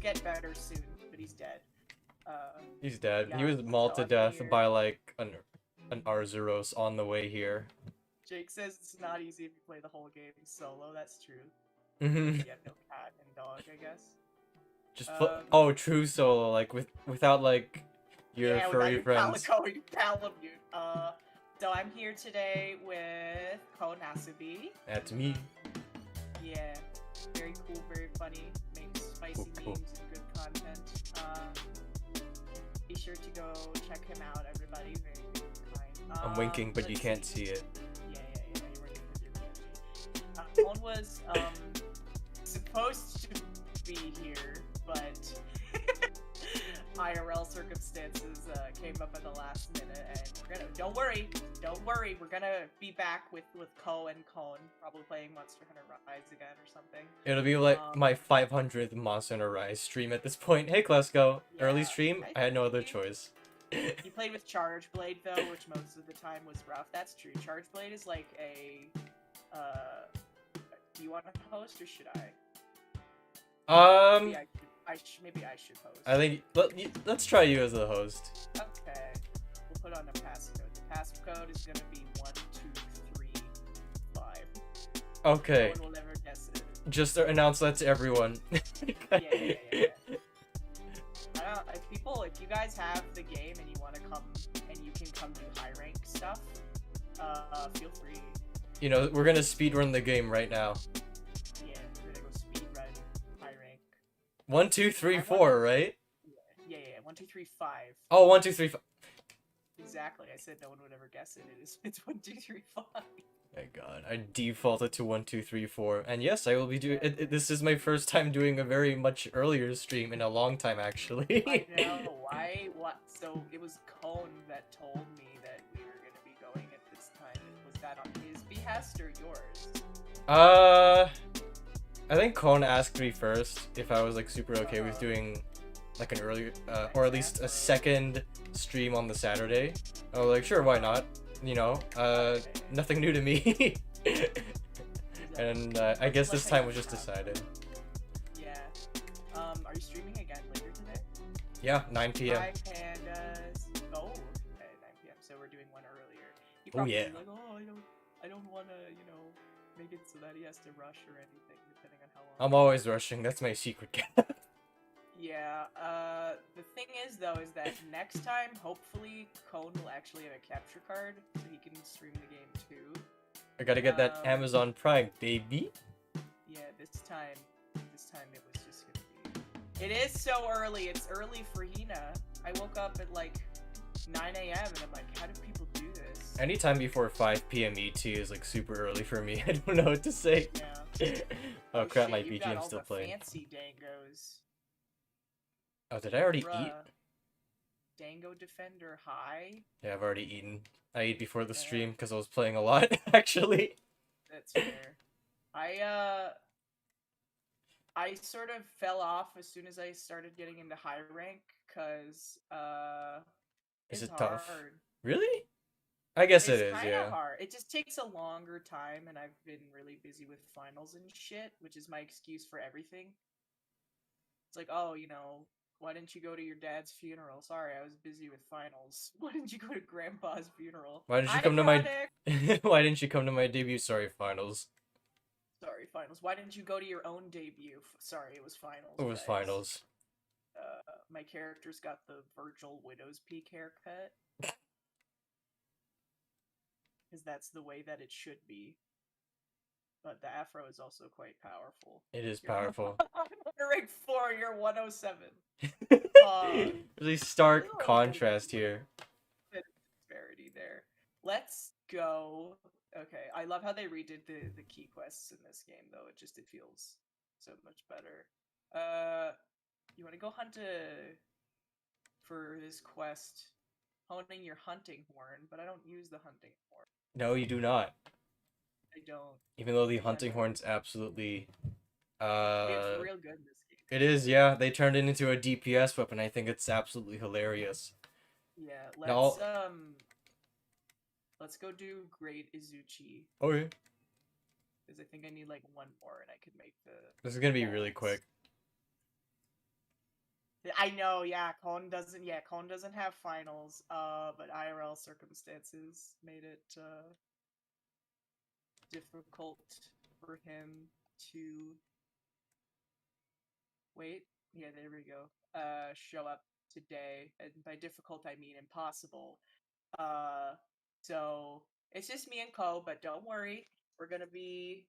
get better soon, but he's dead. He's dead. Yeah, He was so mauled to I'm death here. by like an Arzuros on the way here. Jake says it's not easy if you play the whole game solo. That's true. hmm You have no cat and dog, I guess. Just Um, oh, true solo, like without like your yeah, without furry your friends. Calico, your Palamute. So I'm here today with Konasubi. That's me. Yeah, very cool, very funny, makes spicy Cool. memes and good content. Be sure to go check him out, everybody. Very good and kind. I'm winking, but you Let's can't see. see it. Yeah. You're working with your PNG. One was supposed to be here, but IRL circumstances came up at the last minute, and we're gonna don't worry, we're gonna be back with Ko and Cone, probably playing Monster Hunter Rise again or something. It'll be like Um, my 500th Monster Hunter Rise stream at this point. Hey, Klesko. Early yeah, stream? I had no other choice. You played with Charge Blade though, which most of the time was rough. That's true. Charge Blade is like a. Do you want to host or should I? Um, Maybe I should host. I think let's try you as the host. Okay. We'll put on a passcode. The passcode is gonna be 1235. Okay. No one will ever guess it. Just announce that to everyone. Yeah. If you guys have the game and you want to come and you can come do high rank stuff, feel free. You know, we're gonna speedrun the game right now. Yeah, we're gonna go speed run high rank. 1, 2, 3, 4, right? Yeah. 1, 2, 3, 5. Oh, 1, 2, 3, 5. Exactly. I said no one would ever guess it. It's 1, 2, 3, 5. My God, I defaulted to 1, 2, 3, 4, and yes, I will be doing. This is my first time doing a very much earlier stream in a long time, actually. I know. Why? What? So it was Cone that told me that we were gonna be going at this time. Was that on his behest or yours? I think Kone asked me first if I was like super okay with doing like an earlier, or at least a second stream on the Saturday. I was like, sure, why not? You know, nothing new to me. And I guess this time was just decided. Yeah. Are you streaming again later today? Yeah, 9 p.m. Hi, pandas. Oh, okay, 9 p.m. So we're doing one earlier. He Oh probably yeah. like, oh, I don't want to, make it so that he has to rush or anything, depending on how long. I'm always rushing. That's my secret gap. Yeah, the thing is, though, is that next time, hopefully, Cone will actually have a capture card, so he can stream the game, too. I gotta get that Amazon Prime, baby. Yeah, this time it was just gonna be... It is so early, it's early for Hina. I woke up at, like, 9 a.m. and I'm like, how do people do this? Anytime before 5 p.m. ET is, like, super early for me. I don't know what to say. Yeah. Oh crap, shit, my you got BGM's all still the playing. fancy dangos. Oh, did I already eat? Bruh. Dango Defender High? Yeah, I've already eaten. I ate before the stream because I was playing a lot, actually. That's fair. I sort of fell off as soon as I started getting into high rank, cause, Is it's it tough? hard. Really? I guess it It's is, kinda yeah. hard. It just takes a longer time, and I've been really busy with finals and shit, which is my excuse for everything. It's like, oh, why didn't you go to your dad's funeral? Sorry, I was busy with finals. Why didn't you go to grandpa's funeral? Why didn't you come to my Why didn't you come to my debut? Sorry, finals. Sorry, finals. Why didn't you go to your own debut? Sorry, it was finals. It was guys. finals. My character's got the Virgil Widow's Peak haircut. Because that's the way that it should be. But the afro is also quite powerful. It is powerful. I'm on rank 4, you're 107. Really stark contrast here. Disparity there. Let's go. Okay, I love how they redid the key quests in this game, though. It feels so much better. You want to go hunt for this quest, honing your hunting horn, but I don't use the hunting horn. No, you do not. I don't. Even though the hunting horn's absolutely it's real good in this game. It is, yeah. They turned it into a DPS weapon. I think it's absolutely hilarious. Yeah, let's go do Great Izuchi. Okay. Because I think I need like one more and I could make the... This is gonna be really quick. I know, yeah, Cone doesn't have finals, but IRL circumstances made it difficult for him to wait. Yeah, there we go. Show up today, and by difficult I mean impossible. Uh, so it's just me and Co, but don't worry, we're gonna be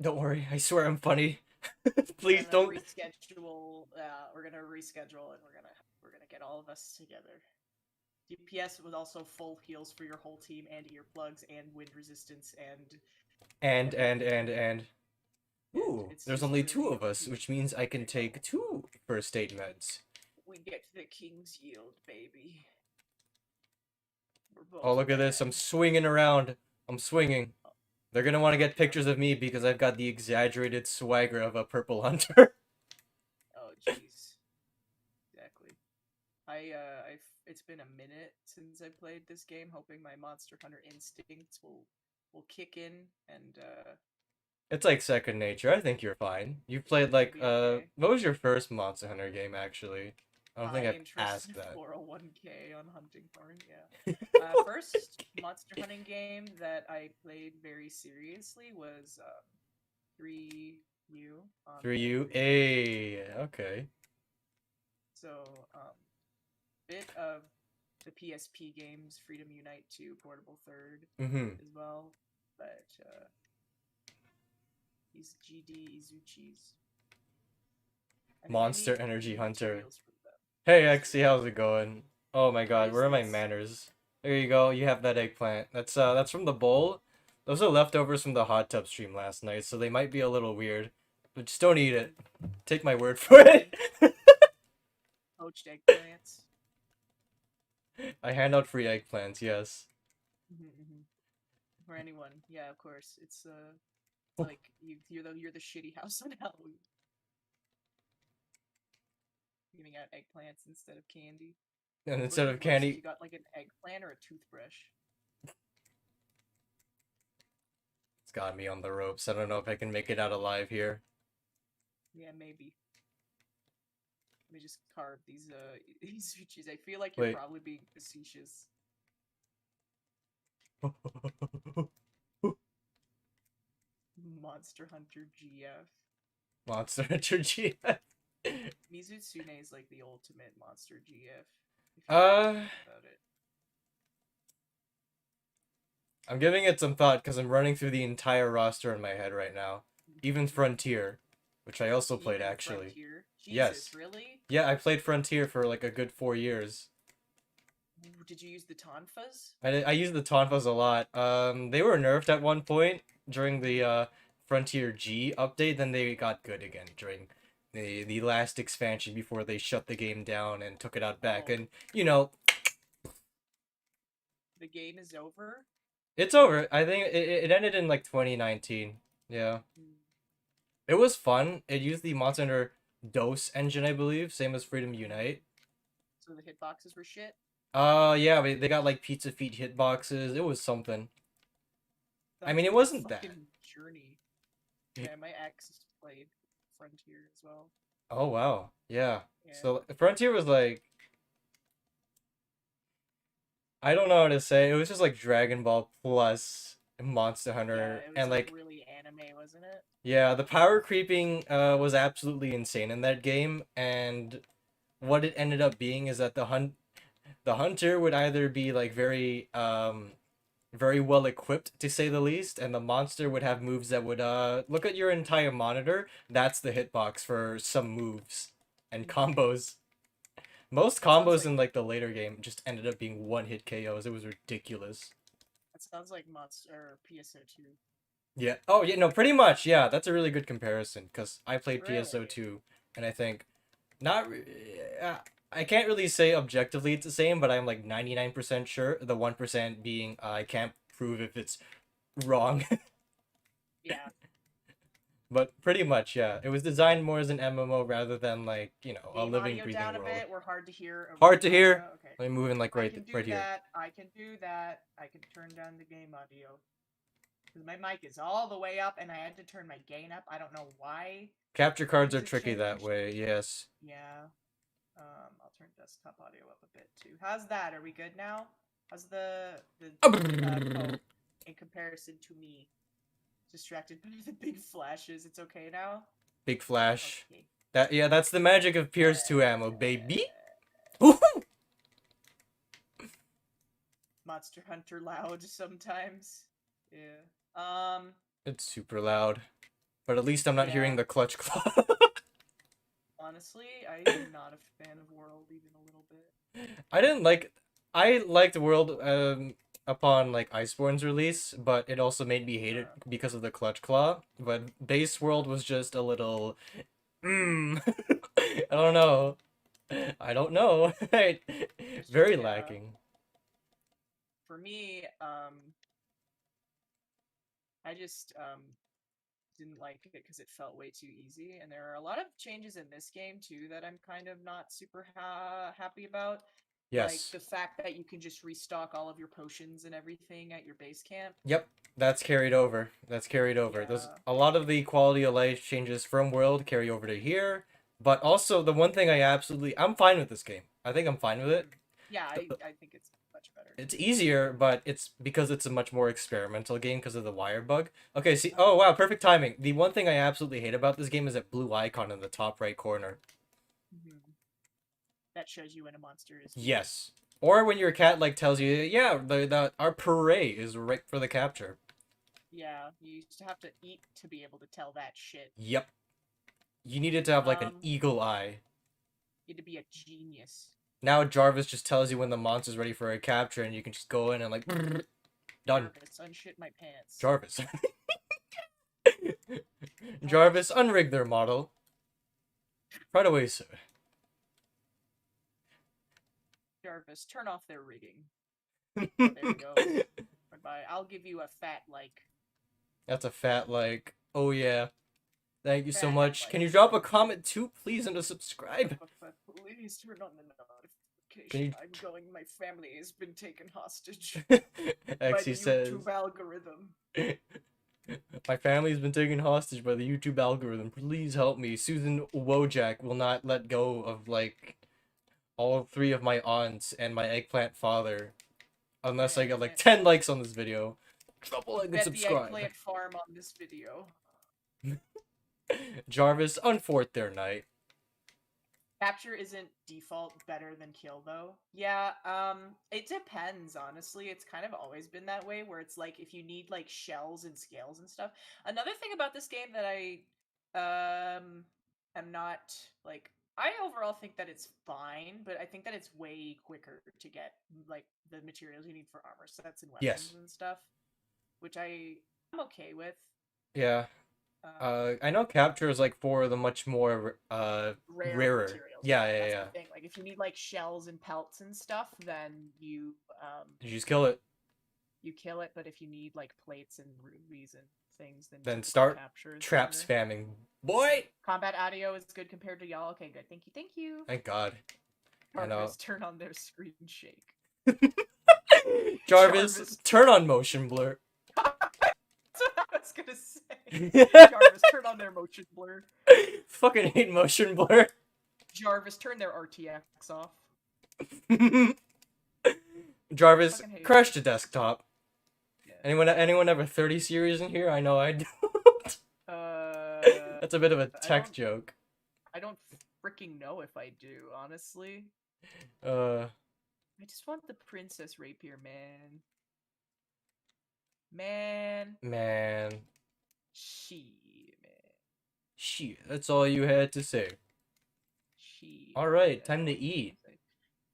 Don't worry, I swear I'm funny. we're Please gonna don't. reschedule. We're gonna reschedule, and we're gonna get all of us together. DPS was also full heals for your whole team, and earplugs, and wind resistance, and And. and Ooh, it's there's just only really two of us, OP. which means I can I take know. two first aid meds. We get the king's yield, baby. We're Oh, both look at this. I'm bad. swinging around. I'm swinging. They're gonna want to get Yep. pictures of me because I've got the exaggerated swagger of a purple hunter. Oh, jeez. Exactly. It's been a minute since I played this game, hoping my Monster Hunter instincts will kick in and It's like second nature. I think you're fine. You played I'll like be okay. what was your first Monster Hunter game actually? I don't think My I've interest in asked that. 401k on hunting horn, yeah. First monster hunting game that I played very seriously was 3U on Through the you? 3DS. A okay. So, bit of the PSP games, Freedom Unite 2, Portable Third Mm-hmm. as well, but these GD Izuchis. I think I Monster need Energy new Hunter. materials for them. Hey Let's Exy, see. how's it going? Oh my What god, is where are my this? manners? There you go, you have that eggplant. That's from the bowl. Those are leftovers from the hot tub stream last night, so they might be a little weird. But just don't eat it. Take my word for it. Poached eggplants. I hand out free eggplants, yes. Mm-hmm. For anyone, yeah, of course. It's like you're the shitty house on Halloween, giving out eggplants instead of candy. And What would instead be of worse if candy, you got like an eggplant or a toothbrush? it's got me on the ropes. I don't know if I can make it out alive here. Yeah, maybe. Let me just carve these these sushis. I feel like you're Wait. probably being facetious. Monster Hunter GF. Monster Hunter GF. Mizutsune is like the ultimate monster GF. If you uh, think about it. I'm giving it some thought because I'm running through the entire roster in my head right now. Even Frontier, which I also played Even actually. Frontier. Yes. Jesus, really? Yeah, I played Frontier for like a good 4 years. Did you use the Tonfas? I used the Tonfas a lot. They were nerfed at one point during the Frontier G update, then they got good again during the last expansion before they shut the game down and took it out back. Oh, And you know, the game is over? it's over. I think it ended in like 2019. Yeah. Hmm. It was fun. It used the Monster Hunter DOS engine, I believe, same as Freedom Mm-hmm. Unite. So the hitboxes were shit? Yeah, they got like pizza feet hitboxes. It was something. I Sounds mean, it like a wasn't bad. fucking journey. Yeah, my ex played Frontier as well. Oh wow. Yeah. Yeah. So Frontier was like, I don't know how to say. It was just like Dragon Ball plus Monster Yeah, Hunter it was and like like really anime, wasn't it? yeah, the power creeping was absolutely insane in that game, and what it ended up being is that the hunter would either be like very well equipped to say the least, and the monster would have moves that would look at your entire monitor. That's the hitbox for some moves and combos. Most That sounds combos like in like the later game just ended up being one hit KOs. It was ridiculous. that sounds like Monster or PSO2. Yeah. Oh yeah, no, pretty much. Yeah, that's a really good comparison because I played Really? PSO2 and I think not I can't really say objectively it's the same, but I'm like 99% sure. The 1% being I can't prove if it's wrong. Yeah. But pretty much, yeah. It was designed more as an MMO rather than like, a Game living audio breathing down a world. bit. We're hard to hear over Hard the to Gacha. hear. Okay. Let me move in like I right can do right here. that. I can do that. I can turn down the game audio. Because my mic is all the way up, and I had to turn my gain up. I don't know why. Capture cards are Things have tricky that changed. way, yes. Yeah. I'll turn desktop audio up a bit too. How's that? Are we good now? How's the oh, in comparison to me, distracted by the big flashes? It's okay now. Big flash. Okay. Yeah, that's the magic of Pierce 2 ammo, baby. Woohoo! Monster Hunter loud sometimes. Yeah. It's super loud. But at least I'm not hearing Yeah. the clutch claw. Honestly, I'm not a fan of World even a little bit. I liked World upon like Iceborne's release, but it also made me hate it because of the clutch claw. But base World was just a little I don't know. I don't know. Very Yeah. lacking. For me, I just didn't like it because it felt way too easy, and there are a lot of changes in this game too that I'm kind of not super happy about. Like Yes. the fact that you can just restock all of your potions and everything at your base camp. Yep. That's carried over. That's carried over. There's Yeah. a lot of the quality of life changes from World carry over to here. But also the one thing I'm fine with this game. I think I'm fine with it. Yeah, I think it's much better. It's easier, but it's because it's a much more experimental game because of the wire bug. Okay, see, oh wow, perfect timing. The one thing I absolutely hate about this game is that blue icon in the top right corner. That shows you when a monster is here. Yes. Or when your cat like tells you, yeah, our prey is right for the capture. Yeah, you used to have to eat to be able to tell that shit. Yep. You needed to have like an eagle eye. You had to be a genius. Now Jarvis just tells you when the monster's ready for a capture, and you can just go in and like done. Jarvis, unshit my pants. Jarvis. Jarvis, unrig their model. Right away, sir. Jarvis, turn off their rigging. Oh, there we go. Bye-bye. I'll give you a fat like. That's a fat like. Oh yeah. Thank you so Fat much. like. Can you drop a comment too, please, and a subscribe? Please turn on the notification. I'm going. My family has been taken hostage by the YouTube algorithm. My family's been taken hostage by the YouTube algorithm. Please help me. Susan Wojak will not let go of like all three of my aunts and my eggplant father unless I get like 10 likes on this video. Drop a like and subscribe. The eggplant farm on this video. Jarvis, unfort their night. Capture isn't default better than kill though. Yeah, it depends, honestly. It's kind of always been that way where it's like if you need like shells and scales and stuff. Another thing about this game that I am not like I overall think that it's fine, but I think that it's way quicker to get like the materials you need for armor sets and weapons and stuff, which I'm okay with. Yeah. I know capture is like for the much more rarer. Materials. Yeah. The thing. Like if you need like shells and pelts and stuff, then you just kill it. You kill it, but if you need like plates and rubies and things, then start trap spamming. Boy! Combat audio is good compared to y'all. Okay, good. Thank you. Thank God. Jarvis, turn on their screen shake. Jarvis, turn on motion blur. That's what I was gonna say. Jarvis, turn on their motion blur. Fucking hate motion blur. Jarvis, turn their RTX off. Jarvis, crash the desktop. Yeah. Anyone have a 30 series in here? I know I don't. That's a bit of a tech joke. I don't freaking know if I do, honestly. I just want the princess rapier, man. Man. She. That's all you had to say. Alright, time to eat.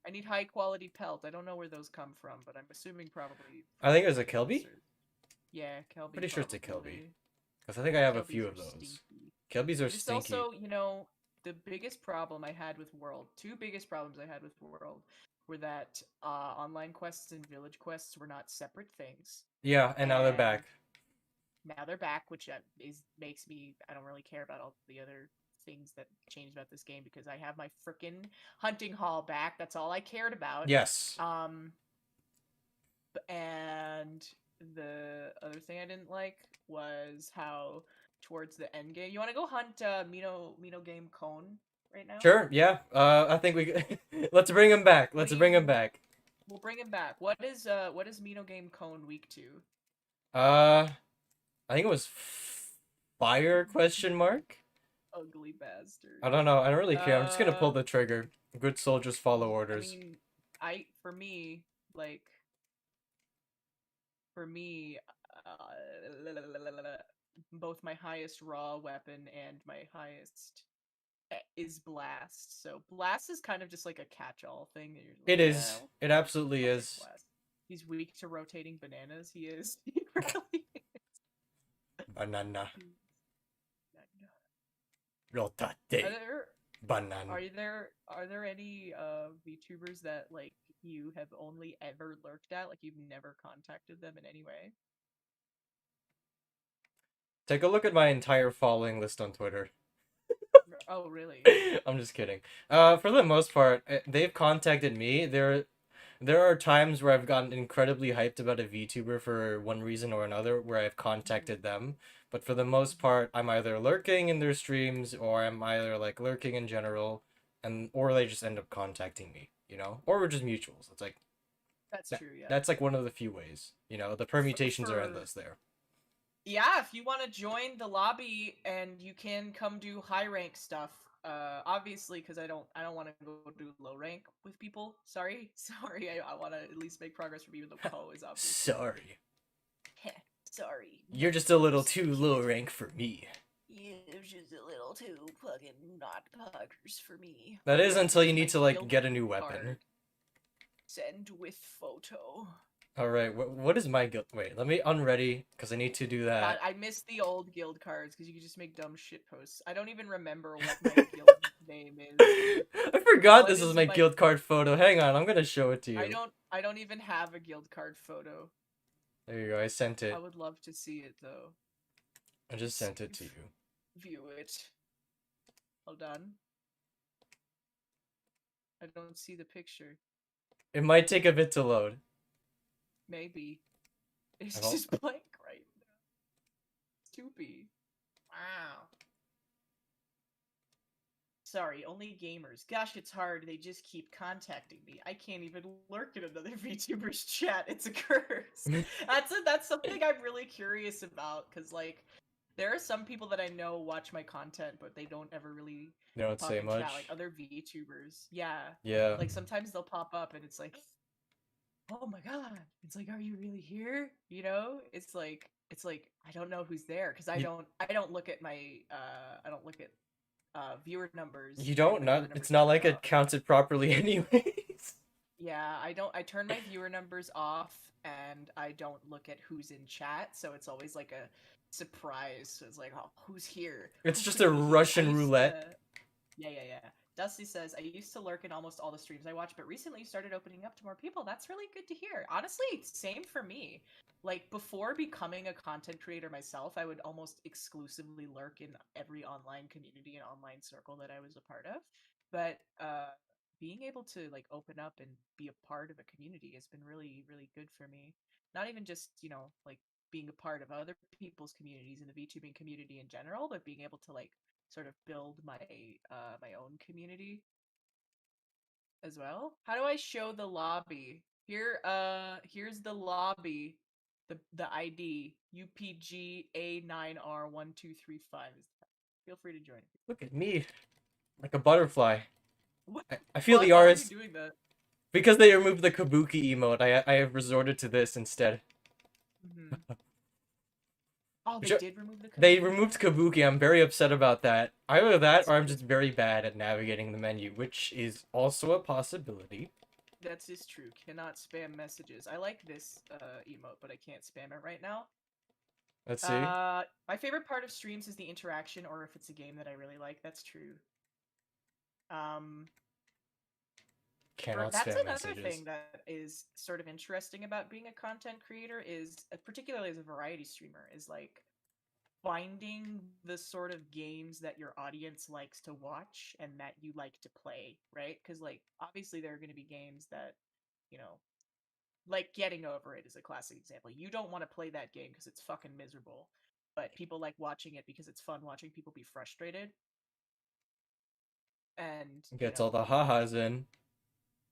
I need high quality pelt. I don't know where those come from, but I'm assuming probably. I think it was a Kelby? Yeah, Kelby. Pretty sure it's a Kelby. Because I think I have a few of those. Kelbys are stinky. Also, you know, the biggest problem I had with World, two biggest problems I had with World, were that online quests and village quests were not separate things. Yeah, and now they're back. Now they're back, which makes me, I don't really care about all the other things that changed about this game because I have my frickin' hunting hall back. That's all I cared about. Yes. And the other thing I didn't like was how towards the end game. You want to go hunt Mino Game Cone right now? Sure, yeah. I think we let's bring him back. Let's bring him We back. we'll bring him back. What is Mino Game Cone week 2? Uh, I think it was fire question mark. Ugly bastard. I don't know. I don't really care. I'm just gonna pull Uh, the trigger. Good soldiers follow I orders. mean, I for me like for me, both my highest raw weapon and my highest is blast. So blast is kind of just like a catch-all thing. That you're It like, is. It absolutely I'll pick is. blast. He's weak to rotating bananas. He is. He really Banana. is. Are Rotate. there Banana. are there any VTubers that like you have only ever lurked at, like you've never contacted them in any way? Take a look at my entire following list on Twitter. Oh, really? I'm just kidding. For the most part, they've contacted me. There are times where I've gotten incredibly hyped about a VTuber for one reason or another, where I've contacted them. But for the most part, I'm either lurking in their streams, or I'm either like lurking in general, and or they just end up contacting me, or we're just mutuals. It's like That's that. true, yeah. That's like one of the few ways. The permutations are endless there. Yeah, if you want to join the lobby and you can come do high rank stuff. Obviously, because I don't want to go do low rank with people. Sorry, sorry. I want to at least make progress from even though Co is obviously. Sorry, Sorry, you're just a little too low rank for me. you're just a little too fucking not poggers for me. That is until you My need to like guild get a new weapon. card. Send with photo. All right, what is my guild? Wait, let me unready because I need to do God, that. I miss the old guild cards because you could just make dumb shit posts. I don't even remember what my guild name is. I forgot All it this was is my my guild card photo. Hang on, I'm gonna show it to you. I don't even have a guild card photo. There you go. I sent I it. would love to see it though. I just sent it to you. View it. Hold on. I don't see the picture. It might take a bit to load. Maybe. It's I've just blank right now. Stupid. Wow. Sorry, only gamers. Gosh, it's hard. They just keep contacting me. I can't even lurk in another VTuber's chat. It's a curse. That's something I'm really curious about because like there are some people that I know watch my content, but they don't ever really They don't talk say in chat, much. like other VTubers. Yeah. Yeah. Like sometimes they'll pop up and it's like, oh my god. It's like, are you really here? You know? It's like I don't know who's there because You, I don't look at my I don't look at viewer numbers you when don't my not. viewer It's numbers not turn like it off. counted properly, anyways. Yeah, I don't. I turn my viewer numbers off, and I don't look at who's in chat. So it's always like a surprise. So it's like, oh, who's here? It's Who just could a be here? I Russian used roulette. to. Yeah. Dusty says, I used to lurk in almost all the streams I watch, but recently started opening up to more people. That's really good to hear. Honestly, same for me. Like, before becoming a content creator myself, I would almost exclusively lurk in every online community and online circle that I was a part of. But being able to, like, open up and be a part of a community has been really, really good for me. Not even just, like, being a part of other people's communities in the VTubing community in general, but being able to, like, sort of build my own community as well. How do I show the lobby? Here's the lobby. The ID UPG A9R1235. Feel free to join. Look at me, like a butterfly. What I feel the fuck? How are you artist doing that? because they removed the Kabuki emote. I have resorted to this instead. Mm-hmm. Oh, Which they did remove the they Kabuki removed emote? Kabuki. I'm very upset about that. Either that, That's or I'm just very bad at navigating the menu, which is also a possibility. that is true. Cannot spam messages. I like this emote, but I can't spam it right now. Let's see. My favorite part of streams is the interaction, or if it's a game that I really like. That's true. Cannot That's spam another messages. thing that is sort of interesting about being a content creator is, particularly as a variety streamer, is like finding the sort of games that your audience likes to watch and that you like to play, right? Because like obviously there are going to be games that you know like Getting Over It is a classic example. You don't want to play that game because it's fucking miserable, but people like watching it because it's fun watching people be frustrated. And Gets all the ha-has in.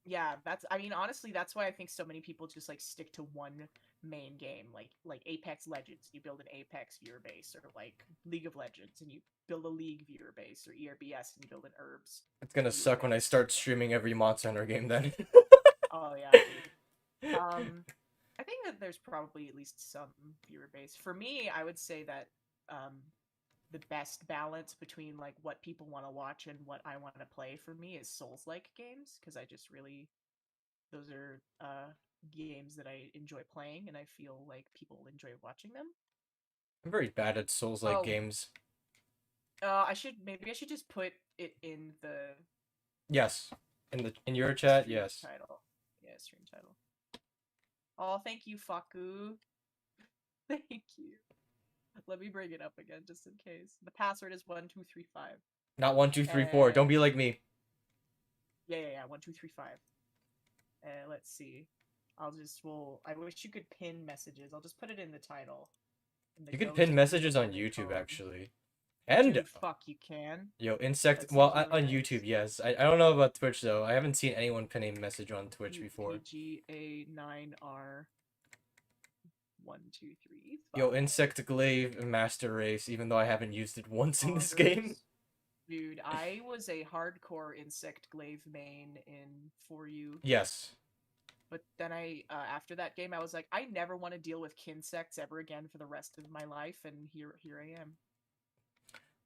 yeah, that's, I mean, honestly, that's why I think so many people just like stick to one main game, like Apex Legends. You build an Apex viewer base, or like League of Legends, and you build a League viewer base, or ERBS, and you build an Herbs It's gonna viewer suck when I base. start streaming every Monster Hunter game then. Oh yeah, dude. I think that there's probably at least some viewer base. For me, I would say that um, the best balance between like what people want to watch and what I want to play for me is Souls-like games, because I just really, those are games that I enjoy playing, and I feel like people enjoy watching them. I'm very bad at Souls-like Oh, games. maybe I should just put it in the Yes. In your chat, stream yes. title. Yeah, stream title. Oh, thank you, Faku. Thank you. Let me bring it up again just in case. The password is 1235. Not 1 2 3 4. Uh, Don't be like me. yeah. 1235. Let's see. I wish you could pin messages. I'll just put it in the title. In the You can go to pin messages on area YouTube code. actually. And Dude, fuck, you can. yo, insect. That Well, seems really on nice. YouTube, yes. I don't know about Twitch though. I haven't seen anyone pin a message on Twitch before. UKGA9R 123. Yo, insect glaive master race. Even though I haven't used it once in this game. Dude, I was a hardcore insect glaive main in For You. Yes. But then after that game, I was like, I never want to deal with kinsects ever again for the rest of my life, and here I am.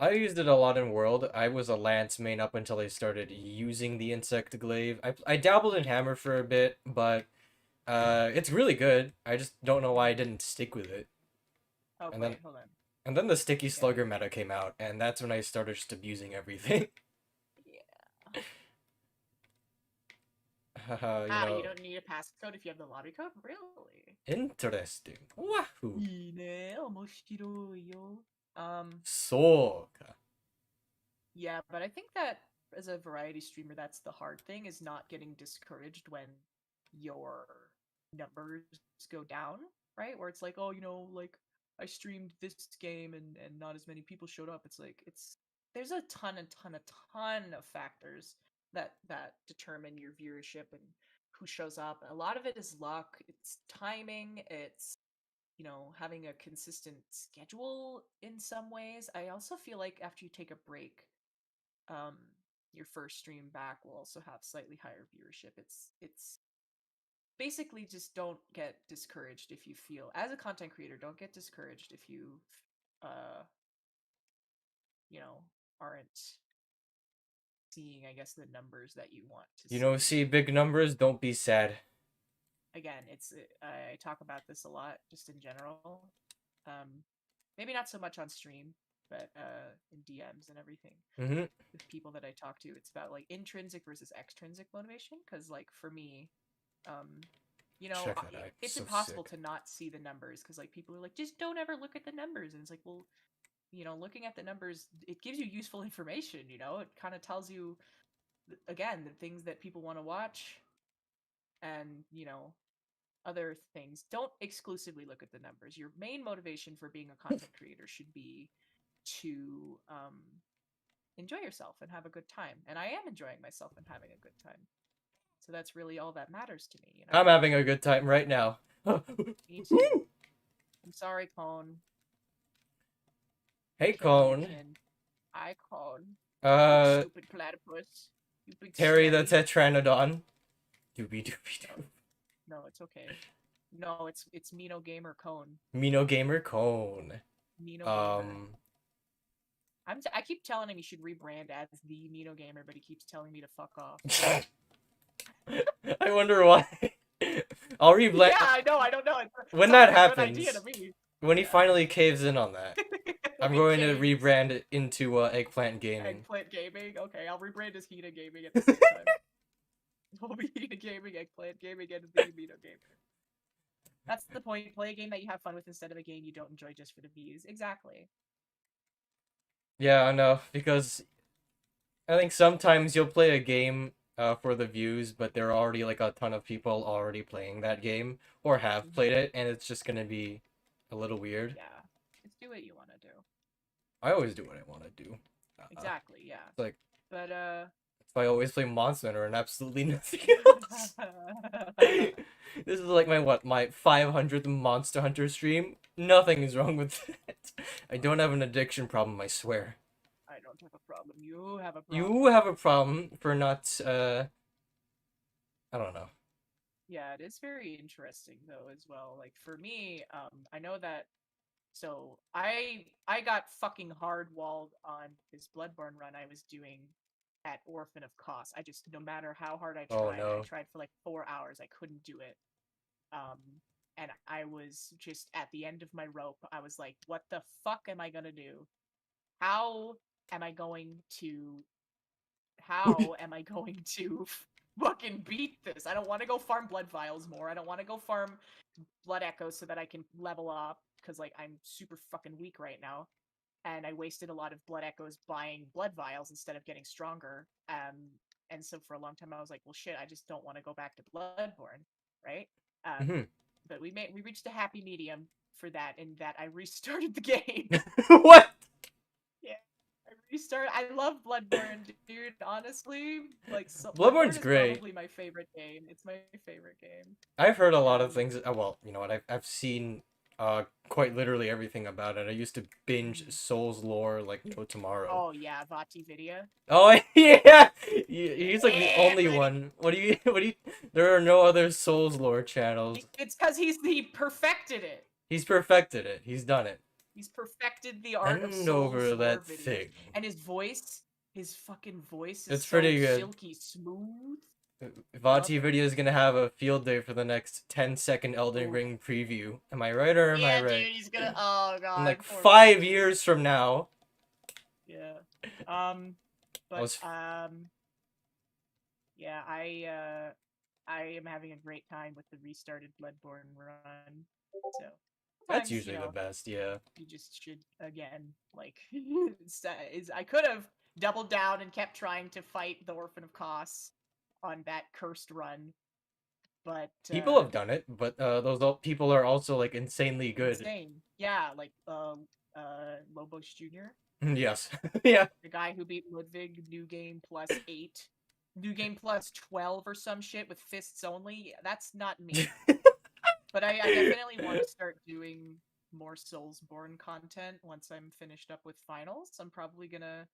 I used it a lot in World. I was a Lance main up until I started using the insect glaive. I dabbled in Hammer for a bit, but it's really good. I just don't know why I didn't stick with it. Oh, And then wait, hold on. and then the Sticky Okay. Slugger meta came out, and that's when I started just abusing everything. Yeah. Haha, you You know, don't need a passcode if you have the lobby code? Really? interesting. Wahoo. いいね、面白いよ. So. Yeah, but I think that as a variety streamer, that's the hard thing, is not getting discouraged when your numbers go down, right? Where it's like, oh, like I streamed this game and not as many people showed up. It's like there's a ton of factors that determine your viewership and who shows up. A lot of it is luck, it's timing, it's having a consistent schedule in some ways. I also feel like after you take a break, um, your first stream back will also have slightly higher viewership. It's basically, just don't get discouraged if you feel, as a content creator, don't get discouraged if you uh you know aren't seeing, I guess, the numbers that you want to see. See big numbers, don't be sad. Again, I talk about this a lot just in general. Maybe not so much on stream, but in DMs and everything. Mm-hmm. With people that I talk to, it's about like intrinsic versus extrinsic motivation. Because like for me, Check that out. it's So impossible sick. to not see the numbers, because like people are like, just don't ever look at the numbers, and it's like, well, looking at the numbers, it gives you useful information. It kind of tells you, again, the things that people want to watch, and other things. Don't exclusively look at the numbers. Your main motivation for being a content creator should be to enjoy yourself and have a good time. And I am enjoying myself and having a good time. So that's really all that matters to me. I'm having a good time right now. Me too. I'm sorry, Cone. Hey, Cone. Hi, Cone. Stupid platypus. You big Terry the smelly. Tetranodon. Doobie doobie doo. No, it's okay. No, it's Mino Gamer Cone. Mino Gamer Cone. Mino Gamer. I keep telling him he should rebrand as the Mino Gamer, but he keeps telling me to fuck off. I wonder why. I'll rebrand. Yeah, I know. I don't know. When that happens, when he finally caves in on that, I'm going to rebrand it into Eggplant Gaming. Eggplant Gaming. Okay, I'll rebrand as Hina Gaming at the same time. We'll be Hina Gaming, Eggplant Gaming, and the Mino Gamer. That's the point. Play a game that you have fun with instead of a game you don't enjoy just for the views. Exactly. Yeah, I know, because I think sometimes you'll play a game for the views, but there are already like a ton of people already playing that game or have played Mhm. it, and it's just gonna be a little weird. Yeah, just do what you want to do. I always do what I want to do. Exactly. Yeah. It's like But if I always play Monster Hunter and absolutely nothing else. This is like my 500th Monster Hunter stream. Nothing is wrong with it. I don't have an addiction problem, I swear. I don't have a problem. You have a You problem. have a problem for not I don't know. Yeah, it is very interesting though as well. Like for me, I know that so I got fucking hard walled on this Bloodborne run I was doing at Orphan of Kos. I just no matter how hard Oh I no. tried for like 4 hours, I couldn't do it. Um and I was just at the end of my rope. I was like, what the fuck am I gonna do? How am I going to how am I going to fucking beat this? I don't want to go farm blood vials more. I don't want to go farm blood echoes so that I can level up because like I'm super fucking weak right now. And I wasted a lot of blood echoes buying blood vials instead of getting stronger. And so for a long time I was like, well shit, I just don't want to go back to Bloodborne, right? Um, Mhm. but we reached a happy medium for that in that I restarted the game. What? Yeah. I restarted. I love Bloodborne, dude. Honestly, like so, Bloodborne's Bloodborne is great. probably my favorite game. It's my favorite game. I've heard a lot of Um, things. Well, you know what? I've seen quite literally everything about it. I used to binge mhm. Souls lore like no tomorrow. Oh yeah, Vati Vidya. Oh yeah, he's like the Yeah, only buddy. one. What do you? What do you? There are no other Souls lore channels. It's because he perfected it. He's perfected it. He's done it. He's perfected the art of Hand Souls over lore that videos, thing. and his fucking voice is It's so pretty good. silky smooth. Love Vati it. video is gonna have a field day for the next 10-second Elden Oof. Ring preview. Am I right or am I Yeah, right? dude, he's gonna. Oh In god, like poor 5 years Vati. from now, Yeah. I But was. yeah, I am having a great time with the restarted Bloodborne run. So That's sometimes, you usually the know, best. Yeah. you just should again like is I could have doubled down and kept trying to fight the Orphan of Kos on that cursed run, but People have done it, but people are also like insanely good. insane. Yeah, like Lobos Jr., Yes. Yeah. the guy who beat Ludwig New Game +8, New Game +12 or some shit with fists only. That's not me. But I definitely want to start doing more Soulsborne content once I'm finished up with finals. I'm probably gonna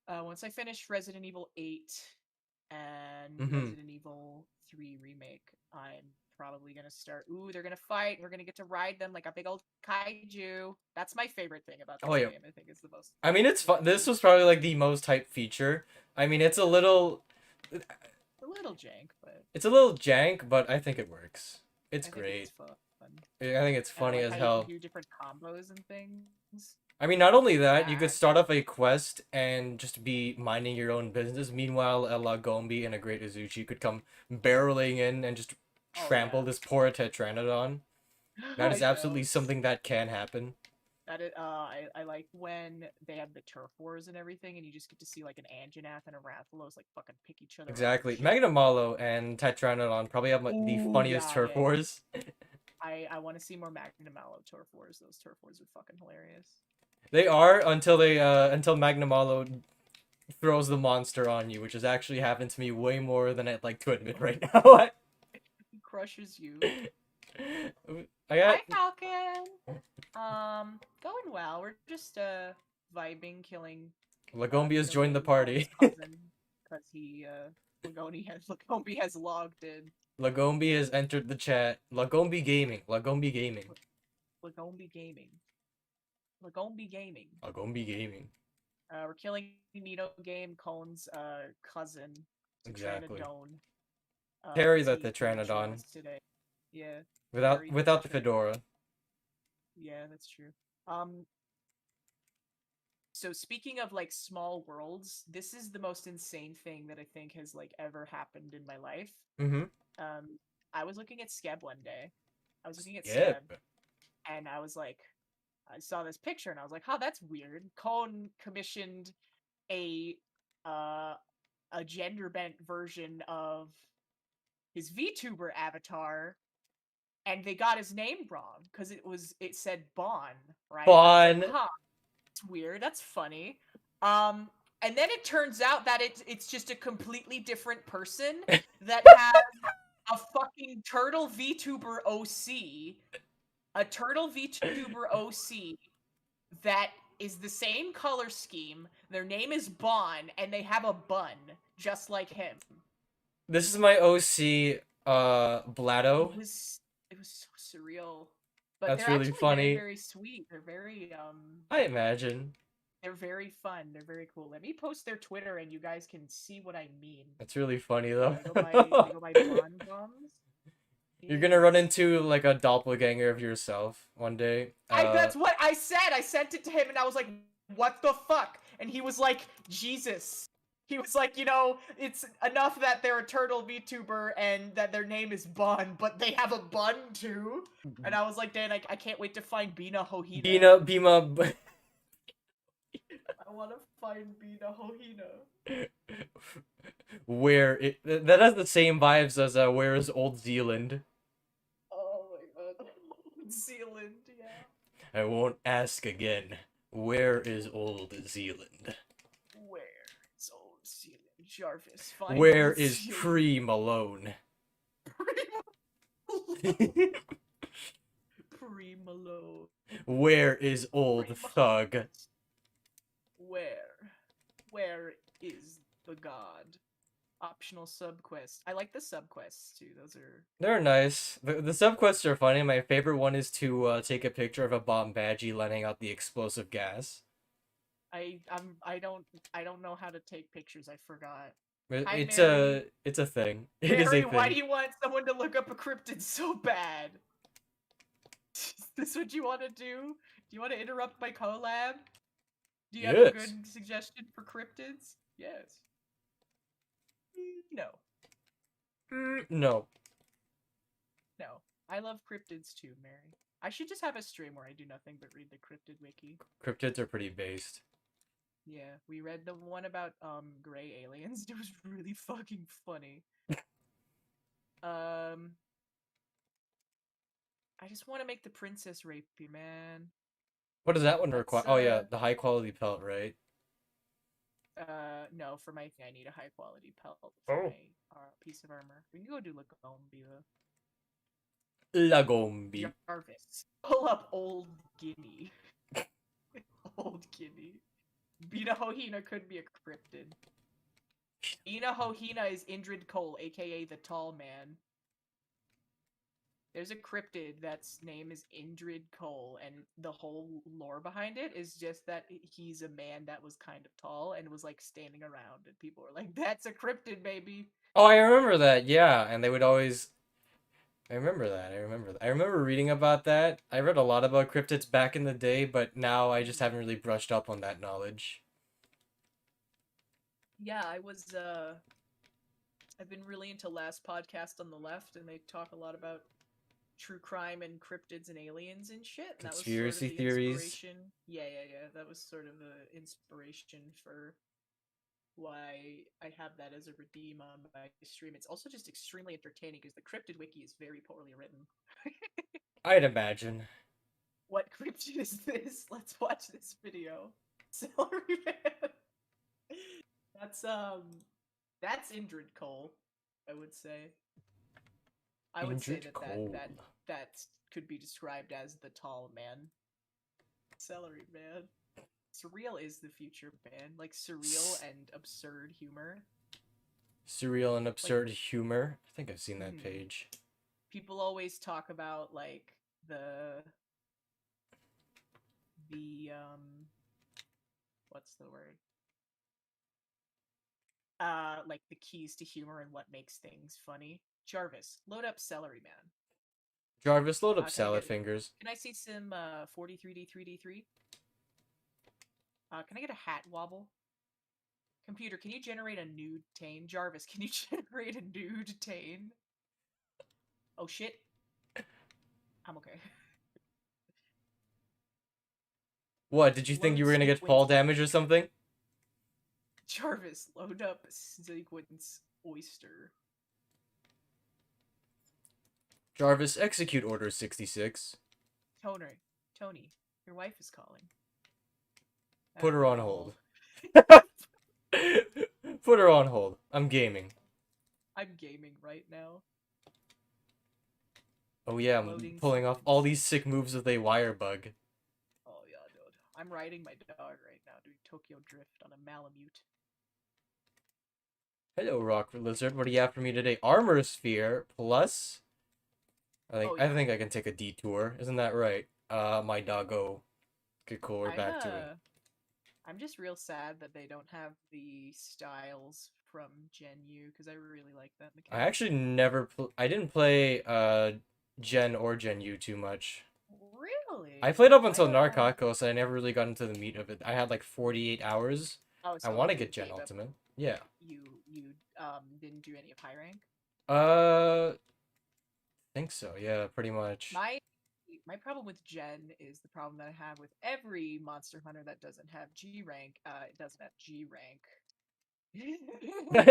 once I finish Resident Evil 8 and Hmm. Resident Evil 3 remake, I'm probably gonna start. Ooh, they're gonna fight. We're gonna get to ride them like a big old kaiju. That's my favorite thing about Oh this yeah. game. I think is the most I mean, it's fun. This cool. was probably like the most hyped feature. I mean, it's a Yeah, little, a little jank, but it's a little jank, but I think it works. It's I think it's great. fun. I think it's And I funny like as how you can hell. do different combos and things. I mean, not only that, you could I start off a quest and just be minding your own business. Meanwhile, a Lagombi and a Great Azuchi could come barreling in and just oh trample yeah, this poor Tetranodon. That is I absolutely know. something that can happen. That is, I like when they have the turf wars and everything, and you just get to see like an Anjanath and a Rathalos like fucking pick each other up and Exactly. shit. Magnamalo and Tetranodon probably have like, the Ooh, funniest yeah, turf yeah, yeah. wars. I want to see more Magnum Mallow turf wars. Those turf wars are fucking hilarious. They are until Magnamalo throws the monster on you, which has actually happened to me way more than I'd like to admit right now. He crushes you. I Hi, got Falcon. Going well. We're just vibing, killing Lagombi has No joined the Game Colin's party. cousin because he Lagoni has logged in. Lagombi has entered the chat. Lagombi Gaming. Lagombi Gaming. Lagombi Gaming. Lagombi Gaming. Lagombi Gaming. We're killing Nino Game, Colin's cousin, Exactly. Titranodon. Parry Because that he mentioned Tetranodon. us today. Yeah, Without parry the without the Titranodon. fedora. Yeah, that's true. Um, so speaking of like small worlds, this is the most insane thing that I think has like ever happened in my life. Mm-hmm. Um, I was looking at Skeb one day. I was looking at Yeah. Skeb, and I was like, I saw this picture, and I was like, "Oh, that's weird." Cone commissioned a uh a gender bent version of his VTuber avatar, and they got his name wrong because it said Bon, right? And I was like, Bon. huh, that's weird. That's funny. And then it turns out that it's just a completely different person that has a fucking turtle VTuber OC, a turtle VTuber OC that is the same color scheme. Their name is Bon, and they have a bun just like him. This is my OC, Blado. It was so surreal, but That's they're really actually very funny. very sweet. They're very I imagine. they're very fun. They're very cool. Let me post their Twitter, and you guys can see what I mean. That's really funny though. They go by Bon Bums. You're gonna run Yes. into like a doppelganger of yourself one day. That's what I said. I sent it to him and I was like, what the fuck? And he was like, Jesus. He was like, it's enough that they're a turtle VTuber and that their name is Bun, but they have a bun too. And I was like, Dan, I can't wait to find Bina Hohina. Bima. I want to find Bina Hohina. That has the same vibes as Where is Old Zealand? Oh my god. Zealand, yeah. I won't ask again. Where is Old Zealand? Where is Old Zealand? Jarvis, find Where Old is Zealand. Pre Malone? Pre Malone. Where is Old Thug? Where is the god? Optional subquest. I like the subquests too. They're nice. The subquests are funny. My favorite one is to take a picture of a bomb badgie letting out the explosive gas. I don't know how to take pictures. I forgot. It's Mary. a thing. It Mary, is a thing. why do you want someone to look up a cryptid so bad? Is this what you want to do? Do you want to interrupt my collab? Do you have a good suggestion for cryptids? Yes. No. No. No. I love cryptids too, Mary. I should just have a stream where I do nothing but read the cryptid wiki. Cryptids are pretty based. Yeah, we read the one about gray aliens. It was really fucking funny. I just want to make the princess rapey, man. What does that one require? Oh yeah, the high quality pelt, right? No, for my thing I need a high quality pelt for my piece of armor. We can go do Lagombi though. Lagombi. Jarvis. Pull up Old Guinea. Old Guinea. Bina Hohina could be a cryptid. Bina Hohina is Indrid Cole, aka the Tall Man. There's a cryptid that's name is Indrid Cole, and the whole lore behind it is just that he's a man that was kind of tall and was like standing around, and people were like, "That's a cryptid, baby." Oh, I remember that. Yeah, and they would always. I remember that. I remember reading about that. I read a lot about cryptids back in the day, but now I just haven't really brushed up on that knowledge. Yeah, I've been really into Last Podcast on the Left, and they talk a lot about true crime and cryptids and aliens and shit. And Conspiracy that was sort of the theories. Inspiration. Yeah. That was sort of the inspiration for why I have that as a redeem on my stream. It's also just extremely entertaining because the cryptid wiki is very poorly written. I'd imagine. What cryptid is this? Let's watch this video. Celery Man. That's Indrid Cole, I would say. I would say that could be described as the tall man. Celery Man. Surreal is the future, man. Like surreal and absurd humor. Surreal and absurd humor. I think I've seen that page. People always talk about like the what's the word? Like the keys to humor and what makes things funny. Jarvis, load up Celery Man. Jarvis, load up salad fingers. Can I see some 43D3D3? Can I get a hat wobble? Computer, can you generate a nude tane? Jarvis, can you generate a nude tane? Oh shit. I'm okay. What, did you think you were gonna get fall damage or something? Jarvis, load up sequence oyster. Jarvis, execute Order 66. Toner, Tony, your wife is calling. Put her on Oh. hold. Put her on hold. I'm gaming. I'm gaming right now. Oh yeah, I'm Loading pulling off sequence. all these sick moves with a wire bug. Oh yeah, dude. I'm riding my dog right now, doing Tokyo Drift on a Malamute. Hello, Rock Lizard. What do you have for me today? Armor Sphere plus. Oh, I yeah. think I can take a detour. Isn't that right? My doggo. Okay, cool. We're back to it. I'm just real sad that they don't have the styles from Gen U because I really like that I mechanic. actually never. I didn't play Gen or Gen U too much. Really? I played up until Narcocos. I never really got into the meat of it. I had like 48 hours. Oh, I so want to you get Gen gave up. Ultimate. Yeah. You didn't do any of high rank. Think so. Yeah, pretty much. My problem with Gen is the problem that I have with every Monster Hunter that doesn't have G rank. It doesn't have G rank. But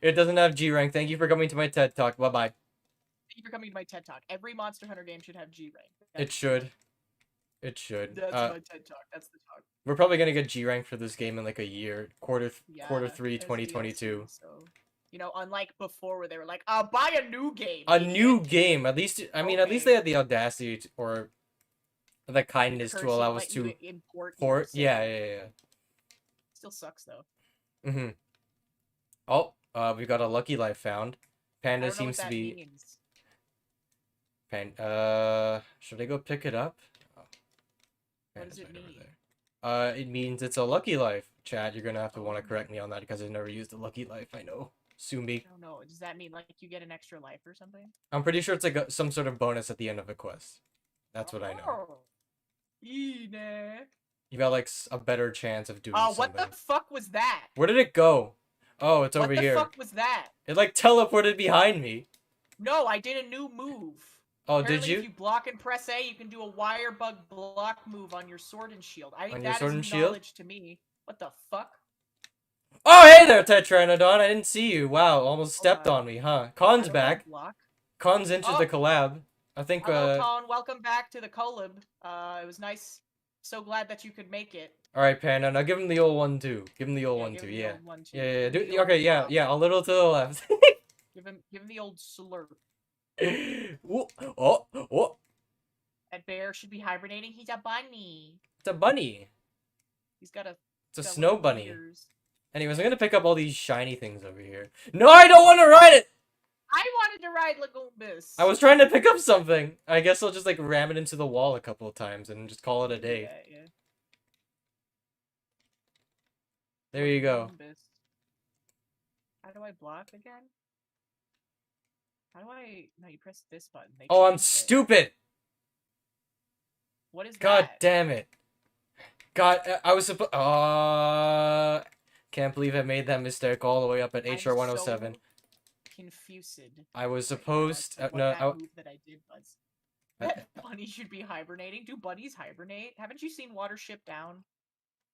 It doesn't have G rank. Thank you for coming to my TED Talk. Bye bye. thank you for coming to my TED Talk. Every Monster Hunter game should have G rank. It should. It should. That's my TED Talk. That's the talk. We're probably gonna get G rank for this game in like a year, quarter Yeah, three, as 2022. DLC, so unlike before where they were like, buy a new game. A idiot." new game. At least I mean, at least Okay. they had the audacity or the kindness to Courtesy allow us let you to import. port. Your Yeah, save. yeah, yeah. Still sucks though. Mhm. Oh, we got a Lucky Life found. I Panda don't know what seems to that be. means. Should I go pick it up? Oh, What does Panda's it right over mean? there. It means it's a Lucky Life. Chad, you're gonna have to want to Oh. correct me on that because I've never used a Lucky Life. I know. Sue me. I don't know. Does that mean like you get an extra life or something? I'm pretty sure it's like some sort of bonus at the end of a quest. That's what I know. Oh. Nah. You got like a better chance of doing Oh, what something. the fuck was that? Where did it go? Oh, it's over What the here. fuck was that? It like teleported behind me. No, I did a new move. Oh, Apparently, did you? if you block and press A, you can do a wire bug block move on your sword and shield. I think On your that sword is and shield? knowledge to me. What the fuck? Oh, hey there, Tetranodon. I didn't see you. Wow, almost stepped on me, huh? How Con's do I back. block? Con's entered the Oh. collab. I think, Hello, Colin. Welcome back to the collab. It was nice. So glad that you could make it. Alright, Panda. Now give him the old one, too. Give him the old one, give too. him the Yeah. old one, too. Yeah, yeah, Give him yeah. the Okay, old yeah, slurp. yeah. A little to the left. Give him the old slurp. Oh, oh, oh. That bear should be hibernating. He's a bunny. It's a bunny. He's got a. It's a got snow little bunny. ears. Anyways, I'm gonna pick up all these shiny things over here. No, I don't want to ride it! I wanted to ride Lagombus. I was trying to pick up something. I guess I'll just like ram it into the wall a couple of times and just call it a day. Yeah. There you go. Lagombus. How do I block again? How do I? No, you press this button. They Oh, I'm changed it. stupid! What is God that? damn it. God, I was supposed. Can't believe I made that mistake all the way up at HR 107. So confused. I was right supposed. now as to No, what that move that I did was. That bunny should be hibernating. Do bunnies hibernate? Haven't you seen Watership Down?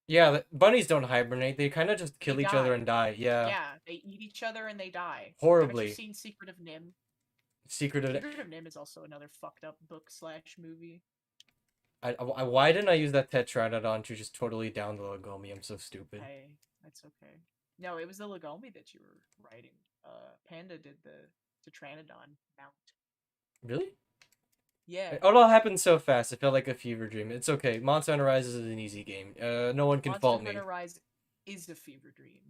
yeah, bunnies don't hibernate. They kind of just kill They each other die. and die. Yeah. Yeah, they eat each other and they die. Horribly. Haven't you seen Secret of Nim? Secret of Nim is also another fucked up book / movie. why didn't I use that Tetranodon to just totally down the Logomi? I'm so stupid. Hey, that's okay. No, it was the Legomi that you were writing. Panda did the Tetranodon mount. Really? Yeah. It all happened so fast. It felt like a fever dream. It's okay. Monster Hunter Rise is an easy game. No one can fault me. Monster Hunter Rise is a fever dream.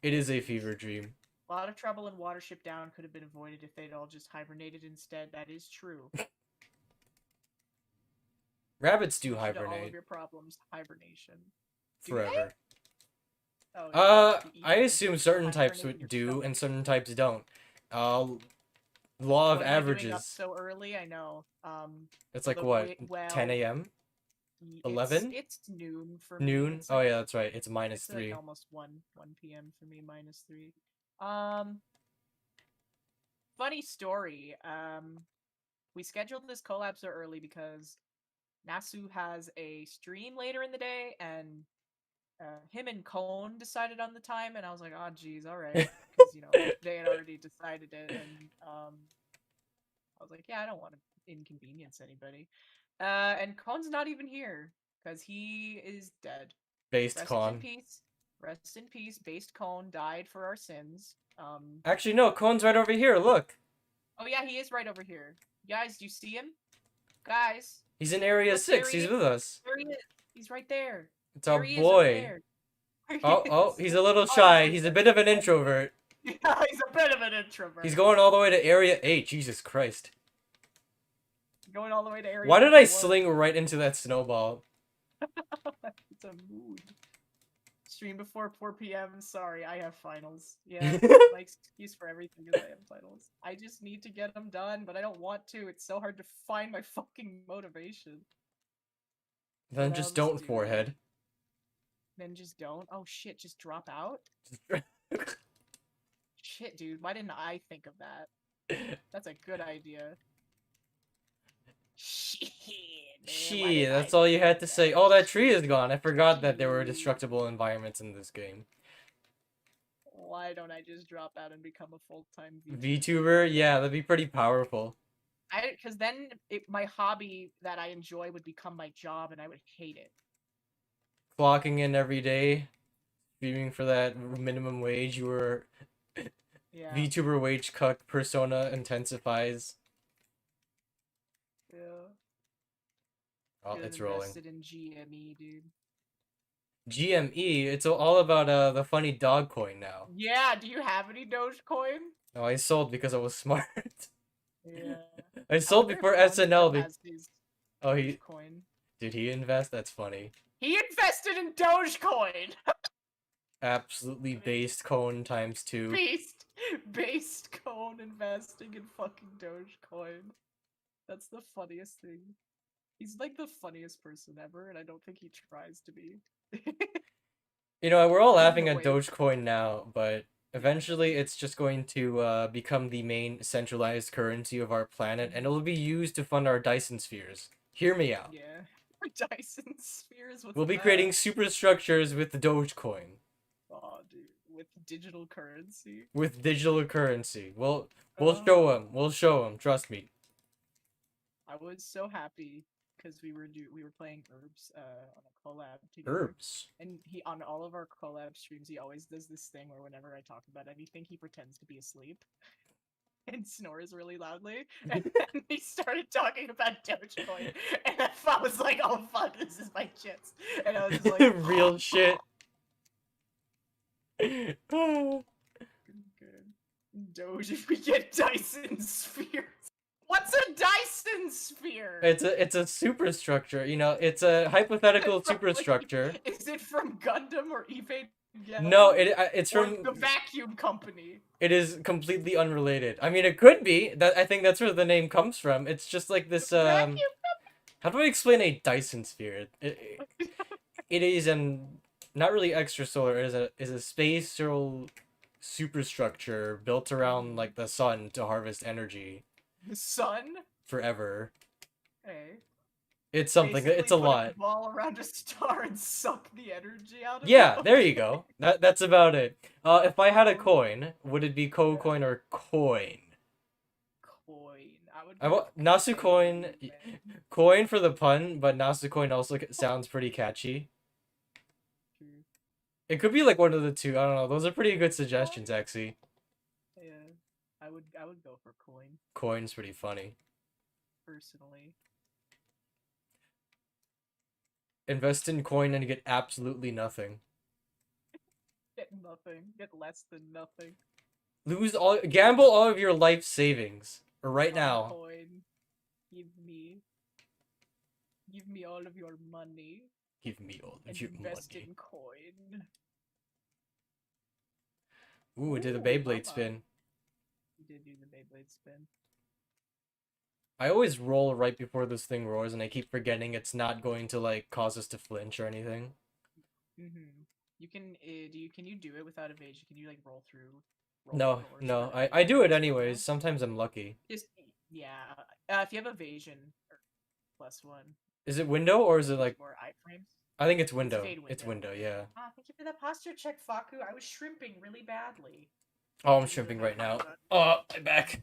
It is a fever dream. A lot of trouble in Watership Down could have been avoided if they'd all just hibernated instead. That is true. Rabbits do Solution to all hibernate of your problems, hibernation. forever. Oh, I assume certain types hibernate in your do stomach. and certain types don't. Law of What am I doing up averages. so early, I know. It's like the what? well, 10 a.m. 11? It's noon for me. Noon? It's Oh like, yeah, that's right. It's minus it's 3. like almost 1 p.m. for me, -3. Funny story. We scheduled this collab so early because Nasu has a stream later in the day, and him and Cone decided on the time, and I was like, oh, geez, all right, because they had already decided it, and I was like, yeah, I don't want to inconvenience anybody. And Cone's not even here because he is dead. Based Rest in con. peace. Rest in peace. Based Cone died for our sins. Actually, no, Con's right over here. Look. Oh yeah, he is right over here. Guys, do you see him? Guys, He's in Area look, there 6. he He's is. with us. There he is. He's right there. It's our There he is over boy. there. There he Oh, is. he's a little Oh, shy. He's a bit of an introvert. yeah, he's a bit of an introvert. He's going all the way to Area 8. Jesus Christ. Going all the way to Area. Why did I 51. sling right into that snowball? It's a mood. Stream before 4 p.m. Sorry, I have finals. Yeah, my excuse for everything is I have finals. I just need to get them done, but I don't want to. It's so hard to find my fucking motivation. Then just don't, forehead. Then just don't? Oh shit, just drop out? Shit, dude, why didn't I think of that? That's a good idea. Shit, man. Shit, that's all you had to say. Oh, that tree is gone. I forgot that there were destructible environments in this game. Why don't I just drop out and become a full-time VTuber? Yeah, that'd be pretty powerful. Because then my hobby that I enjoy would become my job, and I would hate it. Clocking in every day, streaming for that minimum wage. You were Yeah. VTuber wage cuck persona intensifies. Yeah. Oh, it's rolling. Invested in GME, dude. GME, it's all about the funny dog coin now. Yeah, do you have any Dogecoin? No, I sold because I was smart. Yeah. I sold before SNL. Oh, Dogecoin. Did he invest? That's funny. He invested in Dogecoin. Absolutely based cone times 2. Based cone investing in fucking Dogecoin. That's the funniest thing. He's like the funniest person ever, and I don't think he tries to be. You know, we're all laughing at Dogecoin now, but eventually it's just going to become the main centralized currency of our planet, and it'll be used to fund our Dyson spheres. Hear me out. Yeah. Dyson spheres? We'll be creating superstructures with the Dogecoin. Oh, dude. With digital currency? With digital currency. We'll show them. We'll show them. Trust me. I was so happy because we were playing Herbs on a collab together. Herbs. And he on all of our collab streams he always does this thing where whenever I talk about anything he pretends to be asleep and snores really loudly. And then he started talking about Dogecoin, and I was like, "Oh fuck, this is my chits." And I was just like, real shit. Good. Doge if we get Dyson spheres. What's a Dyson sphere? It's a superstructure. You know, it's a hypothetical superstructure. Is it from Gundam or Evangelion? No, it's from the vacuum company. It is completely unrelated. I mean, it could be. I think that's where the name comes from. It's just like this. How do I explain a Dyson sphere? It is not really extrasolar. It is a spatial superstructure built around like the sun to harvest energy. The sun? Forever. Hey. It's something. It's a lot. A ball around a star and suck the energy out of it. Yeah, there you go. That's about it. If I had a coin, would it be coin or coin? I would. Nasu coin. Coin for the pun, but Nasu coin also sounds pretty catchy. It could be like one of the two. I don't know. Those are pretty good suggestions, actually. Yeah, I would go for coin. Coin's pretty funny. Personally. Invest in coin and get absolutely nothing. Get nothing. Get less than nothing. Gamble all of your life savings right now. Coin. Give me all of your money. Give me all of your money. Invest in coin. Ooh, it did a Beyblade spin. You did do the Beyblade spin. I always roll right before this thing roars, and I keep forgetting it's not going to like cause us to flinch or anything. You can can you do it without evasion? Can you like roll through? No. I do it anyways. Sometimes I'm lucky. Just if you have evasion or +1. Is it window or is it like more iframes? I think it's It's window. fade It's window. window, yeah. Ah, thank you for that posture check, Faku. I was shrimping really badly. Oh, I'm Really shrimping bad right now. bad. Oh, my back.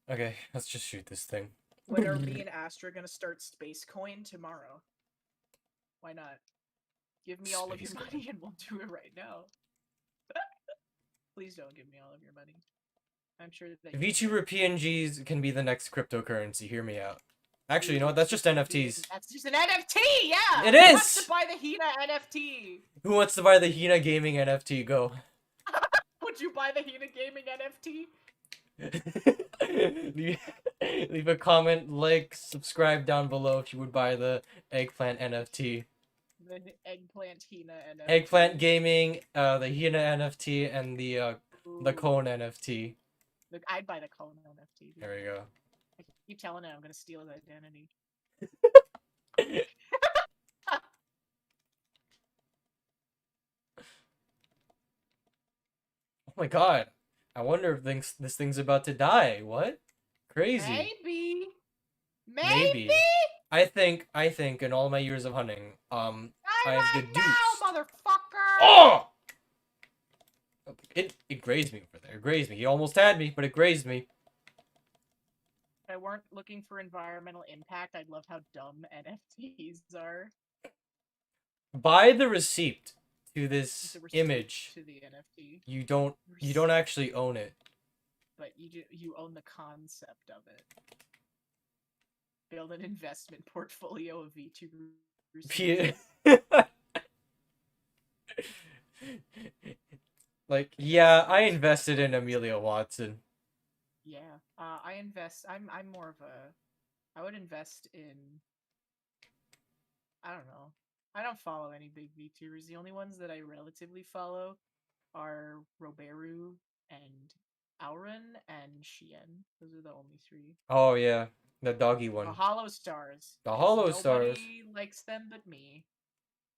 Okay, let's just shoot this thing. When are me and Astra gonna start Space Coin tomorrow? Why not? Give me all of your Space money Coin. and we'll do it right now. Please don't give me all of your money. I'm sure that you VTuber would. PNGs can be the next cryptocurrency. Hear me out. Actually, you know Ooh, what? That's just it's gonna be NFTs. that's just an NFT, yeah! It Who wants to is! buy the Hina NFT? Who wants to buy the Hina Gaming NFT? Go. Would you buy the Hina Gaming NFT? leave, leave a comment, like, subscribe down below if you would buy the eggplant NFT. The eggplant Hina NFT. Eggplant Gaming, the Hina NFT, and the Ooh. cone NFT. Look, I'd buy the Cone NFT. Dude. There we go. I keep telling it I'm gonna steal his identity. Oh my god. I wonder if this thing's about to die. What? Crazy. Maybe. Maybe. I think in all my years of hunting, I have deduced. Now, motherfucker! Oh! It grazed me over there. It grazed me. He almost had me, but it grazed me. If I weren't looking for environmental impact, I'd love how dumb NFTs are. Buy the receipt to this image. To the NFT. You don't actually own it. But you own the concept of it. Build an investment portfolio of VTubers. Like, yeah, I invested in Amelia Watson. Yeah, I invest. I'm more of a. I would invest in. I don't know. I don't follow any big VTubers. The only ones that I relatively follow are Roberu and Auron and Shien. Those are the only three. Oh yeah, the doggy one. The Hollow Stars. The Hollow Stars. Nobody likes them but me.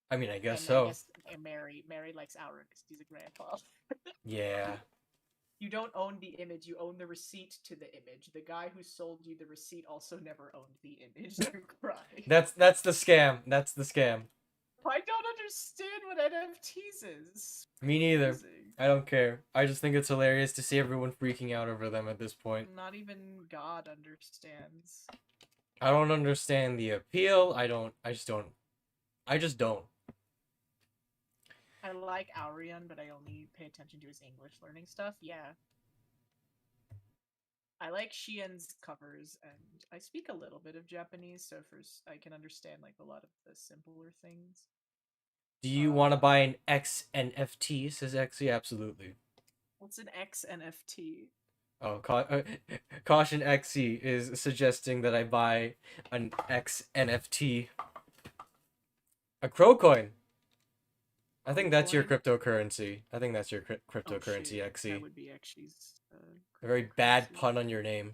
I mean, I guess and so. I guess Mary likes Auron because he's a grandpa. Yeah. You don't own the image, you own the receipt to the image. The guy who sold you the receipt also never owned the image. They're crying. That's the scam. That's the scam. I don't understand what NFTs is. Me neither. I don't care. I just think it's hilarious to see everyone freaking out over them at this point. Not even God understands. I don't understand the appeal. I just don't. I like Aurion, but I only pay attention to his English learning stuff. Yeah. I like Shien's covers, and I speak a little bit of Japanese, so I can understand like a lot of the simpler things. Do you want to buy an X NFT? Says Xy. Absolutely. What's an X NFT? Oh, Caution XC is suggesting that I buy an X NFT. A crow coin. I think that's your cryptocurrency. I think that's your cryptocurrency, XC. That would be Xy's. A very bad pun on your name.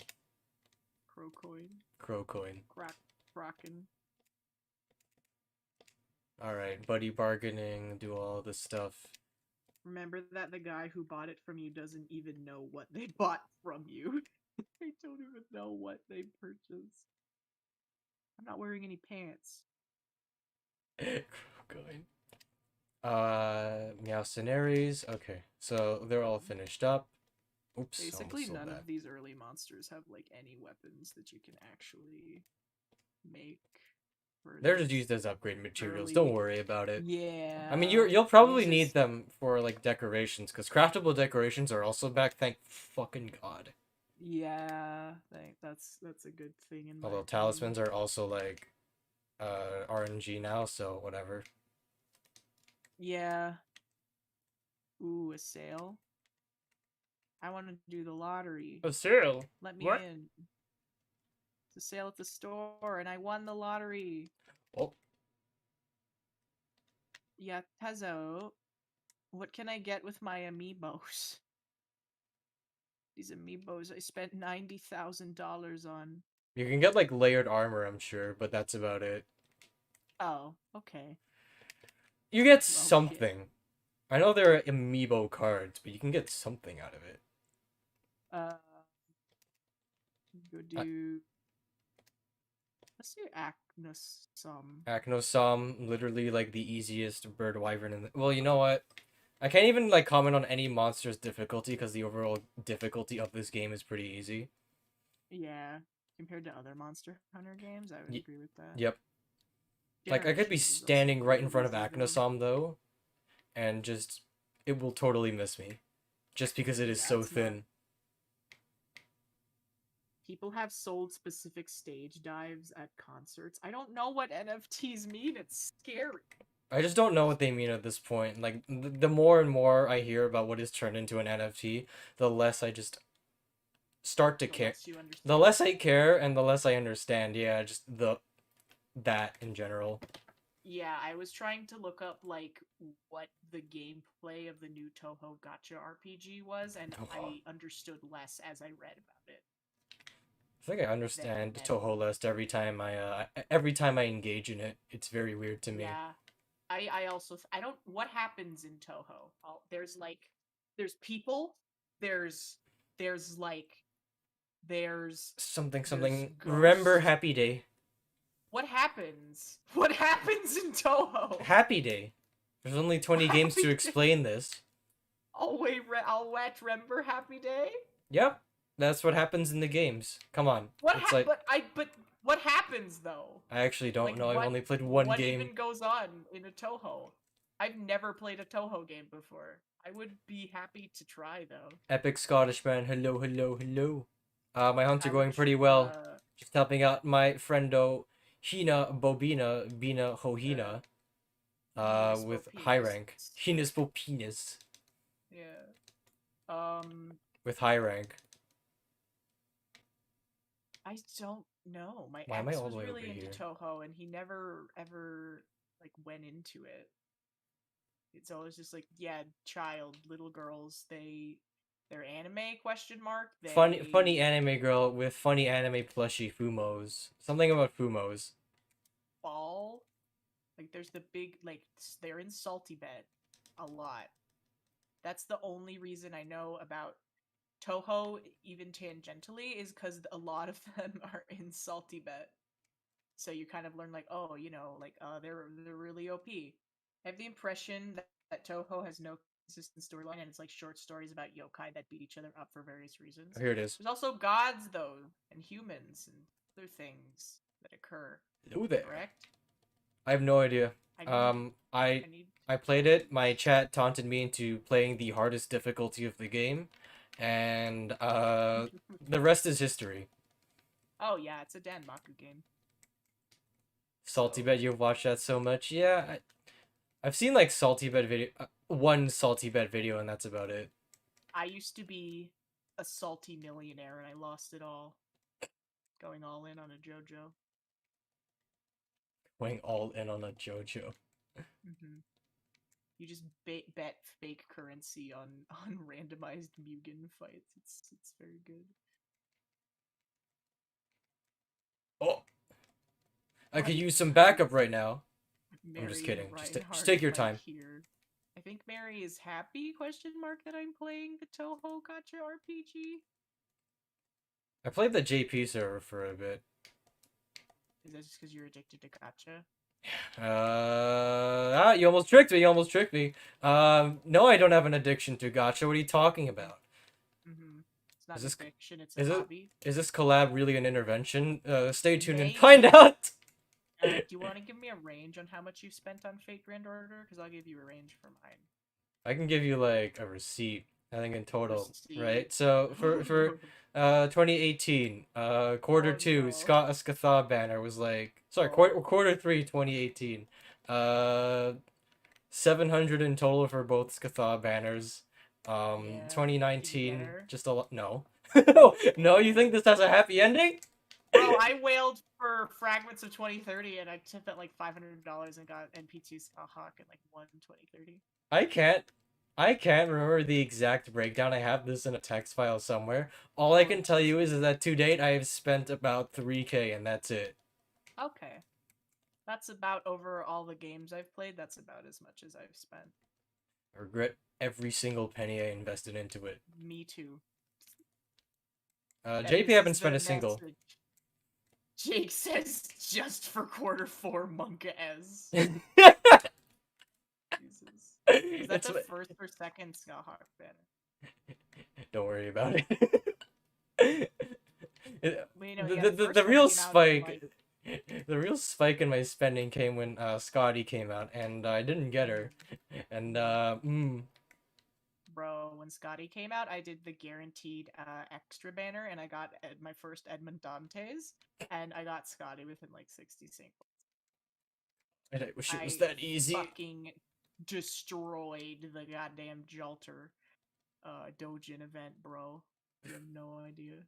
Crow coin. Crow coin. Kraken. Alright, buddy bargaining, do all this stuff. Remember that the guy who bought it from you doesn't even know what they bought from you. They don't even know what they purchased. I'm not wearing any pants. Crow coin. Meowcenaries. Okay, so they're all finished up. Oops. Basically, none of these early monsters have like any weapons that you can actually make. They're just used as upgrade materials. Don't worry about it. Yeah. I mean, you'll probably need them for like decorations, because craftable decorations are also back. Thank fucking god. Yeah, that's a good thing. Although talismans are also like RNG now, so whatever. Yeah. Ooh, a sale. I want to do the lottery. A sale? Let me in. It's a sale at the store, and I won the lottery. Oh. Yeah, Pezzo. What can I get with my amiibos? These amiibos I spent $90,000 on. You can get like layered armor, I'm sure, but that's about it. Oh, okay. You get something. I know there are amiibo cards, but you can get something out of it. Go do... Let's say Acnus some. Acnosom, literally like the easiest bird wyvern in the... Well, you know what? I can't even like comment on any monster's difficulty because the overall difficulty of this game is pretty easy. Yeah, compared to other Monster Hunter games, I would Y- agree with that. yep. Like I could be Generations is also standing right in really front of easy though. Acnosom though, and just it will totally miss me, just because it is Yeah, so it's not. thin. People have sold specific stage dives at concerts. I don't know what NFTs mean. It's scary. I just don't know what they mean at this point. Like the more and more I hear about what is turned into an NFT, the less I just start to The care. less you The understand. less I care and the less I understand. Yeah, just the that in general. Yeah, I was trying to look up like what the gameplay of the new Toho Gacha RPG was, and Oh, I understood less as I read about it I think I than understand than Toho List every time I engage in it. It's very weird to me. yeah. I also I don't what happens in Toho. There's like there's people, there's there's like there's Something there's something. Remember ghosts. Happy Day. What happens? What happens in Toho? Happy Day. There's only 20 games to Happy Day. explain this. I'll wet remember Happy Day. Yep. That's what happens in the games. Come on. It's like But what happens though? I actually don't Like know. I've only played one what game. even goes on in a Toho? I've never played a Toho game before. I would be happy to try though. Epic Scottish man. Hello, hello, hello. My hunts are Haven't going pretty well. uh Just helping out my friendo Hina Bobina Bina Hohina. penis bo With high penis. rank. Hina's Bopinas. Yeah. Um With high rank. I don't know. My Why am I ex all was the way over really into here? Toho and he never ever like went into it. It's always just like, yeah, child, little girls, they're anime question mark. Funny They anime girl with funny anime plushie Fumos. Something about Fumos. fall. Like there's the big like they're in Salty Bed a lot. That's the only reason I know about Toho even tangentially is because a lot of them are in Salty Bed. So you kind of learn like, oh, like they're really OP. I have the impression that Toho has no consistent storyline and it's like short stories about yokai that beat each other up for various reasons. Here it is. There's also gods though, and humans and other things that occur. Hello there. Correct? I have no idea. I need Um, I I need I played it. My chat taunted me into playing the hardest difficulty of the game, and the rest is history. Oh yeah, it's a Danmaku game. Salty So Bet, you've watched that so much. Yeah, I've seen like Salty Bet video, one Salty Bet video, and that's about it. I used to be a salty millionaire and I lost it all. Going all in on a JoJo. Going all in on a JoJo. Mm-hmm. You just bet fake currency on on randomized Mugen fights. It's very good. Oh, I What? could use some backup right now. I'm just Mary and kidding. Just Reinhardt take your fight time. here. I think Mary is happy? Question mark that I'm playing the Toho Gacha RPG. I played the JP server for a bit. Is that just because you're addicted to gacha? You almost tricked me. You almost tricked me. No, I don't have an addiction to gacha. What are you talking about? Mm-hmm. It's not Is an this addiction. It's a is it hobby. is this collab really an intervention? Stay tuned and find Maybe. out. Do you want to give me a range on how much you've spent on Fate Grand Order? Because I'll give you a range for mine. I can give you like a receipt. I think in total, right? Receipt? So for 2018, quarter Oh two, no. Scott Escathaw banner was like sorry, Oh. quarter three, 2018. 700 in total for both Scathaw banners. Yeah. Could be 2019, better. just a lot. No, no. You think this has a happy ending? Bro, I wailed for Fragments of 2030 and I tipped at like $500 and got NPT's a hawk at like 1 2030. I can't. I can't remember the exact breakdown. I have this in a text file somewhere. All I can tell you is that to date I have spent about 3K and that's it. Okay. That's about over all the games I've played. That's about as much as I've spent. I regret every single penny I invested into it. Me too. JP This haven't is spent the a single. message. Jake says just for quarter four, Monka S. Jesus. Was that It's the first or second Skahawk banner? don't worry about it. Wait, no, the, yeah, the, the the first the one real came out in spike like. the real spike in my spending came when Scotty came out and I didn't get her. And Bro, when Scotty came out, I did the guaranteed extra banner, and I got my first Edmond Dantes, and I got Scotty within like 60 seconds. I wish it was I that easy. fucking destroyed the goddamn Jalter Dojin event, bro. You have no idea.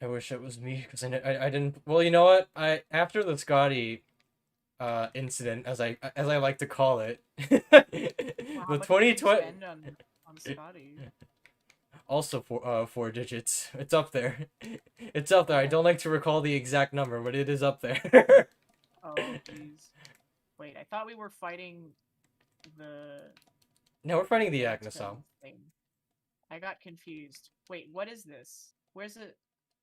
I wish it was me because I didn't. Well, you know what? I after the Scotty incident, as I like to call it, Well, how the much did you 2020 spend on Scotty? also four digits. It's up there. It's up there. I don't like to recall the exact number, but it is up there. Oh, jeez. Wait, I thought we were fighting the No, we're fighting the Phantom Agnesol. thing. I got confused. Wait, what is this? Where's it?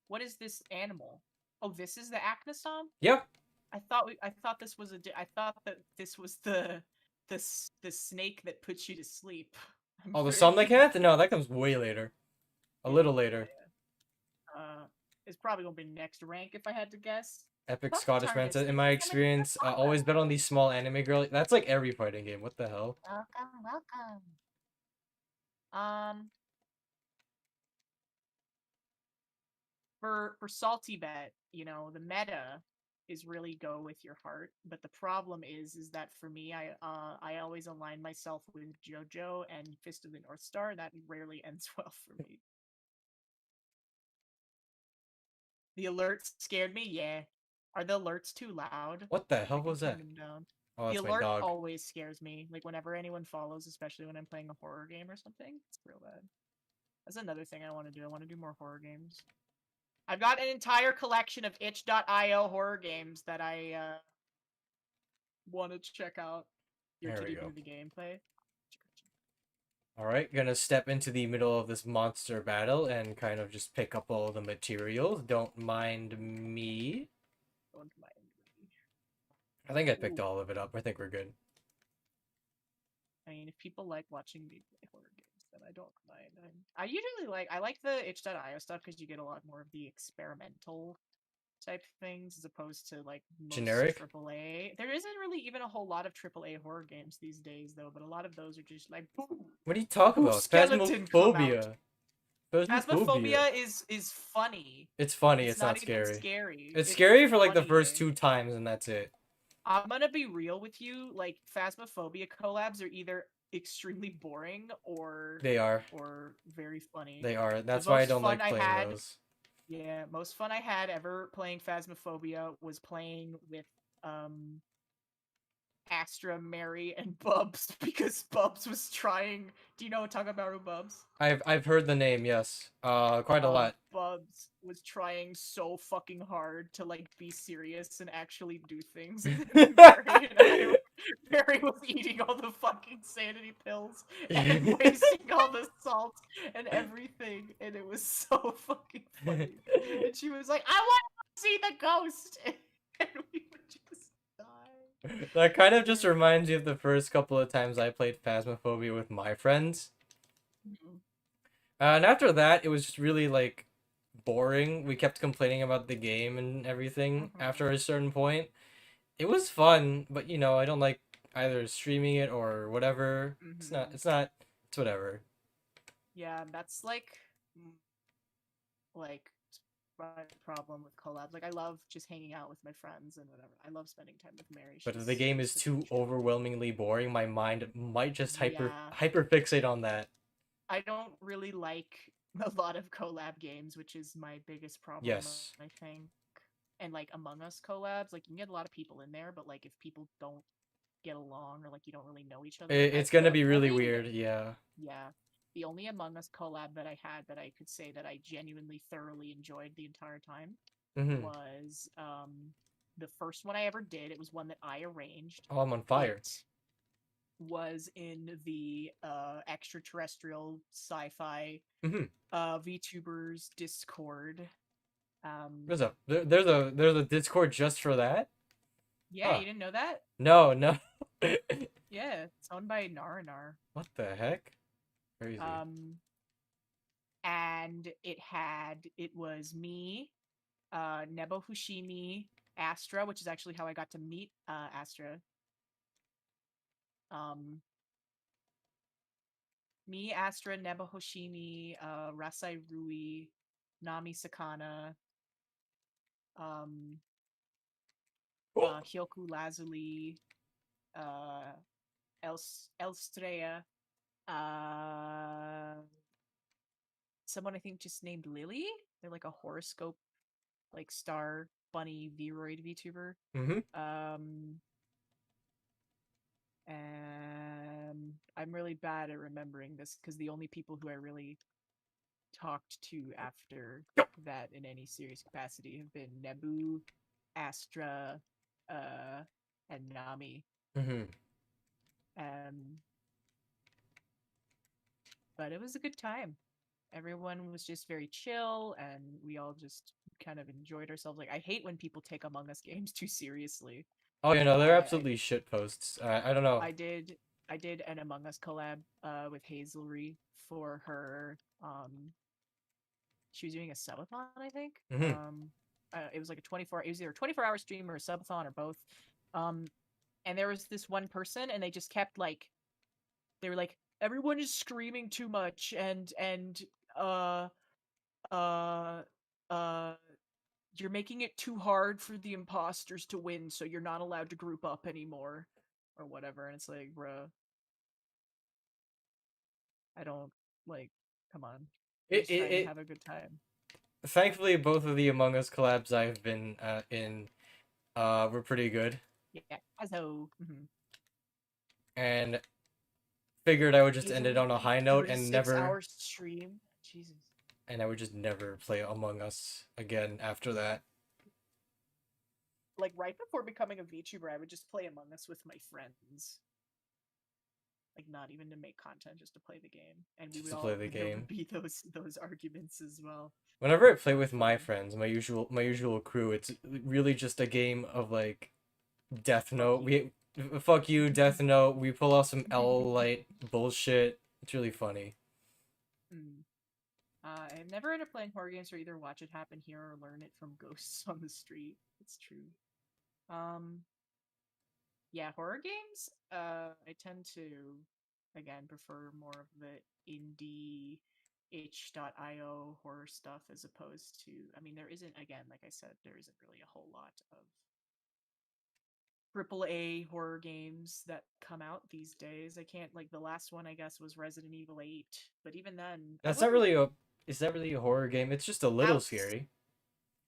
What is this animal? Oh, this is the Acnosom? Yep. I thought this was I thought that this was the snake that puts you to sleep. I'm Oh, the very Somnicanth? No, confused. that comes way later. A Yeah, little yeah, later. yeah. It's probably gonna be next rank if I had to guess. Epic Fuck Scottish Tarnus, Manta. In thank my you so much for the experience, follow. always bet on these small anime girl. That's like every fighting game. What the hell? Welcome, welcome. Um, for salty bet, the meta is really go with your heart, but the problem is that for me, I always align myself with JoJo and Fist of the North Star. That rarely ends well for me. The alerts scared me. Yeah, are the alerts too loud? What the I hell can was turn that? them down. Oh, The that's my alert dog. always scares me. Like whenever anyone follows, especially when I'm playing a horror game or something, it's real bad. That's another thing I want to do. I want to do more horror games. I've got an entire collection of itch.io horror games that I want to check out. Here There to we do go. the gameplay. Alright, gonna step into the middle of this monster battle and kind of just pick up all the materials. Don't mind me. Don't mind me. I think I picked Ooh. all of it up. I think we're good. I mean, if people like watching me play horror games, then I don't mind. I usually I like the itch.io stuff because you get a lot more of the experimental type things as opposed to like most Generic? AAA. There isn't really even a whole lot of AAA horror games these days, though. But a lot of those are just like, boom, What are you talking ooh, about? skeleton come out. Phasmophobia. Phasmophobia. Phasmophobia is funny. It's funny, It's it's not not even scary. scary. It's It's scary for like the first funny. two times and that's it. I'm gonna be real with you. Like Phasmophobia collabs are either extremely boring They are. or very funny. They are. The That's why I most don't fun like I playing had, those. yeah, most fun I had ever playing Phasmophobia was playing with um Astra, Mary, and Bubs because Bubs was trying. Do you know Takamaru Bubs? I've heard the name, yes. Quite a lot. Bubs was trying so fucking hard to like be serious and actually do things, and then Barry was eating all the fucking sanity pills and wasting all the salt and everything, and it was so fucking funny. And she was like, "I want to see the ghost," and we would just die. That kind of just reminds me of the first couple of times I played Phasmophobia with my friends. Mhm. And after that, it was just really like boring. We kept complaining about the game and everything Mhm. after a certain point. It was fun, but I don't like either streaming it or whatever. Mhm. It's whatever. Yeah, that's mm, like my problem with collabs. Like I love just hanging out with my friends and whatever. I love spending time with Mary. But if the She's game is such a too true. overwhelmingly boring, my mind might just Yeah, hyper fixate on that. I don't really like a lot of collab games, which is my biggest problem, Yes. I think. And like Among Us collabs, like you can get a lot of people in there, but like if people don't get along or like you don't really know each other, It's gonna be really weird, yeah. yeah, the only Among Us collab that I had that I could say that I genuinely thoroughly enjoyed the entire time Mm-hmm. was the first one I ever did. It was one that I arranged. Oh, I'm on fire. It was in the extraterrestrial sci-fi Mm-hmm. VTubers Discord. There's a Discord just for that? Yeah, Huh. you didn't know that? No, no. Yeah, it's owned by Naranar. What the heck? Crazy. Um, and it was me, Nebo Fushimi, Astra, which is actually how I got to meet Astra. Um, Me, Astra, Nebo Hoshimi, Rasai Rui, Nami Sakana, um, Hyoku Lazuli, uh, Elstrea, uh, someone I think just named Lily. They're like a horoscope, like star bunny Vroid VTuber. Mm-hmm. Um, and I'm really bad at remembering this because the only people who I really talked to after that in any serious capacity have been Nebu, Astra, and Nami. Mm-hmm. Um, but it was a good time. Everyone was just very chill, and we all just kind of enjoyed ourselves. Like I hate when people take Among Us games too seriously. Oh, you know, they're I absolutely shit posts. I don't know. I did I did an Among Us collab with Hazelry for her she was doing a subathon, I think. Mm-hmm. It was like it was either a 24-hour stream or a subathon or both. Um, and there was this one person, and they just kept like, they were like, everyone is screaming too much, and uh, uh, uh, you're making it too hard for the imposters to win, so you're not allowed to group up anymore, or whatever. And it's like, bruh, I don't like. Come on, we're It, just it, trying to it have a good time. Thankfully, both of the Among Us collabs I've been in were pretty good, Yeah, so and figured I would just end it easily on a high note 36-hour stream. Jesus. and I would just never play Among Us again after that. Like right before becoming a VTuber, I would just play Among Us with my friends. Like not even to make content, just to play the game. And we Just would to play all the there game. would be those arguments as well. Whenever I play So with my fun. friends, my usual crew, it's really just a game of like Death Fuck Note. you. We fuck you, Death Note. We pull off some L light bullshit. It's really funny. Mm. I've never ended up playing horror games or either watch it happen here or learn it from ghosts on the street. It's true. Um, yeah, horror games. I tend to, again, prefer more of the indie itch.io horror stuff as opposed to. I mean, there isn't, again, like I said, there isn't really a whole lot of AAA horror games that come out these days. I can't, like, the last one I guess was Resident Evil 8, but even then, I That's not wouldn't really a. Is that really a horror game? It's just a little out scary.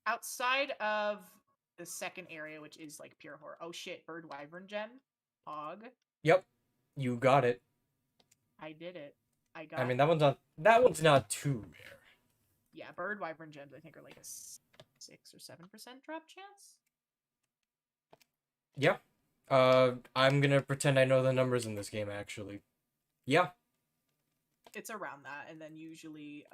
outside of the second area, which is like pure horror. Oh shit, Bird Wyvern Gem, Hog. Yep, you got it. I did it. I I got mean, that one's not too rare. yeah. Bird Wyvern Gems I think are like a 6 or 7% drop chance. Yeah. I'm gonna pretend I know the numbers in this game actually. Yeah. It's around that, and then usually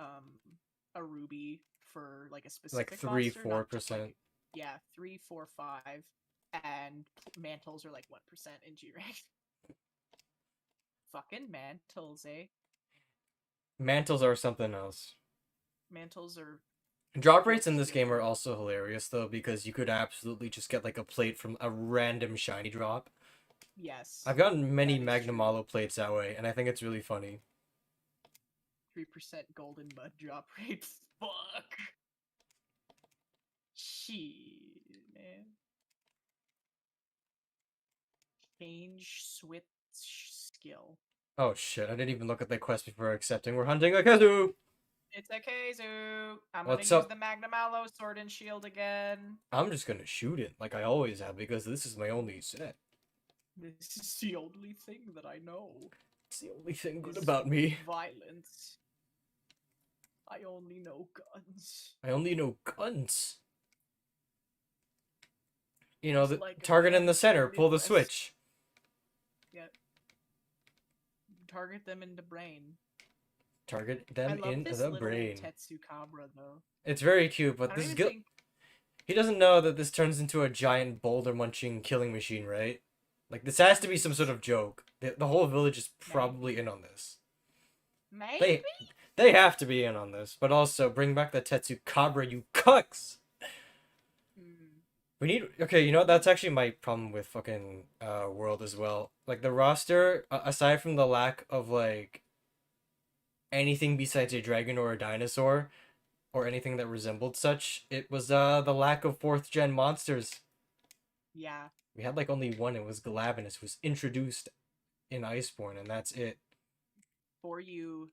a ruby for like a Like specific three, monster, four not just percent. like yeah 3, 4, 5, and mantles are like 1% in G rank. Fucking mantles, eh? Mantles are something else. Mantles are Drop rates in flips this game are different. also hilarious though because you could absolutely just get like a plate from a random shiny drop. Yes, I've gotten many that is Magnum true. Malo plates that way, and I think it's really funny. 3% golden mud drop rate. Fuck. Shit, man. Change switch skill. Oh shit! I didn't even look at the quest before accepting. We're hunting a kazoo. It's a Kazu. I'm gonna What's use up? the Magnum Aloe sword and shield again. I'm just gonna shoot it like I always have because this is my only set. This is the only thing that I know. It's the only thing good Is about me. violence. I only know guns. I only know guns. You know, Just the like a target in man the center, stored in pull the West. switch. Yeah. Target them in the brain. Target I them love in this the little brain. Tetsukabra though. It's very cute, I but don't this even go think. he doesn't know that this turns into a giant boulder munching killing machine, right? Like this has to be some sort of joke. The whole village is probably Maybe. in on this. They Maybe. they have to be in on this, but also bring back the Tetsukabra, you cucks. Mm. We need okay, you know that's actually my problem with fucking World as well. Like the roster, aside from the lack of like anything besides a dragon or a dinosaur or anything that resembled such, it was the lack of fourth gen monsters. Yeah. We had like only one. It was Galabinus, who was introduced in Iceborne, and that's it. For you,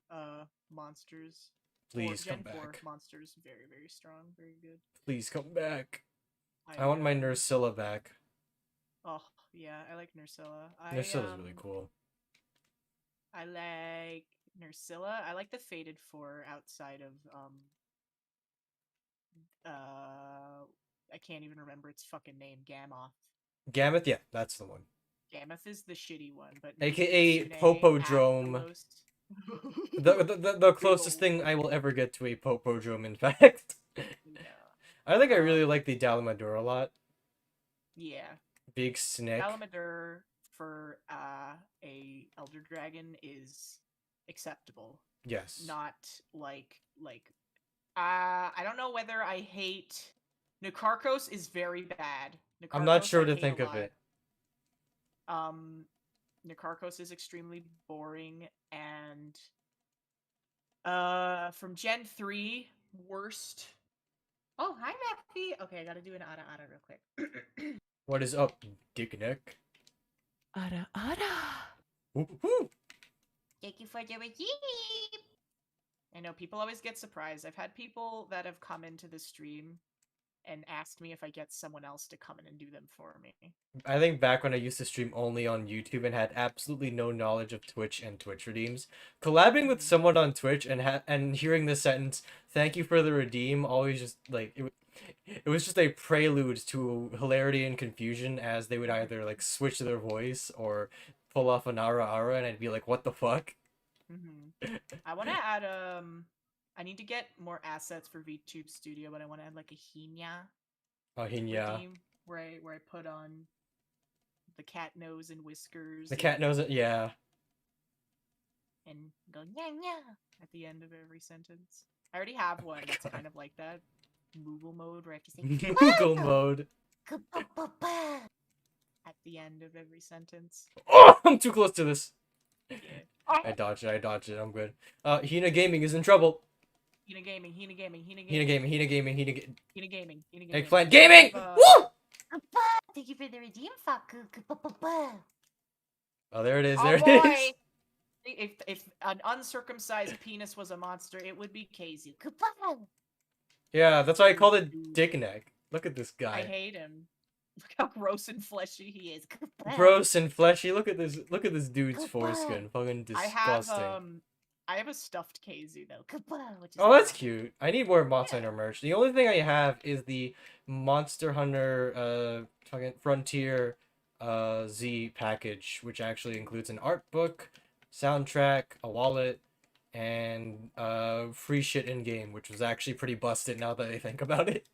monsters. Please come Gen 4 back. monsters. Very, very strong. Very good. Please come back. I I want my Nursilla back. Oh yeah, I like Nursilla. Nursilla's really cool. I like Nursilla. I like the Fated Four outside of I can't even remember its fucking name. Gamoth. Gammoth, yeah, that's the one. Gamoth is the shitty one, but AKA Tsune, Popodrome. Aptos. The Big closest ol' thing I will ever get to a Popodrome, in fact. Yeah. I think I really like the Dalamadur a lot. Yeah. Big Snick. Salamander for a Elder Dragon is acceptable. Yes. Not like I don't know whether I hate Nikarkos is very bad. Nikarkos, I'm not sure I to hate think a of lot. it. Nikarkos is extremely boring, and from Gen 3, worst. Oh, hi Matthew. Okay, I gotta do an Ada Ada real quick. What is up, Dick Neck? Ada Ada. Woo-hoo. Thank you for the receipt. I know people always get surprised. I've had people that have come into the stream and asked me if I get someone else to come in and do them for me. I think back when I used to stream only on YouTube and had absolutely no knowledge of Twitch and Twitch redeems, collabing with someone on Twitch and hearing this sentence, "Thank you for the redeem," always just like it was just a prelude to hilarity and confusion as they would either like switch their voice or pull off an ara ara, and I'd be like, "What the fuck?" I want to add I need to get more assets for VTube Studio, but I want to add like a Hinya Oh, yeah. redeem where I put on the cat nose and whiskers. The cat knows it. Yeah. And go nya nya at the end of every sentence. I already have one that's God. kind of like that. Moogle mode where I have to say Google mode. at the end of every sentence. Oh, I'm too close to this. Yeah. I dodged it. I'm good. Hina Gaming is in trouble. Hina Gaming. Hina Gaming. Eggplant Gaming. Woo! Thank you for the redeem, Faku. Oh, there it is. Oh, There it boy. is. If an uncircumcised penis was a monster, it would be Keizu. Yeah, that's why I called it Dick Neck. Look at this I guy. hate him. Look how gross and fleshy he is. Gross and fleshy. Look at this. Look at this dude's foreskin. Fucking disgusting. I have a stuffed Keizu though. Which is Oh, that's cute. I need more Monster Hunter merch. The only thing I have is the Monster Hunter fucking Frontier Z package, which actually includes an art book, soundtrack, a wallet, and free shit in game, which was actually pretty busted now that I think about it.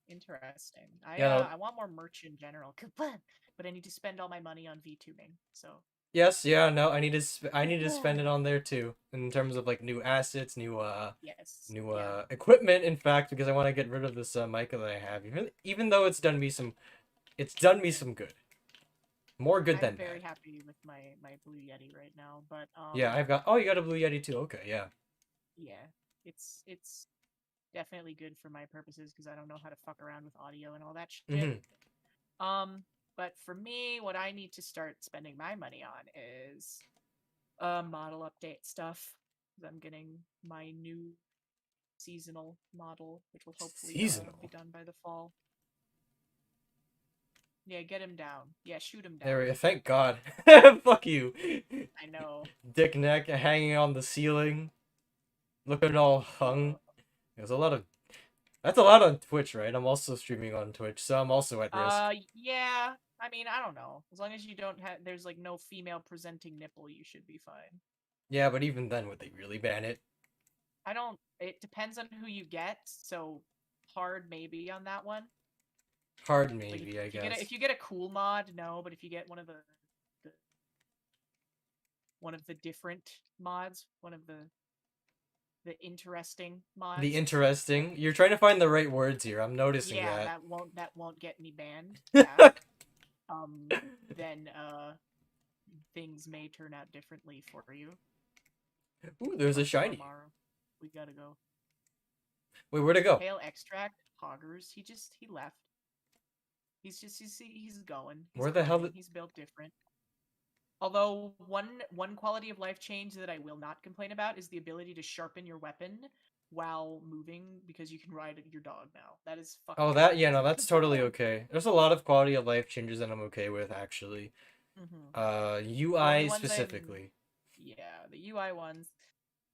Interesting. Yeah. I want more merch in general, but I need to spend all my money on VTubing. So Yes, yeah, no, I need to spend it on there too, in terms of like new assets, new equipment. In fact, because I want to get rid of this mic that I have, even though it's done me some good, more good than bad. I'm very happy with my Blue Yeti right now, but yeah, I've got. Oh, you got a Blue Yeti too. Okay, yeah. Yeah, it's definitely good for my purposes because I don't know how to fuck around with audio and all that shit. But for me, what I need to start spending my money on is model update stuff. I'm getting my new seasonal model, which will hopefully be done by the fall. Yeah, get him down. Yeah, shoot him down. There we go. Thank God. Fuck you. I know. Dick Neck hanging on the ceiling, looking all hung. There's a lot of. That's a lot on Twitch, right? I'm also streaming on Twitch, so I'm also at risk. Yeah. I mean, I don't know. As long as you don't have, there's like no female presenting nipple, you should be fine. Yeah, but even then, would they really ban it? I don't. It depends on who you get. So hard maybe on that one. Hard Like maybe, I if you get guess. if you get a cool mod, no. But if you get the one of the different mods, one of the interesting The mods, then interesting. You're trying to find the right words here. I'm noticing yeah, that. that won't get me banned. Yeah. Then things may turn out differently for you. Ooh, there's a shiny. Maru. We gotta go. Wait, where'd it go? Pale extract, Hoggers. He left. He's going. He's Where the hell playing. did... He's built different. Although one quality of life change that I will not complain about is the ability to sharpen your weapon while moving because you can ride your dog now. That is fucking Oh, that, yeah, no, amazing. that's totally okay. There's a lot of quality of life changes that I'm okay with, actually. The only UI ones specifically. yeah, the UI ones.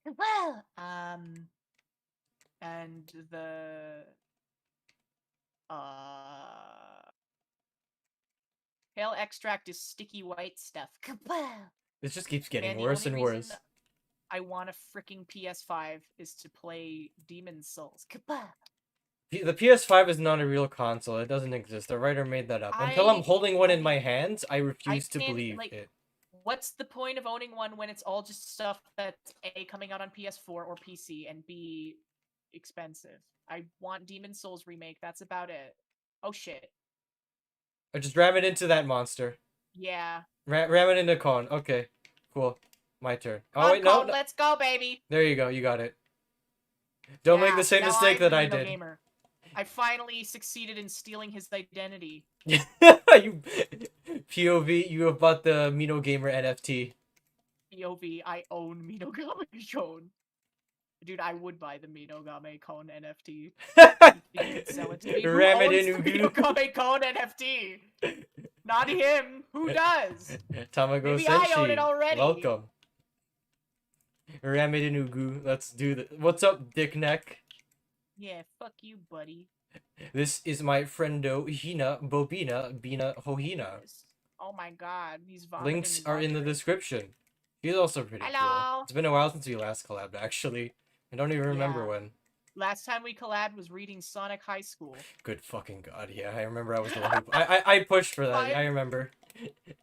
Well, and the pale extract is sticky white stuff. Kapow! This just keeps getting Man, the worse only and reason worse. I want a freaking PS5 is to play Demon's Souls. Kapow! The PS5 is not a real console. It doesn't exist. The writer made that up. Until I'm holding one in my hands, I refuse to can't, believe like, it. what's the point of owning one when it's all just stuff that's A, coming out on PS4 or PC, and B, expensive? I want Demon's Souls remake. That's about it. Oh shit. I just ram it into that monster. Yeah. Ram it into Con. Okay, cool. My turn. Oh, Come wait, on, no. let's go, baby. There you go. You got it. Don't make the same now mistake I'm that the I Mino did. Gamer. I finally succeeded in stealing his identity. You POV, you have bought the Mino Gamer NFT. POV, I own Minogame Cone. Dude, I would buy the Minogame Cone NFT. You could sell it to me. Who Ram it owns in the Ugu. Minogame Cone NFT? Not him. Who does? Tamago Maybe I own it Senshi. already. Welcome. Ram it in Ugu. Let's do this. What's up, dick neck? Yeah, fuck you, buddy. This is my friendo Hina Bobina Bina Hohina. Oh my god, he's vomiting. Links are in the description. He's also pretty cool. It's been a while since we last collabed, actually. I don't even remember when. Last time we collabed was reading Sonic High School. Good fucking god, yeah. I remember I was the one who... I pushed for that, I remember.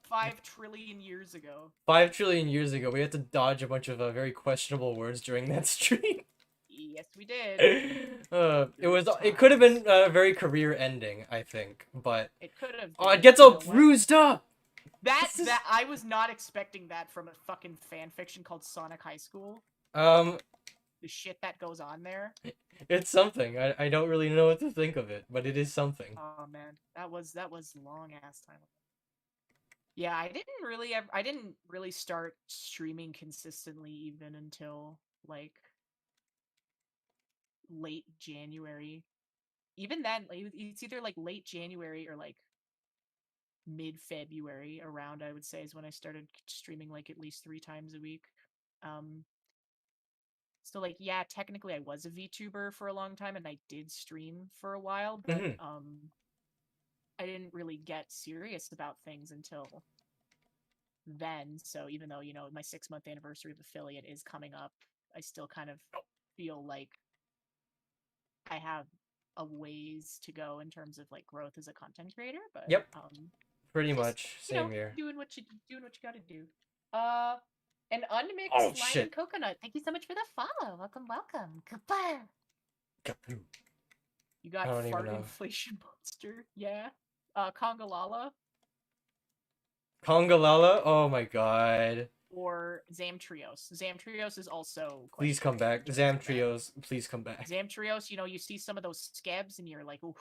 5 trillion years ago. 5 trillion years ago, we had to dodge a bunch of very questionable words during that stream. Yes, we did. It could have been a very career ending, I think, but... It could have. Oh, it gets all bruised up! That I was not expecting that from a fucking fan fiction called Sonic High School. The shit that goes on there. It's something. I don't really know what to think of it, but it is something. Oh man, that was long ass time ago. Yeah, I didn't really start streaming consistently even until like late January. Even then, like, it's either like late January or like mid-February around, I would say, is when I started streaming like at least 3 times a week. So like, yeah, technically I was a VTuber for a long time and I did stream for a while, but I didn't really get serious about things until then. So even though, you know, my 6-month anniversary of affiliate is coming up, I still kind of feel like I have a ways to go in terms of like growth as a content creator, but yep, pretty much same here. Doing what you gotta do. An unmixed lime and coconut. Thank you so much for the follow. Welcome. Kapoo. You got fart inflation monster. Yeah. Congalala. Congalala? Oh my god. Or Zamtrios. Zamtrios is also quite please come back. Zamtrios, please come back. Zamtrios, you know, you see some of those scabs and you're like, oof.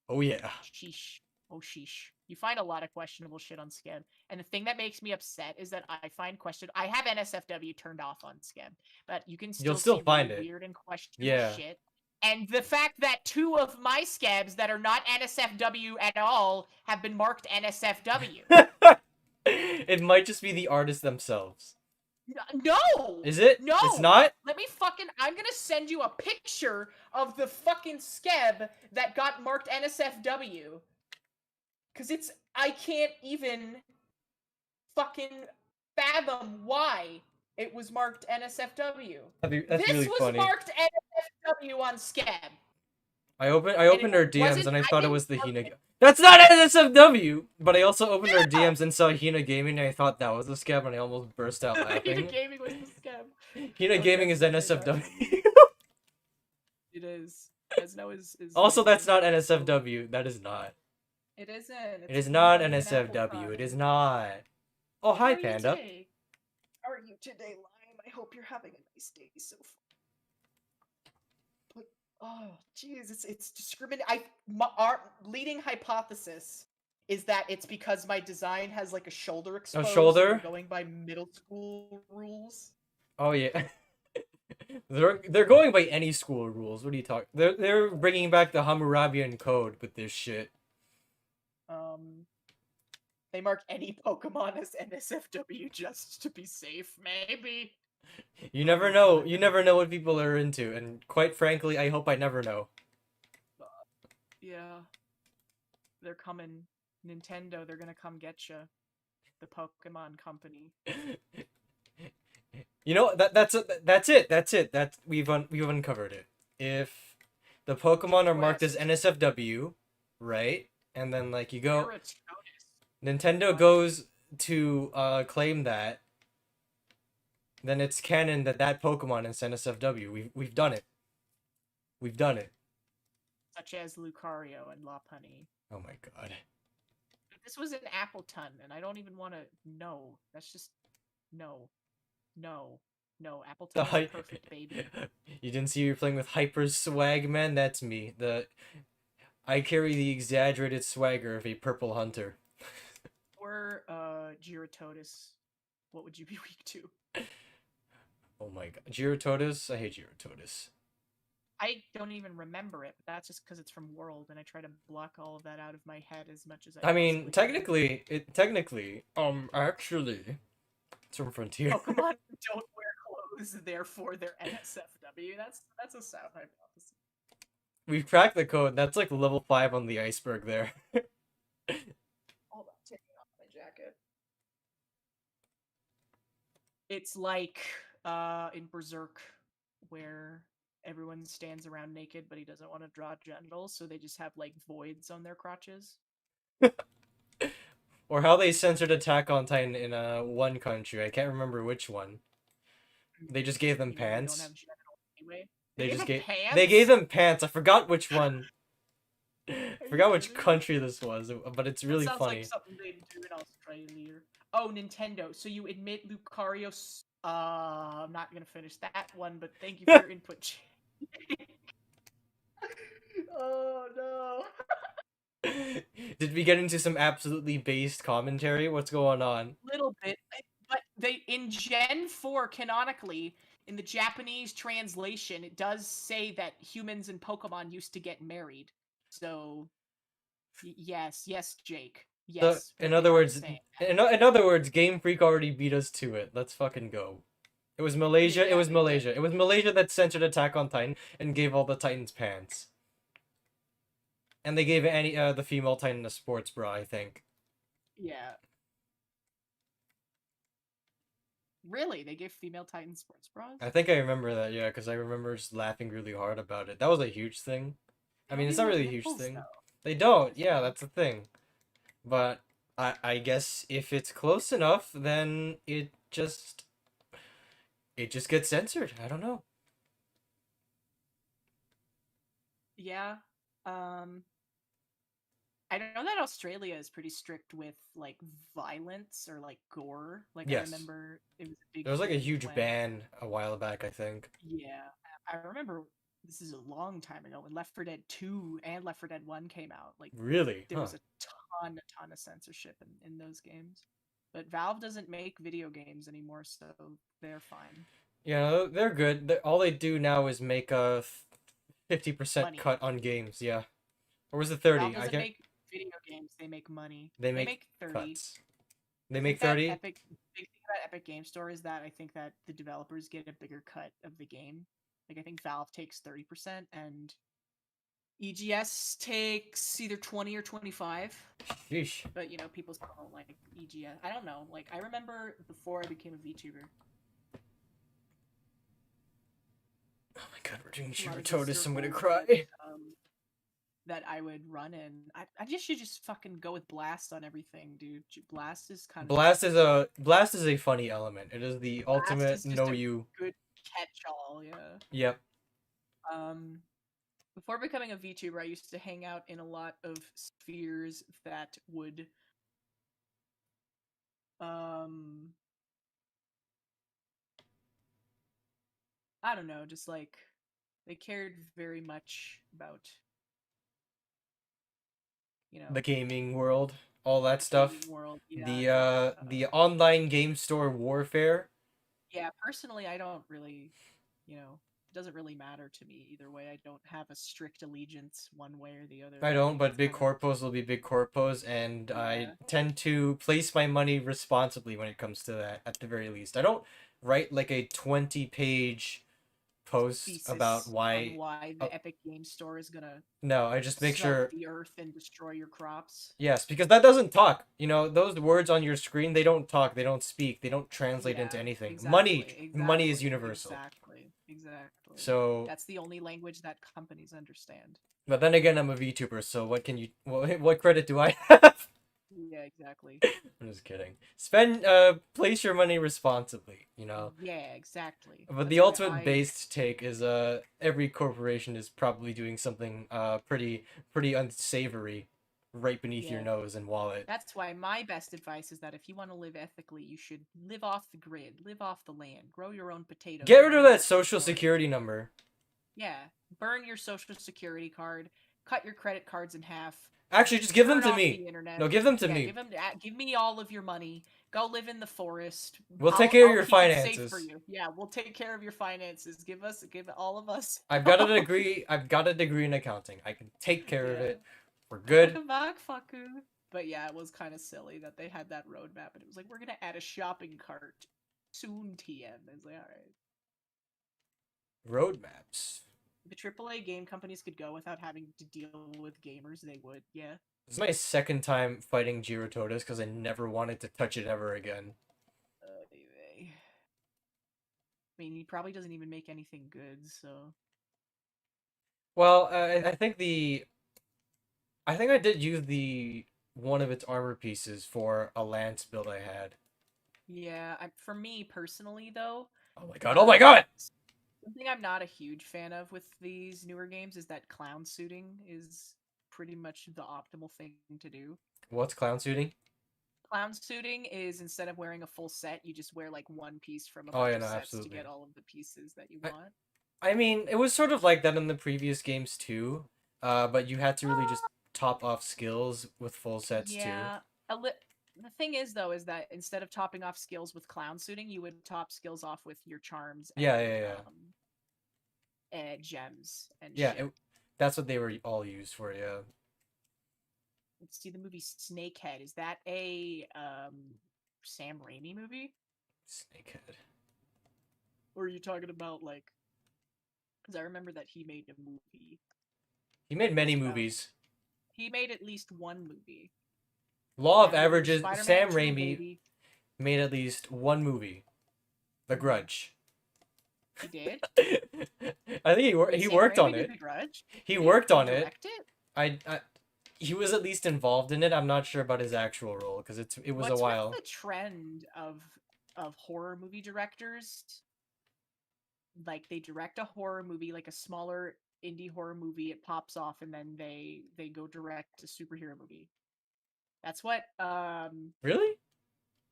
Oh yeah. Sheesh. Oh sheesh. You find a lot of questionable shit on Scab. And the thing that makes me upset is that I find I have NSFW turned off on Scab, but you can still see find really it. Weird and questionable shit. And the fact that 2 of my Scabs that are not NSFW at all have been marked NSFW. It might just be the artists themselves. No! Is it? No! It's not? I'm gonna send you a picture of the fucking Scab that got marked NSFW. Cause I can't even fucking fathom why. It was marked NSFW. That's This really was funny. marked NSFW on Scab. I opened And her it DMs wasn't. and I I thought it didn't was the mark Hina. it. That's not NSFW. But I also opened her Yeah! DMs and saw Hina Gaming and I thought that was the Scab and I almost burst out Hina laughing. Gaming was the Scab. Hina Oh, Gaming is Desno is NSFW. actually. It is. Desno is Also, the that's not so- NSFW. That is not. It isn't. It It's is a not Lime and apple NSFW. It pie. is not. Oh, How hi, are you Panda. today? How are you today, Lime? I hope you're having a nice day so far. But oh, jeez, it's discriminate. Our leading hypothesis is that it's because my design has like a shoulder exposed. shoulder? So they're going by middle school rules. Oh yeah. they're going by any school rules. What are you talking? They're bringing back the Hammurabian code with this shit. They mark any Pokemon as NSFW just to be safe, maybe. You never know. You never know what people are into, and quite frankly, I hope I never know. Yeah. They're coming. Nintendo, they're gonna come get you. The Pokemon Company. You know that's it. That's we've uncovered it. If the Pokemon are marked as NSFW, right? And then like you go, Nintendo goes to claim that, then it's canon that that Pokemon is NSFW. We've done it. We've done it. Such as Lucario and Lopunny. Oh my god. This was an Appleton, and I don't even want to know. That's just no. Appleton is a perfect baby. You didn't see you playing with Hyper Swag, man? That's me. I carry the exaggerated swagger of a purple hunter. Or Gyarados. What would you be weak to? Oh my god. Gyarados? I hate Gyarados. I don't even remember it, but that's just because it's from World, and I try to block all of that out of my head as much as I mean, technically, actually, it's from Frontier. Pokemon don't wear clothes, therefore they're NSFW. That's a sound hypothesis. We've cracked the code. That's like level 5 on the iceberg there. Hold on, taking off my jacket. It's like in Berserk, where everyone stands around naked, but he doesn't want to draw genitals, so they just have like voids on their crotches. Or how they censored Attack on Titan in one country. I can't remember which one. They just gave them pants. They don't have genitals anyway. They gave them pants. I forgot which one. I forgot which country this was, but it's really sounds funny. Like something they do in Australia. Oh, Nintendo. So you admit Lucario? I'm not gonna finish that one, but thank you for your input. Oh no. Did we get into some absolutely based commentary? What's going on? Little bit, but they in Gen 4 canonically in the Japanese translation it does say that humans and Pokemon used to get married. So yes, Jake. Yes. So, in other words, Game Freak already beat us to it. Let's fucking go. It was Malaysia. Yeah, it was Malaysia. It was Malaysia that censored Attack on Titan and gave all the Titans pants. And they gave the female Titan a sports bra, I think. Yeah. Really? They gave female Titan sports bras? I think I remember that, yeah, because I remember just laughing really hard about it. That was a huge thing. I mean, it's not really a huge thing. Though. They don't. Yeah, that's the thing. But I guess if it's close enough, then it just gets censored. I don't know. Yeah. I know that Australia is pretty strict with like violence or like gore. Like yes. I remember it was a big. There was like a huge ban a while back, I think. Yeah, I remember. This is a long time ago when Left 4 Dead 2 and Left 4 Dead 1 came out. Like really, there was a ton of censorship in those games. But Valve doesn't make video games anymore, so they're fine. Yeah, they're good. All they do now is make a 50% cut on games. Yeah, or was it 30? Valve doesn't make video games. They make money. They make 30. Cuts. They make 30. Big thing about Epic Game Store is that I think that the developers get a bigger cut of the game. Like I think Valve takes 30% and EGS takes either 20 or 25. Sheesh. But you know, people still don't like EGS. I don't know. Like I remember before I became a VTuber, God, we're doing a lot of the Girototis. I'm gonna circles cry. that I would run in. I just should just fucking go with blast on everything, dude. Blast is kind of Blast is a funny element. It is the blast ultimate is just know a you. good catch-all. Yeah. Yep. Um, Before becoming a VTuber, I used to hang out in a lot of spheres that would um I don't know, just like they cared very much about, you The know, gaming world, all that the stuff. gaming world. Yeah, The online game store warfare. yeah. Personally, I don't really, it doesn't really matter to me either way. I don't have a strict allegiance one way or the other. I I don't, think but it's big kind of corpos will be big corpos, and I yeah, tend to place my money responsibly when it comes to that, at the very least. I don't write like a 20-page post about thesis on why. why Uh, the Epic Game Store is gonna no, I just make suck sure. the earth and destroy your crops. Yes, because that doesn't talk. Those words on your screen, they don't talk, they don't speak, they don't translate into Yeah, anything. Money, exactly, money is exactly, universal. exactly, exactly. So, That's the only language that companies understand. but then again, I'm a VTuber, so what credit do I have? Yeah, exactly. I'm just kidding. Place your money responsibly. Yeah, exactly. But That's the why ultimate based take is every corporation is probably doing something pretty unsavory right beneath your yeah, nose and wallet. that's why my best advice is that if you want to live ethically, you should live off the grid, live off the land, grow your own Get potatoes rid and of live that off the social forest. security number. Yeah, burn your social security card, cut your credit cards in half, Actually, just give them turn to off me. the internet. No, give them to Yeah, me. give me all of your money. Go live in the forest. We'll take I'll care of I'll your keep it safe for finances. you. Yeah, we'll take care of your finances. Give all of us. I've got a degree. I've got a degree in accounting. I can take care of Yeah. it. We're good. Welcome back, fucker. But yeah, it was kind of silly that they had that roadmap and it was like, we're gonna add a shopping cart soon, TM. It's like, alright. Roadmaps. If the AAA game companies could go without having to deal with gamers, they would, yeah. This is my second time fighting Girototis because I never wanted to touch it ever again. Anyway. I mean, he probably doesn't even make anything good, so. Well, I think I did use the one of its armor pieces for a lance build I had. Yeah, for me personally, though, Oh my god! Oh my god! something I'm not a huge fan of with these newer games is that clown suiting is pretty much the optimal thing to do. What's clown suiting? Clown suiting is instead of wearing a full set, you just wear like one piece from a Oh bunch yeah, of no, sets to absolutely. get all of the pieces that you I, want. I mean, it was sort of like that in the previous games too. But you had to really just top off skills with full sets too. Yeah, the thing is though is that instead of topping off skills with clown suiting, you would top skills off with your charms Yeah, and yeah, yeah. gems and Yeah, shit. that's what they were all used for. Yeah. Let's see the movie Snakehead. Is that a Sam Raimi movie? Snakehead. Or are you talking about like? Because I remember that he made a movie. He made many It's about. movies. He made at least one movie. Law of That movie was Averages. Spider-Man Sam 2, Raimi baby. made at least one movie, The Mhm. Grudge. He did. I think Wait, he Sam worked Raimi on did it. The Grudge. He Did worked he on it. direct it? I he was at least involved in it. I'm not sure about his actual role because it was a What's with while. the trend of horror movie directors? Like they direct a horror movie, like a smaller indie horror movie, it pops off, and then they go direct a superhero movie. That's what Really?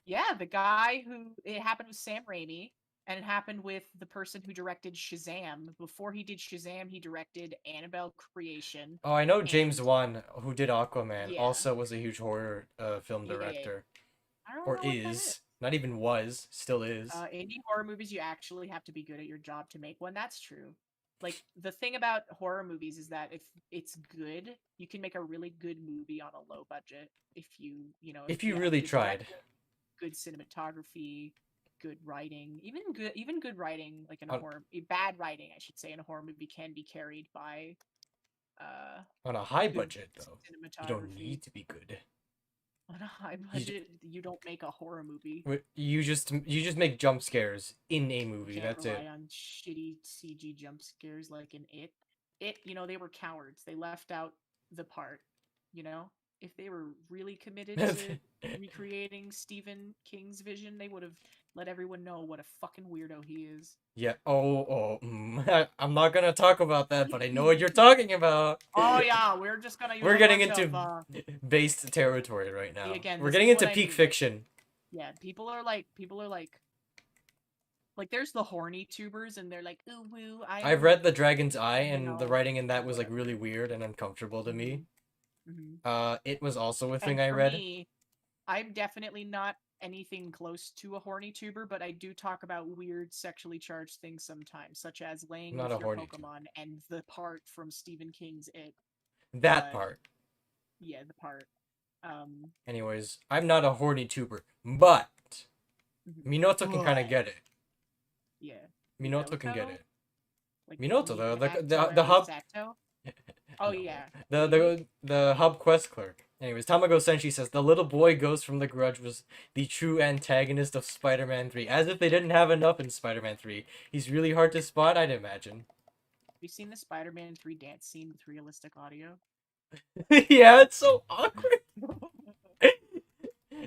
yeah, the guy who it happened with Sam Raimi, and it happened with the person who directed Shazam. Before he did Shazam, he directed Annabelle Creation, Oh, I know James and Wan, who did Aquaman, yeah, also was a huge horror film yeah. director, I don't or know what that is. is. Not even was, still is. Indie horror movies, you actually have to be good at your job to make one. That's true. Like the thing about horror movies is that if it's good, you can make a really good movie on a low budget if if If you you have really good tried. directing, good cinematography, good writing, even good writing like in a On, horror bad writing, I should say, in a horror movie can be carried by uh on a high good budget, though. You don't cinematography. need to be good. On a high budget, you don't make a horror movie. You just make jump scares in a You movie. can't That's rely it. on shitty CG jump scares like in It. It, they were cowards. They left out the part, you know? If they were really committed to recreating Stephen King's vision, they would have let everyone know what a fucking weirdo he is. Yeah. I'm not gonna talk about that, but I know what you're talking about. Oh yeah, we're just gonna use We're a getting bunch into of based territory right now. see again. We're This getting is into what I peak mean. fiction. Yeah, people are like there's the horny tubers and they're like, ooh woo, I've read The Dragon's Eye, you and the know, writing in that was like whatever. really weird and uncomfortable to me. Mm-hmm. It was also a thing And I for read. me, I'm definitely not anything close to a horny tuber, but I do talk about weird sexually charged things sometimes, such as laying I'm not with a your horny tuber. Pokemon and the part from Stephen King's It. That But part. yeah, the part. Anyways, I'm not a horny tuber, but Minoto can kind of But get it. yeah, Minoto can get it. like Minoto, the Torero hub, Sato. Oh no, yeah, the hub quest clerk. Anyways, Tamago Senshi says the little boy ghost from The Grudge was the true antagonist of Spider-Man 3. As if they didn't have enough in Spider-Man 3. He's really hard to spot, I'd imagine. Have you seen the Spider-Man 3 dance scene with realistic audio? Yeah, it's so awkward.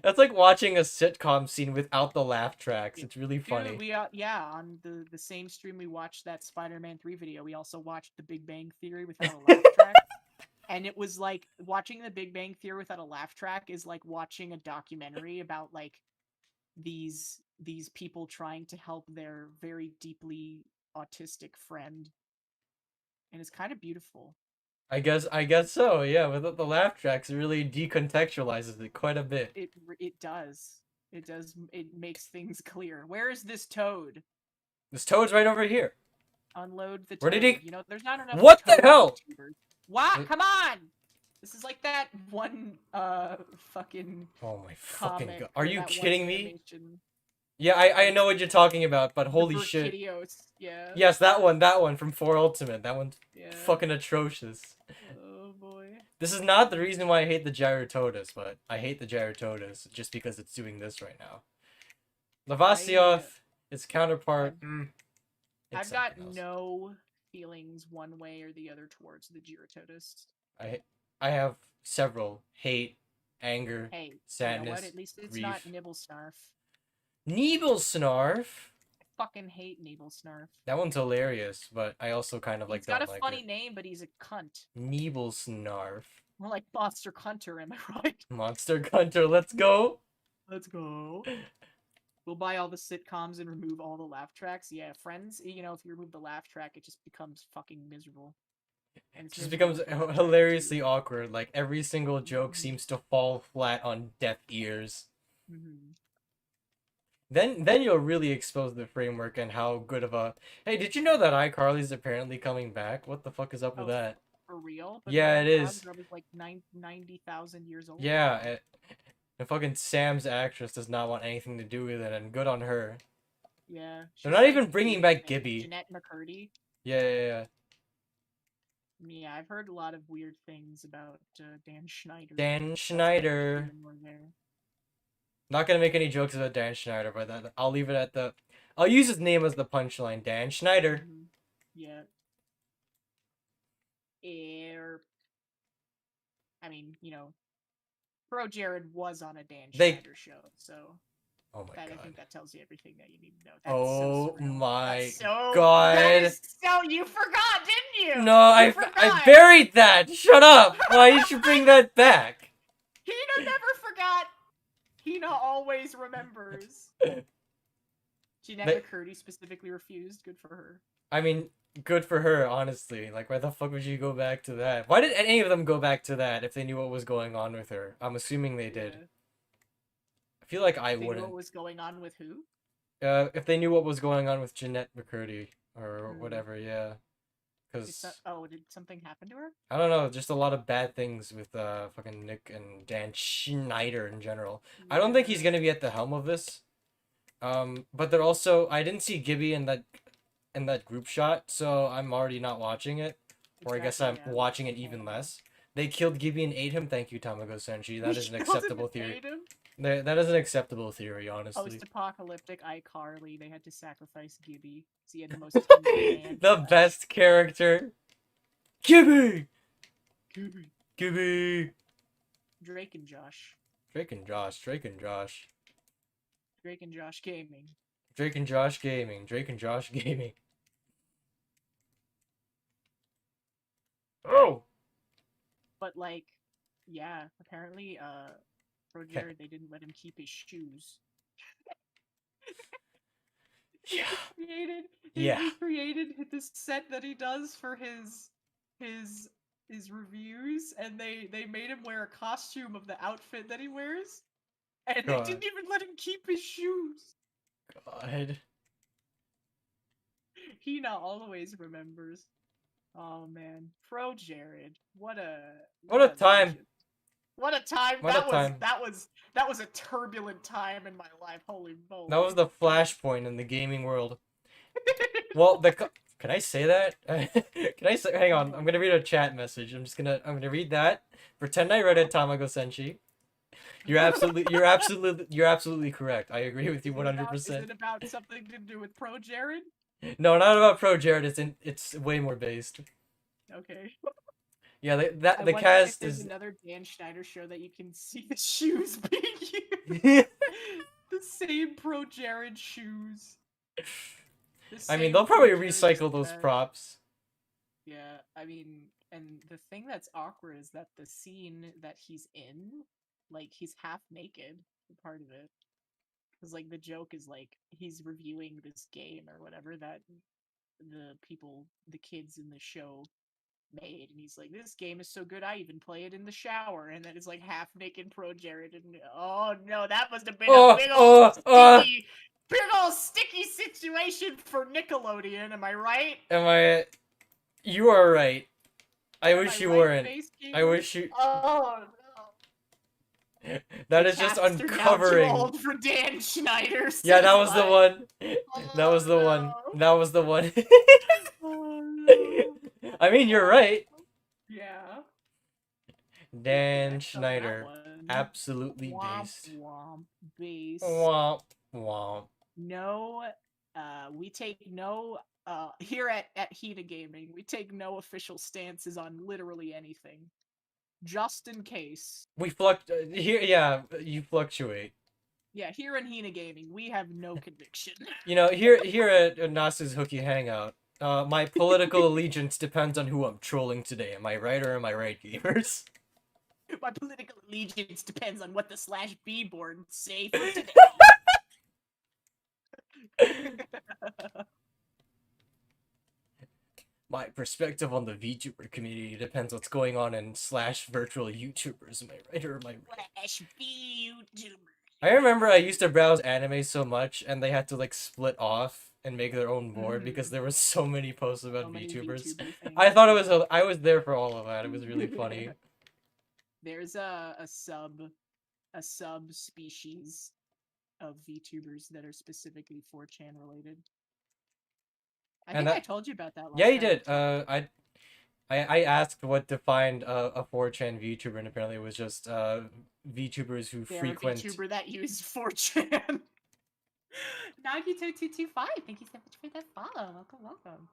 That's like watching a sitcom scene without the laugh tracks. It's really funny. Dude, we on the same stream we watched that Spider-Man 3 video. We also watched The Big Bang Theory without a laugh track. And it was like watching The Big Bang Theory without a laugh track is like watching a documentary about like these people trying to help their very deeply autistic friend. And it's kind of beautiful. I guess so. Yeah, without the laugh tracks, it really decontextualizes it quite a bit. It does. It does. It makes things clear. Where is this toad? This toad's right over here. Unload the toad. Where did he? You know, there's not enough. What the hell? YouTubers. What? Come on! This is like that one fucking. Oh my fucking god! Are or you that one kidding me? animation. Yeah, I know what you're talking about, but holy The shit! Burkidios, yeah. Yes, that one from 4 Ultimate. That one's Yeah. fucking atrocious. Oh boy. This is not the reason why I hate the Gyrototus, but I hate the Gyrototus just because it's doing this right now. Lavasioth, its counterpart. I've got no feelings one way or the other towards the Gyrototus. I have several: hate, anger, Hey, sadness, you know what? At least it's grief. not Nibblesnarf. Nebelsnarf. I fucking hate Nibblesnarf. That one's hilarious, but I also kind of like He's got don't a like funny it. name, but he's a cunt. Nebelsnarf. More like Monster Hunter, am I right? Monster Hunter, let's go. Let's go. We'll buy all the sitcoms and remove all the laugh tracks. Yeah, Friends, you know, if you remove the laugh track, it just becomes fucking miserable. And It just becomes hilariously awkward. Like every single joke seems to fall flat on deaf ears. Mm-hmm. Then you'll really expose the framework and how good of a. Hey, did you know that iCarly's apparently coming back? What the fuck is up with that? For real? But yeah, it is. Was like 90,000 years old. Yeah, and fucking Sam's actress does not want anything to do with it, and good on her. Yeah. They're not even bringing back Gibby. Jeanette McCurdy. Yeah. Yeah, I've heard a lot of weird things about Dan Schneider. Dan Schneider. Not gonna make any jokes about Dan Schneider, but I'll leave it at the. I'll use his name as the punchline. Dan Schneider. Mm-hmm. Yeah. I mean, you know, Pro Jared was on a Dan Schneider show, so. Oh my god. I think that tells you everything that you need to know. That's so my god. So you forgot, didn't you? No, I buried that. Shut up. Why you should bring that back? Hina never forgot. Hina always remembers. Jeanette McCurdy specifically refused. Good for her. I mean, good for her, honestly. Like, why the fuck would you go back to that? Why did any of them go back to that if they knew what was going on with her? I'm assuming they did. I feel like I wouldn't. What was going on with who? If they knew what was going on with Jeanette McCurdy or whatever, yeah. Because did something happen to her? I don't know, just a lot of bad things with fucking Nick and Dan Schneider in general. Yeah. I don't think he's gonna be at the helm of this. But they're also I didn't see Gibby in that group shot, so I'm already not watching it. Or I guess I'm watching it even less. They killed Gibby and ate him. Thank you, Tamago Senshi. That is an They killed him acceptable and theory. ate him? That is an acceptable theory, honestly. Post-apocalyptic iCarly, they had to sacrifice Gibby because he had the most tender man. The best character. Gibby! Gibby. Gibby! Drake and Josh. Drake and Josh. Drake and Josh Gaming. Drake and Josh Gaming. Drake and Josh Gaming. Oh! But like, yeah, apparently, Pro Jared, they didn't let him keep his shoes. Yeah. He created this set that he does for his reviews, and they made him wear a costume of the outfit that he wears, and God. they didn't even let him keep his shoes. God. Hina always remembers. Oh man, Pro Jared, what a time. legend. What a time. What a time. That was a turbulent time in my life. Holy moly. That was the flashpoint in the gaming world. Well, can I say that? Can I say? Hang on, I'm gonna read a chat message. I'm gonna read that. Pretend I read it, Tamago Senshi. You're absolutely correct. I agree with you 100%. Is it about something to do with Pro Jared? No, not about Pro Jared. It's way more based. Okay. Yeah, the cast is another Dan Schneider show that you can see the shoes being used. The same Pro Jared shoes. I mean, they'll probably recycle those props. Yeah, I mean, and the thing that's awkward is that the scene that he's in, like, he's half naked, part of it. Because, like, the joke is, like, he's reviewing this game or whatever that the kids in the show made, and he's like, this game is so good I even play it in the shower, and then it's like half naked Pro Jared, and oh no, that must have been a big old sticky situation for Nickelodeon, am I right? You are right. I wish you weren't. I wish you. Oh no. That is just uncovering. Too old for Dan Schneider. Yeah, that was the one. That was the one. That was the one. Oh, no. I mean, you're right. Yeah. Dan Schneider, absolutely based. Womp womp. No, we take no. Here at Hina Gaming, we take no official stances on literally anything, just in case. We here. Yeah, you fluctuate. Yeah, here in Hina Gaming, we have no conviction. You know, here at Nasu's Hookie Hangout, my political allegiance depends on who I'm trolling today. Am I right or am I right, gamers? My political allegiance depends on what the /B board say for today. My perspective on the VTuber community depends what's going on in /virtual YouTubers. Am I right or am I right? /B YouTubers. I remember I used to browse anime so much, and they had to like split off and make their own board because there were so many posts about VTubers. I thought it was I was there for all of that. It was really funny. There's a subspecies of VTubers that are specifically 4chan related. I think I told you about that last time. Yeah, you did. I asked what defined a 4chan VTuber, and apparently it was just VTubers who frequent. A VTuber that use 4chan. Nagi2225, thank you so much for that follow. Welcome.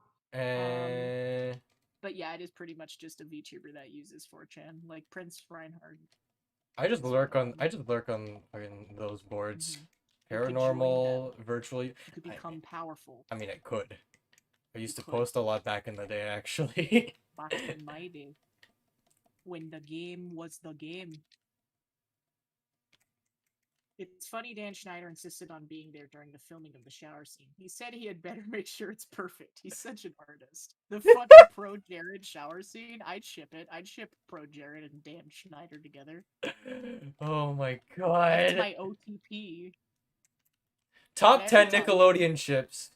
But yeah, it is pretty much just a VTuber that uses 4chan, like Prince Reinhardt. I just lurk on fucking those boards. Paranormal, virtually. You could become powerful. I mean, I could. I used to post a lot back in the day, actually. Back in my day. When the game was the game. It's funny Dan Schneider insisted on being there during the filming of the shower scene. He said he had better make sure it's perfect. He's such an artist. The fucking Pro Jared shower scene, I'd ship it. I'd ship Pro Jared and Dan Schneider together. Oh my god. That's my OTP. Top 10 Nickelodeon ships.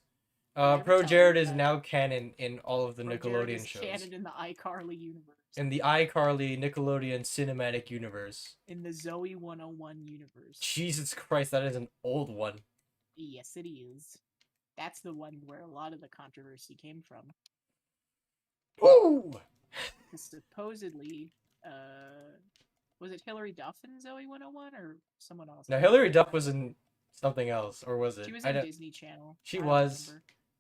Pro Jared is now canon in all of the Nickelodeon shows. Canon in the iCarly universe. In the iCarly Nickelodeon cinematic universe. In the Zoe 101 universe. Jesus Christ, that is an old one. Yes, it is. That's the one where a lot of the controversy came from. Ooh! Supposedly, was it Hillary Duff in Zoe 101 or someone else? Now Hillary Duff was in something else, or was it? She was in Disney Channel. She I was.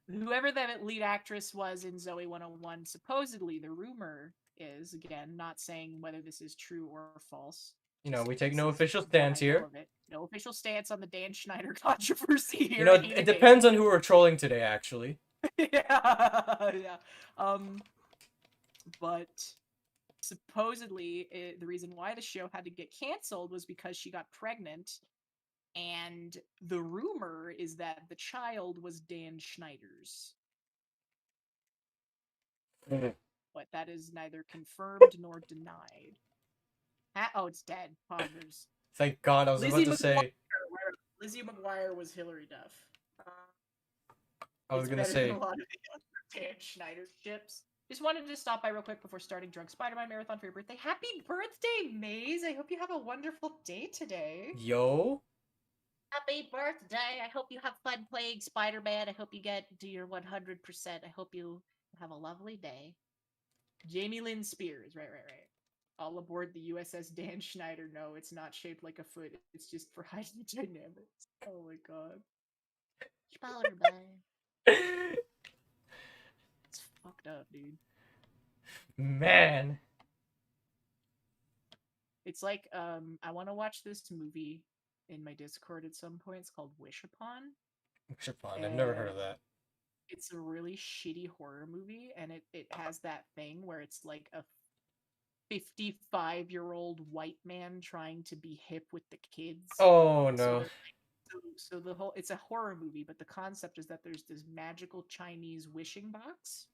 remember. Whoever that lead actress was in Zoe 101, supposedly the rumor is, again, not saying whether this is true or false. You know, we take no official stance here. No official stance on the Dan Schneider controversy here. You know, it depends on who we're trolling today, actually. Yeah. But supposedly, the reason why the show had to get canceled was because she got pregnant, and the rumor is that the child was Dan Schneider's. But that is neither confirmed nor denied. Oh, it's dead. Pausers. Thank God, I was about to say. Lizzie McGuire was Hillary Duff. I was gonna say. A lot of the Dan Schneider ships. Just wanted to stop by real quick before starting Drunk Spider-Man Marathon for your birthday. Happy birthday, Maze! I hope you have a wonderful day today. Yo. Happy birthday! I hope you have fun playing Spider-Man. I hope you get to your 100%. I hope you have a lovely day. Jamie Lynn Spears. Right. All aboard the USS Dan Schneider. No, it's not shaped like a foot. It's just for hydrodynamics. Oh my god. Spider-Man. It's fucked up, dude. Man. It's like, I want to watch this movie in my Discord at some point. It's called Wish Upon. Wish Upon. I've never heard of that. It's a really shitty horror movie, and it has that thing where it's like a 55-year-old white man trying to be hip with the kids. Oh no. So the whole, it's a horror movie, but the concept is that there's this magical Chinese wishing box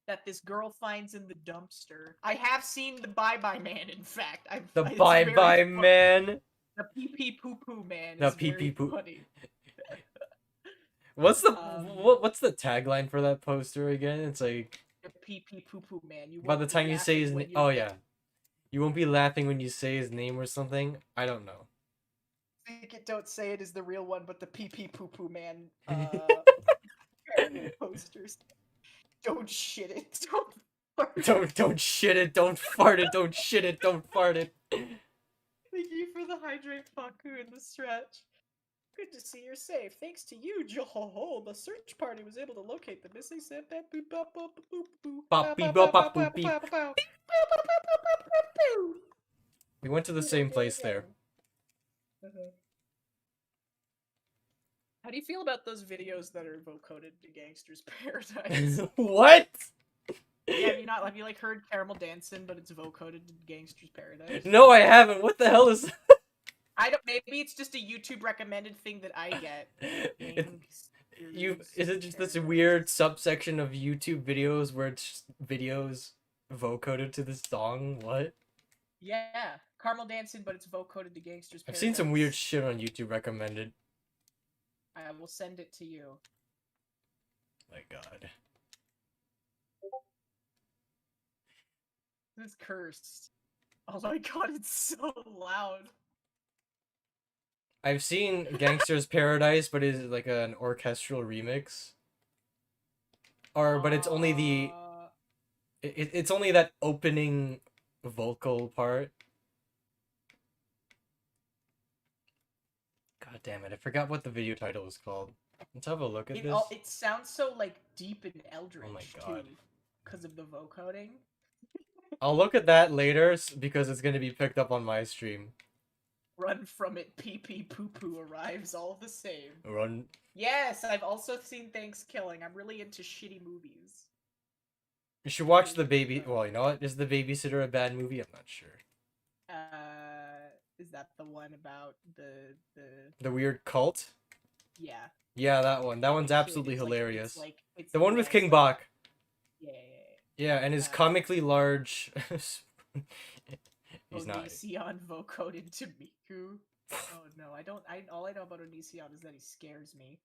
that this girl finds in the dumpster. I have seen the Bye Bye Man, in fact. The Bye Bye Man. The Pee Pee Poo Poo Man. The Pee Pee Poo. What's the tagline for that poster again? It's like the Pee Pee Poo Poo Man. By the time you say his name, oh yeah, you won't be laughing when you say his name or something. I don't know. Don't say it is the real one, but the Pee Pee Poo Poo Man posters. Don't shit it. Don't fart it. Don't shit it. Don't fart it. Don't shit it. Don't fart it. Thank you for the hydrate Faku in the stretch. Good to see you're safe. Thanks to you, Joho, the search party was able to locate the missing We went to the same place there. How do you feel about those videos that are vocoded to Gangster's Paradise? What? Yeah, have you heard Caramel Dancing, but it's vocoded to Gangster's Paradise? No, I haven't. What the hell is that? Maybe it's just a YouTube recommended thing that I get. Is it just this weird subsection of YouTube videos where it's just videos vocoded to this song? What? Yeah, Caramel Dancing, but it's vocoded to Gangster's Paradise. I've seen some weird shit on YouTube recommended. I will send it to you. My god. This is cursed. Oh my god, it's so loud. I've seen Gangster's Paradise, but it's like an orchestral remix. But it's only the... It's only that opening vocal part. God damn it, I forgot what the video title was called. Let's have a look at this. It sounds so, deep and eldritch, oh my god, too, because of the vocoding. I'll look at that later, because it's going to be picked up on my stream. Run from it, pee pee poo poo arrives all the same. Run. Yes, I've also seen Thanksgiving. I'm really into shitty movies. You should watch The Baby... Well, you know what? Is The Babysitter a bad movie? I'm not sure. Is that the one about the weird cult? Yeah. Yeah, that one. That one's absolutely hilarious. It's the one with King Bach. Yeah. Yeah, and his comically large... He's not. Onision vocoded to Miku. Oh no, all I know about Onision is that he scares me.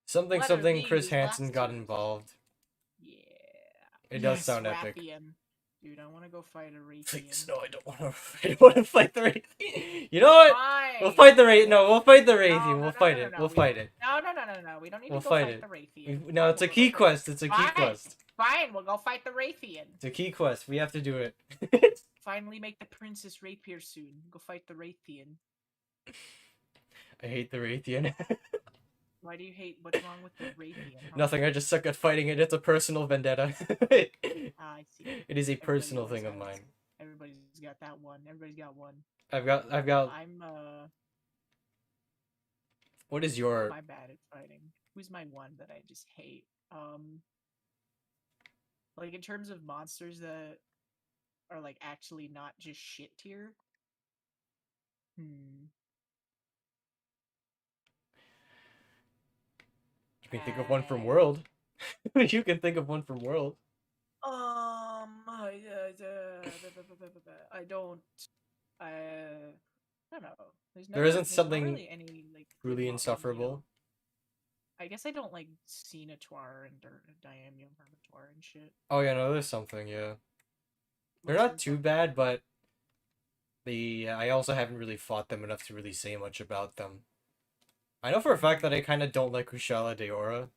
Something Chris Hansen got involved. Yeah. It does sound epic. Dude, I want to go fight a Raytheon. Please, no, I don't want to fight the Raytheon. You know what? Fine. We'll fight the Raytheon. No, we'll fight the Raytheon. We'll fight it. We'll fight it. No. We don't need to go fight the Raytheon. No, it's a key quest. It's a key quest. Fine, we'll go fight the Raytheon. It's a key quest. We have to do it. Finally make the Princess Rapier soon. Go fight the Raytheon. I hate the Raytheon. Why do you hate? What's wrong with the Raytheon? Huh? Nothing. I just suck at fighting it. It's a personal vendetta. I see. It is a Everybody personal always thing of has. mine. Everybody's got that one. Everybody's got one. I've got. I'm What is your? my bad at fighting. Who's my one that I just hate? Like in terms of monsters that are like actually not just shit tier. You can think of one from World. You can think of one from World. I don't. I don't know. There isn't there's something not really any like Really good insufferable. I guess I don't like Cenatoire and Diamium Hermitoire and shit. Oh yeah, no, there's something. Yeah, they're What's not too insufferable? bad, but I also haven't really fought them enough to really say much about them. I know for a fact that I kind of don't like Kushala Daora,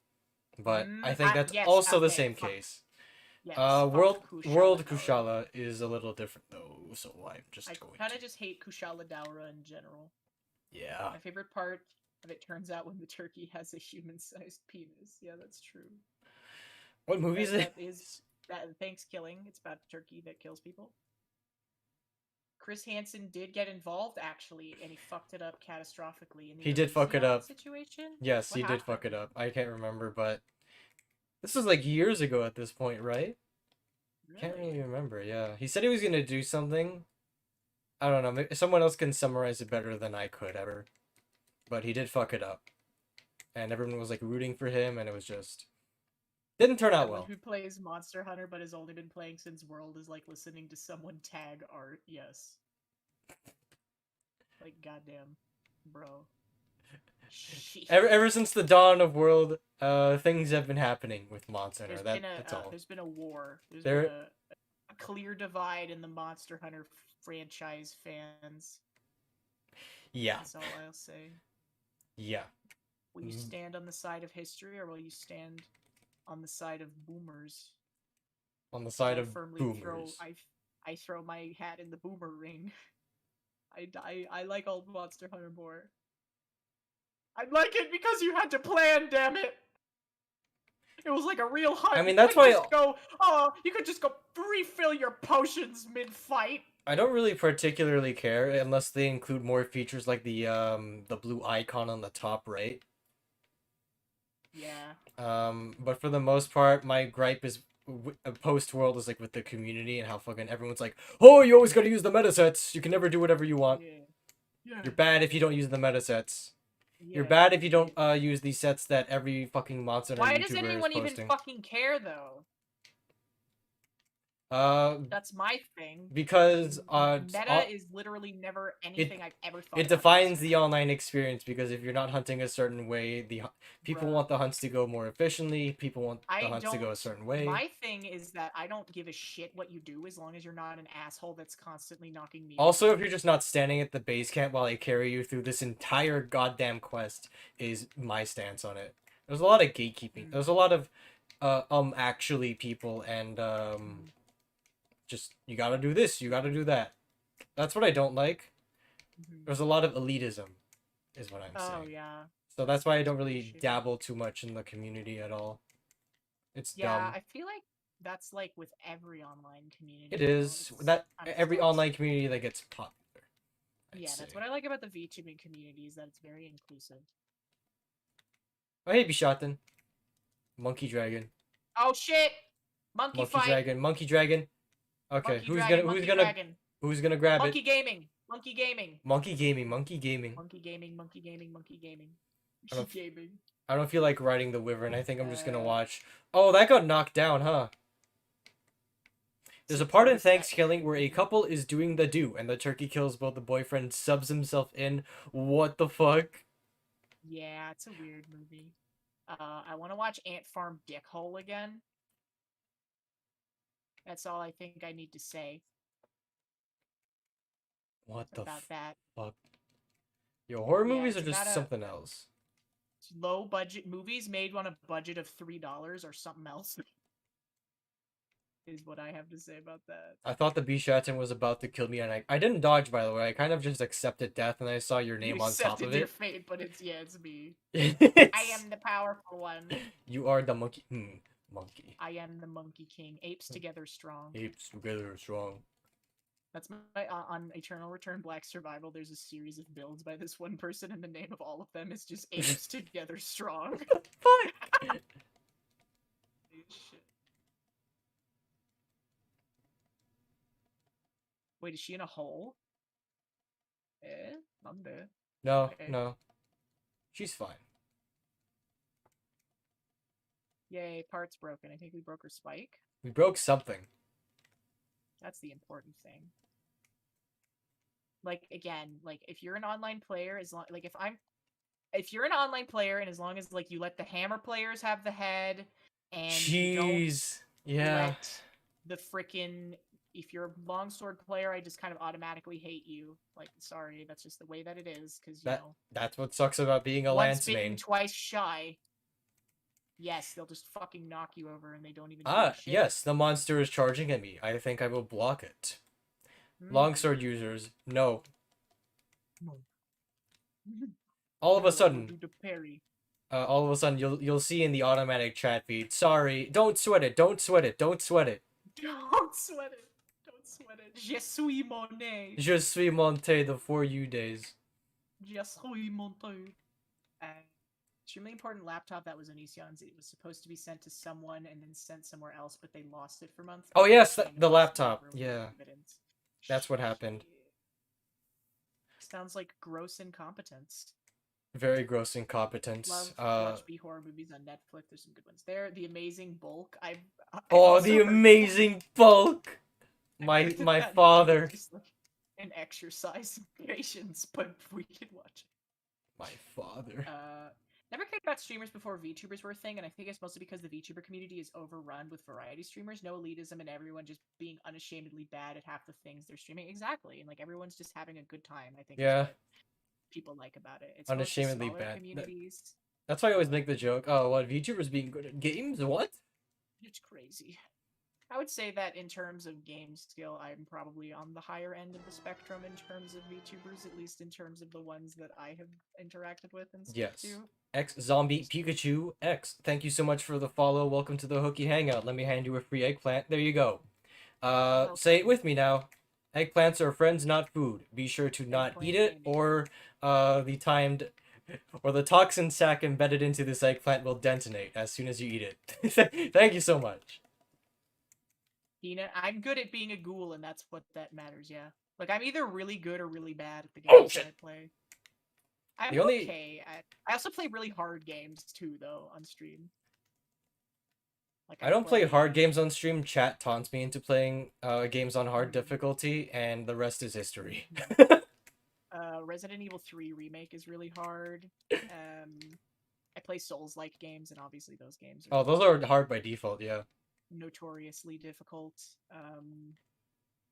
but I think that's yes, also the okay, same fuck. case. Yes, World fuck World Daora. Kushala is a little different though, so I'm just I going kind to. of just hate Kushala Daora in general. Yeah. My favorite part of it turns out when the turkey has a human-sized penis. Yeah, that's true. What movie is it? That is that. Thanks, killing. It's about a turkey that kills people. Chris Hansen did get involved actually, and he fucked it up catastrophically in the He did fuck it Elysium up. situation. Yes, What he did fuck happened? it up. I can't remember, but this was like years ago at this point, right? Can't Really? really remember. Yeah, he said he was gonna do something. I don't know. Maybe someone else can summarize it better than I could ever. But he did fuck it up, and everyone was like rooting for him, and it was just didn't turn out Someone well. who plays Monster Hunter but has only been playing since World is like listening to someone tag art. Yes. Like goddamn, bro. Ever since the dawn of World, things have been happening with Monster Hunter. That's all. There's been a war. There's There, been a clear divide in the Monster Hunter franchise fans. yeah, That's all I'll say. yeah. Will you stand on the side of history, or will you stand on the side of boomers? On the side I of firmly boomers. I throw my hat in the boomer ring. I like old Monster Hunter more. I like it because you had to plan, damn it. It was like a real hunt. I mean, that's why You could just go refill your potions mid-fight. I don't really particularly care unless they include more features like the blue icon on the top right. Yeah. But for the most part, my gripe is post world is like with the community and how fucking everyone's like, oh, you always gotta use the meta sets. You can never do whatever you want. Yeah. You're bad if you don't use the meta sets. Yeah. You're bad if you don't use these sets that every fucking monster Why YouTuber does anyone is even posting. fucking care though? That's my thing. Because meta is literally never anything I've ever thought. It defines the online experience because if you're not hunting a certain way, people want the hunts to go more efficiently. People want the hunts to go a certain way. My thing is that I don't give a shit what you do as long as you're not an asshole that's constantly knocking me. Also, if you're just not standing at the base camp while I carry you through this entire goddamn quest, is my stance on it. There's a lot of gatekeeping. There's a lot of actually people and just you gotta do this, you gotta do that. That's what I don't like. There's a lot of elitism, is what I'm saying. Oh yeah. So that's why I don't really dabble too much in the community at all. It's dumb. I feel like that's like with every online community. It is that every online community that gets popular. That's what I like about the VTubing community is that it's very inclusive. Oh hey, Bishaten. Monkey Dragon. Oh shit! Monkey fight. Dragon. Monkey Dragon. Okay, who's gonna grab Monkey Gaming. Monkey Gaming. Monkey Gaming. Monkey Gaming. Monkey Gaming. Monkey Gaming. Monkey Gaming. I don't feel like riding the wyvern. I think I'm just gonna watch. Oh, that got knocked down, huh? There's a part in Thanksgiving where a couple is doing the do, and the turkey kills both the boyfriend, subs himself in. What the fuck? Yeah, it's a weird movie. I want to watch Ant Farm Dickhole again. That's all I think I need to say. What the that? Fuck? Yo, horror movies are just something else. Low budget movies made on a budget of $3 or something else. is what I have to say about that. I thought the Bishaten was about to kill me, and I didn't dodge, by the way. I kind of just accepted death, and I saw your You name on top of accepted your it. fate, but it's me. I It's- am the powerful one. You are the monkey. Monkey. I am the Monkey King. Apes together strong. Apes together strong. That's my on Eternal Return Black Survival. There's a series of builds by this one person, and the name of all of them is just apes together strong. Fuck. Shit. Wait, is she in a hole? Mande. No, Okay. no. She's fine. Yay, parts broken. I think we broke her spike. We broke something. That's the important thing. Like again, like if you're an online player, as long like if you're an online player and as long as like you let the hammer players have the head and you don't Jeez. Yeah. let the frickin' if you're a longsword player, I just kind of automatically hate you. Like, sorry, that's just the way that it is, because you know. That's what sucks about being a Once lance bitten, main. twice shy. Yes, they'll just fucking knock you over and they don't even do shit. Yes, the monster is charging at me. I think I will block it. Longsword users, no. All of a sudden, you'll see in the automatic chat feed. Sorry, don't sweat it. Don't sweat it. Don't sweat it. Don't sweat it. Don't sweat it. Je suis monnaie. Je suis monté the For You days. Je suis monté. Extremely important laptop that was Onision's. It was supposed to be sent to someone and then sent somewhere else, but they lost it for months. Oh yes, the laptop. Yeah, that's what happened. Sounds like gross incompetence. Very gross incompetence. Watch B horror movies on Netflix. There's some good ones there. The Amazing Bulk. The Amazing Bulk. My father. Just like an exercise in patience, but we can watch it. My father. Never cared about streamers before VTubers were a thing, and I think it's mostly because the VTuber community is overrun with variety streamers, no elitism, and everyone just being unashamedly bad at half the things they're streaming. Exactly, and like everyone's just having a good time. I think. Yeah. People like about it. It's unashamedly bad. Communities. That's why I always make the joke. Oh, what VTubers being good at games? What? It's crazy. I would say that in terms of game skill, I'm probably on the higher end of the spectrum in terms of VTubers, at least in terms of the ones that I have interacted with and stuff. Yes. Too. X Zombie Pikachu X. Thank you so much for the follow. Welcome to the Hookie Hangout. Let me hand you a free eggplant. There you go. Say it with me now. Eggplants are friends, not food. Be sure to not eat it, or the toxin sac embedded into this eggplant will detonate as soon as you eat it. Thank you so much. Dina, I'm good at being a ghoul, and that's what that matters. Yeah, like I'm either really good or really bad at the games that I play. I'm okay at. I also play really hard games too, though, on stream. Like I don't play hard games on stream. Chat taunts me into playing games on hard difficulty, and the rest is history. Resident Evil 3 Remake is really hard. I play Souls-like games, and obviously those games are those are hard by default, yeah. Notoriously difficult.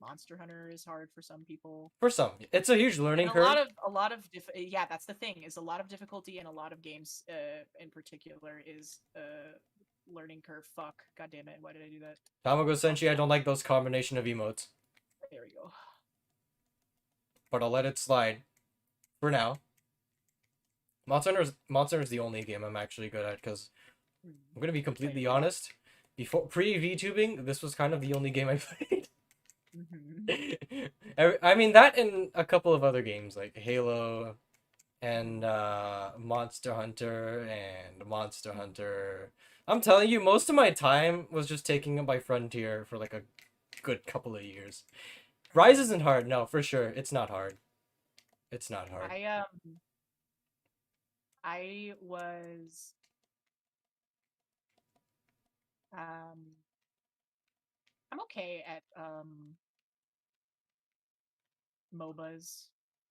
Monster Hunter is hard for some people. For some, it's a huge learning curve. A lot of yeah, that's the thing. Is a lot of difficulty in a lot of games, in particular, is learning curve. Fuck, god damn it! Why did I do that? Tamago Senshi, I don't like those combination of emotes. There we go. But I'll let it slide for now. Monster Hunter is the only game I'm actually good at, because I'm gonna be completely honest. Before pre-VTubing, this was kind of the only game I played. I mean that and a couple of other games like Halo and Monster Hunter and Monster Hunter. I'm telling you, most of my time was just taking up by Frontier for like a good couple of years. Rise isn't hard, no, for sure. It's not hard. It's not hard. I was I'm okay at MOBAs.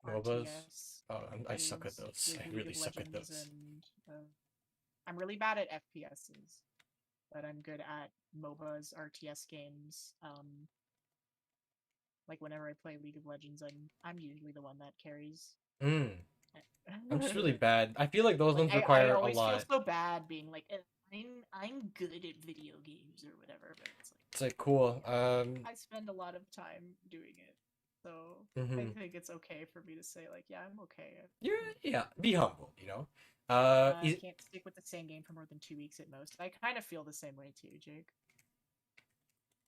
RTS. Oh, I suck at those. I really suck at those. And, I'm really bad at FPSs, but I'm good at MOBAs, RTS games. Like whenever I play League of Legends, I'm usually the one that carries. I'm just really bad. I feel like those ones require a lot. I always feel so bad being like, I'm good at video games or whatever, but it's like It's like cool. I spend a lot of time doing it, so I Mhm. think it's okay for me to say like, yeah, I'm okay. You're yeah. Be humble, you know. I can't stick with the same game for more than 2 weeks at most. I kind of feel the same way too, Jake.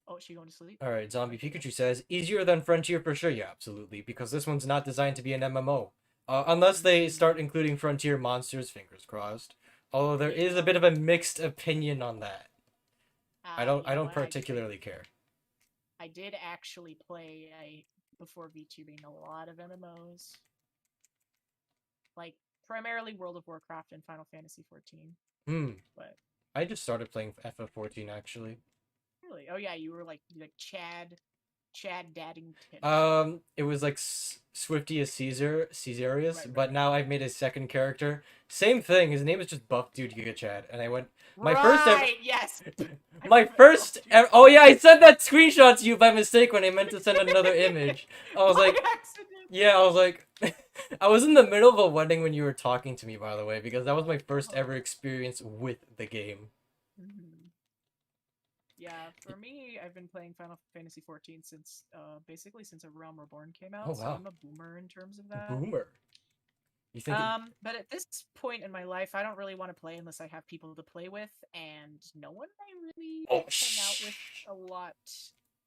Oh, is she going to sleep? All right, Zombie Okay, Pikachu says easier than Frontier for sure. Yeah, absolutely, because this one's not designed to be an MMO. Unless they start including Frontier monsters, fingers crossed. Although there is a yeah. bit of a mixed opinion on that. I Yeah. don't particularly care. I did actually play before VTubing a lot of MMOs, like primarily World of Warcraft and Final Fantasy 14. Hmm. But I just started playing FF14 actually. really, oh yeah, you were like Chad Daddington or something. It was like Swifty as Caesarius, Right, right, but right. now I've made a second character. Same thing. His name is just Buff Dude Giga Chad, and I went my first ever, Right. Yes. I my remember. oh yeah, I sent that screenshot to you by mistake when I meant to send another image. I was By like, accident. yeah, I was like, I was in the middle of a wedding when you were talking to me, by the way, because that was my first ever Oh. experience with the game. Mhm. Yeah, for me, I've been playing Final Fantasy 14 since basically since A Realm Reborn came Oh out, so wow, I'm a boomer in terms of that. boomer. You think it? But at this point in my life, I don't really want to play unless I have people to play with, and no one I really Oh hang out with a lot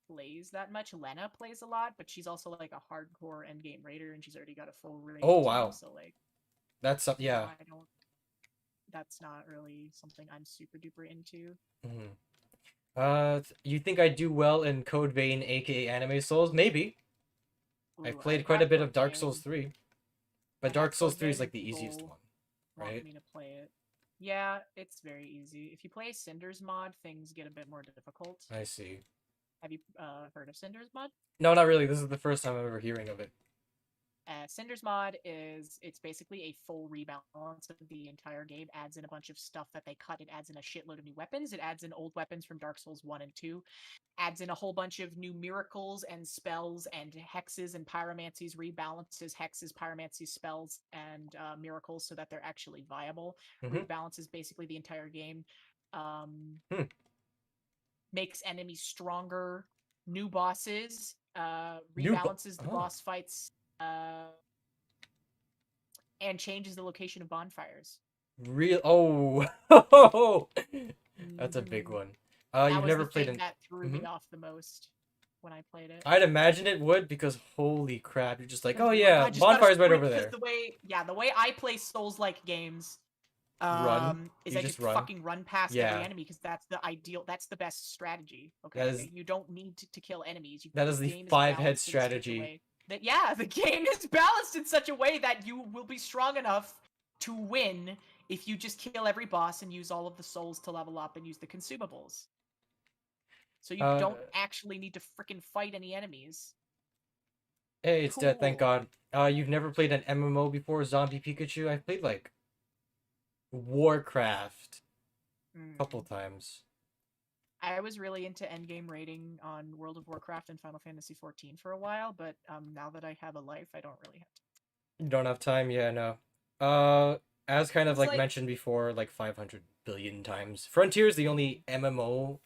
plays that much. Lena plays a lot, but she's also like a hardcore endgame raider, and she's already got a full raid Oh team, wow, so like, that's yeah. I don't. That's not really something I'm super duper into. Mhm. You think I do well in Code Vein, aka Anime Souls? Maybe. I've Ooh, played quite a bit of Dark Souls 3, I but have Dark Souls Code 3 is Vein, like and the easiest people one, want right? me to play it. Yeah, it's very easy. If you play Cinder's mod, things get a bit more difficult. I see. Have you heard of Cinder's mod? No, not really. This is the first time I'm ever hearing of it. Cinder's mod is it's basically a full rebalance of the entire game. Adds in a bunch of stuff that they cut. It adds in a shitload of new weapons. It adds in old weapons from Dark Souls 1 and 2. Adds in a whole bunch of new miracles and spells and hexes and pyromancies. Rebalances hexes, pyromancies, spells, and miracles so that they're actually viable. Mm-hmm. Rebalances basically the entire game. Um, Hmm. Makes enemies stronger. New bosses. New bo- Rebalances the oh. boss fights. And changes the location of bonfires. Real oh that's a big Mm-hmm. one. That You've was never the played thing an that threw mm-hmm. me off the most when I played it. I'd imagine it would because holy crap, you're just like, oh Because you're like, yeah, I just gotta bonfire's right sprint. over Because there. the way I play Souls-like games, Run. is You I just just run. fucking run past every Yeah. enemy because that's the ideal. That's the best strategy. That Okay, is you don't need to kill enemies. that The is the game is 5 head balanced in such a strategy. way that yeah, the game is balanced in such a way that you will be strong enough to win if you just kill every boss and use all of the souls to level up and use the consumables. So you Uh don't actually need to freaking fight any enemies. hey, it's dead, thank Cool. God. You've never played an MMO before, Zombie Pikachu? I played like Warcraft a couple Mm. times. I was really into endgame raiding on World of Warcraft and Final Fantasy 14 for a while, but now that I have a life, I don't really have to. You don't have time? Yeah, no. Uh, as kind of It's like like, mentioned before, like 500 billion times. Frontier is the mhm, only MMO,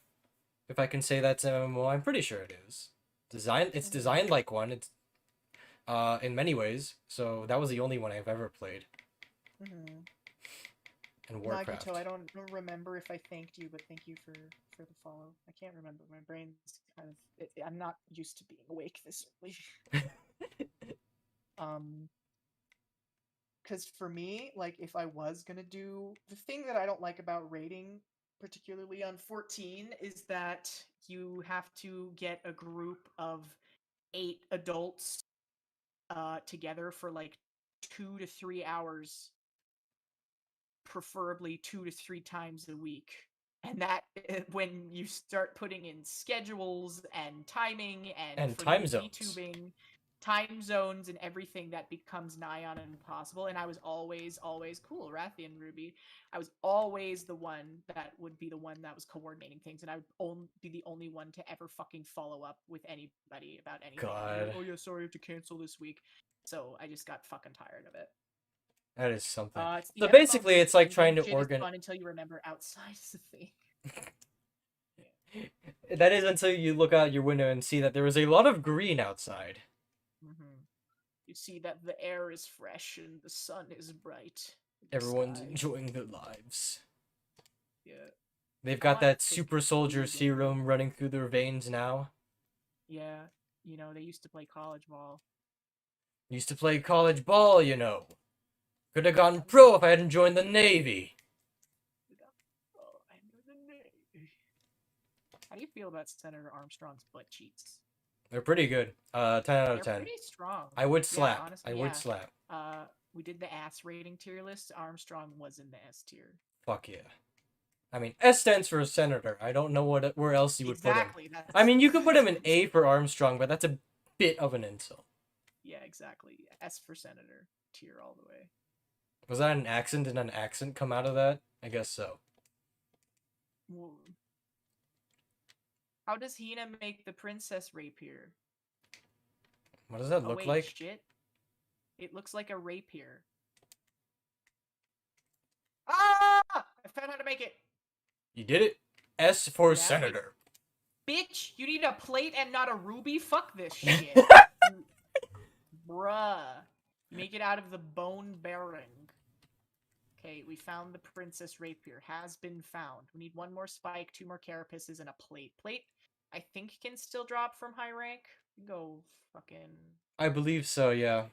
if I can say that's an MMO. I'm pretty sure it is. It's mhm, designed like one. It's in many ways. So that was the only one I've ever played mhm. in Nagito, I Warcraft. don't remember if I thanked you, but thank you for the follow. I can't remember. My brain's kind of. I'm not used to being awake this early. Um, because for me, like if I was gonna do the thing that I don't like about rating, particularly on 14, is that you have to get a group of 8 adults together for like 2 to 3 hours, preferably 2 to 3 times a week. And that when you start putting in schedules and timing and And for time new zones. VTubing, time zones and everything that becomes nigh on impossible. And I was always cool, Rathian Ruby. I was always the one that would be the one that was coordinating things, and I would be the only one to ever fucking follow up with anybody about anything. And I'd be like, God, oh yeah, sorry, I have to cancel this week. So I just got fucking tired of it. that is something. It's the So MMO basically, thing. it's The like endgame trying to shit is organ. fun until you remember outside is a thing. Yeah. That is until you look out your window and see that there is a lot of green outside. You see that the air is fresh and the sun is bright. The Everyone's sky. enjoying their lives. Yeah. They've I got want that to super soldier be serum running through their veins now. Yeah. They used to play college ball. Used to play college ball, you know. Could have gone I'm pro if I hadn't joined the Navy. Oh, I know the name. How do you feel about Senator Armstrong's butt cheeks? They're pretty good. 10 out of They're 10. pretty strong. I would Yeah, slap. I honestly, would yeah. slap. We did the ass rating tier list. Armstrong was in the S tier. Fuck yeah. I mean, S stands for senator. I don't know where else you would put him. Exactly. That's. I mean, you could put him in A for Armstrong, but that's a bit of an insult. Yeah, exactly. S for senator tier all the way. Was that an accent? Did an accent come out of that? I guess so. How does Hina make the princess rapier? What does that Oh look wait, like? shit. It looks like a rapier. Ah! I found how to make it. You did it. S for Yeah, senator. Bitch, you need a plate and not a ruby? Fuck this shit. Bruh. Make it out of the bone bearing. Okay, we found the princess rapier. Has been found. We need one more spike, 2 more carapaces, and a plate. Plate, I think, can still drop from high rank. Go fucking... I believe so, yeah.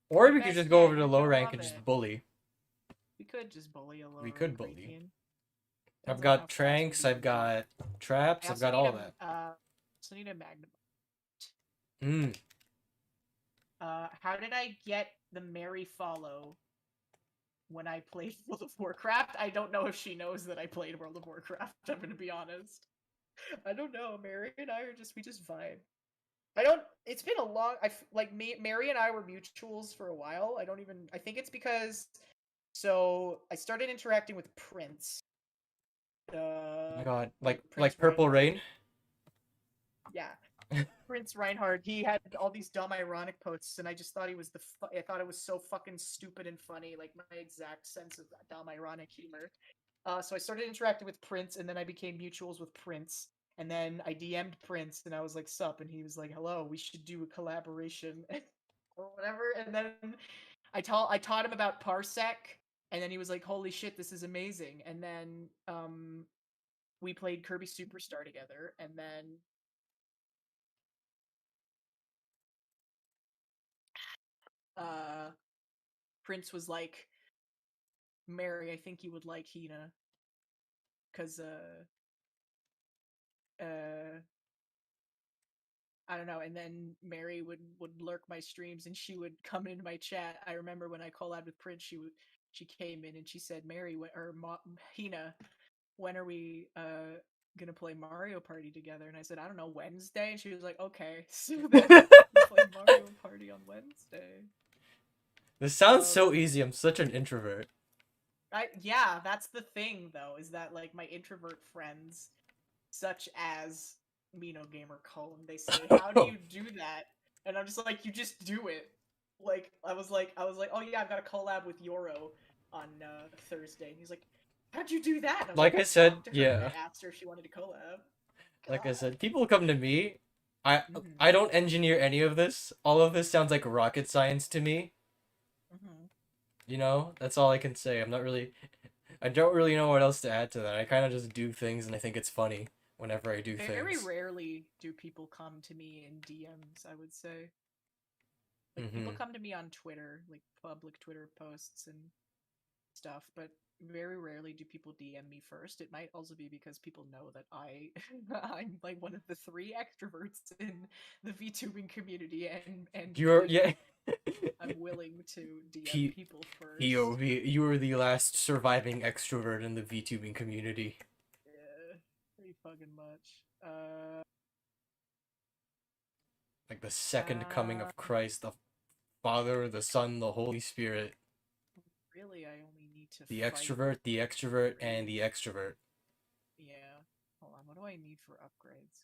Or we could just go over to low rank and just bully. We could just bully a low We rank could bully. Rathian. I've got tranks, I've got traps, I've got all that. So need a magnum. Hmm. How did I get the Mary follow when I played World of Warcraft? I don't know if she knows that I played World of Warcraft. I'm gonna be honest. I don't know. Mary and I we just vibe. It's been a long. Mary and I were mutuals for a while. I think it's because. So I started interacting with Prince. Oh my god, Prince like Purple Reinhardt. Rain? Yeah. Prince Reinhardt, he had all these dumb ironic posts, and I just thought he was I thought it was so fucking stupid and funny, like my exact sense of dumb ironic humor. So I started interacting with Prince, and then I became mutuals with Prince, and then I DM'd Prince, and I was like, "Sup?" And he was like, "Hello, we should do a collaboration or whatever." And then I taught him about Parsec, and then he was like, "Holy shit, this is amazing!" And then we played Kirby Superstar together, and then Prince was like, "Mary, I think you would like Hina, cause I don't know." And then Mary would lurk my streams, and she would come into my chat. I remember when I collabed with Prince, she came in and she said, "Mary, Hina, when are we gonna play Mario Party together?" And I said, "I don't know, Wednesday." And she was like, "Okay." So then we played Mario Party on Wednesday. This sounds so easy. I'm such an introvert. Yeah, that's the thing though, is that like my introvert friends, such as Mino Gamer Cone, they say, "How do you do that?" And I'm just like, "You just do it." Like I was like, "Oh yeah, I've got a collab with Yoro on Thursday," and he's like, "How'd you do that?" And I was like I said, talked to her, yeah. and I asked her if she wanted to collab. Like I said, people come to me. I don't engineer any of this. All of this sounds like rocket science to me. You know, that's all I can say. I don't really know what else to add to that. I kind of just do things and I think it's funny whenever I do things. Very rarely do people come to me in DMs, I would say. Like, people come to me on Twitter, like public Twitter posts and stuff, but very rarely do people DM me first. It might also be because people know that I'm like one of the 3 extroverts in the VTubing community, and I'm willing to DM people first. POV, you are the last surviving extrovert in the VTubing community. Yeah, pretty fucking much. Like the second coming of Christ, the Father, the Son, the Holy Spirit. Really, I only need to the extrovert, and the extrovert. Yeah. Hold on, what do I need for upgrades?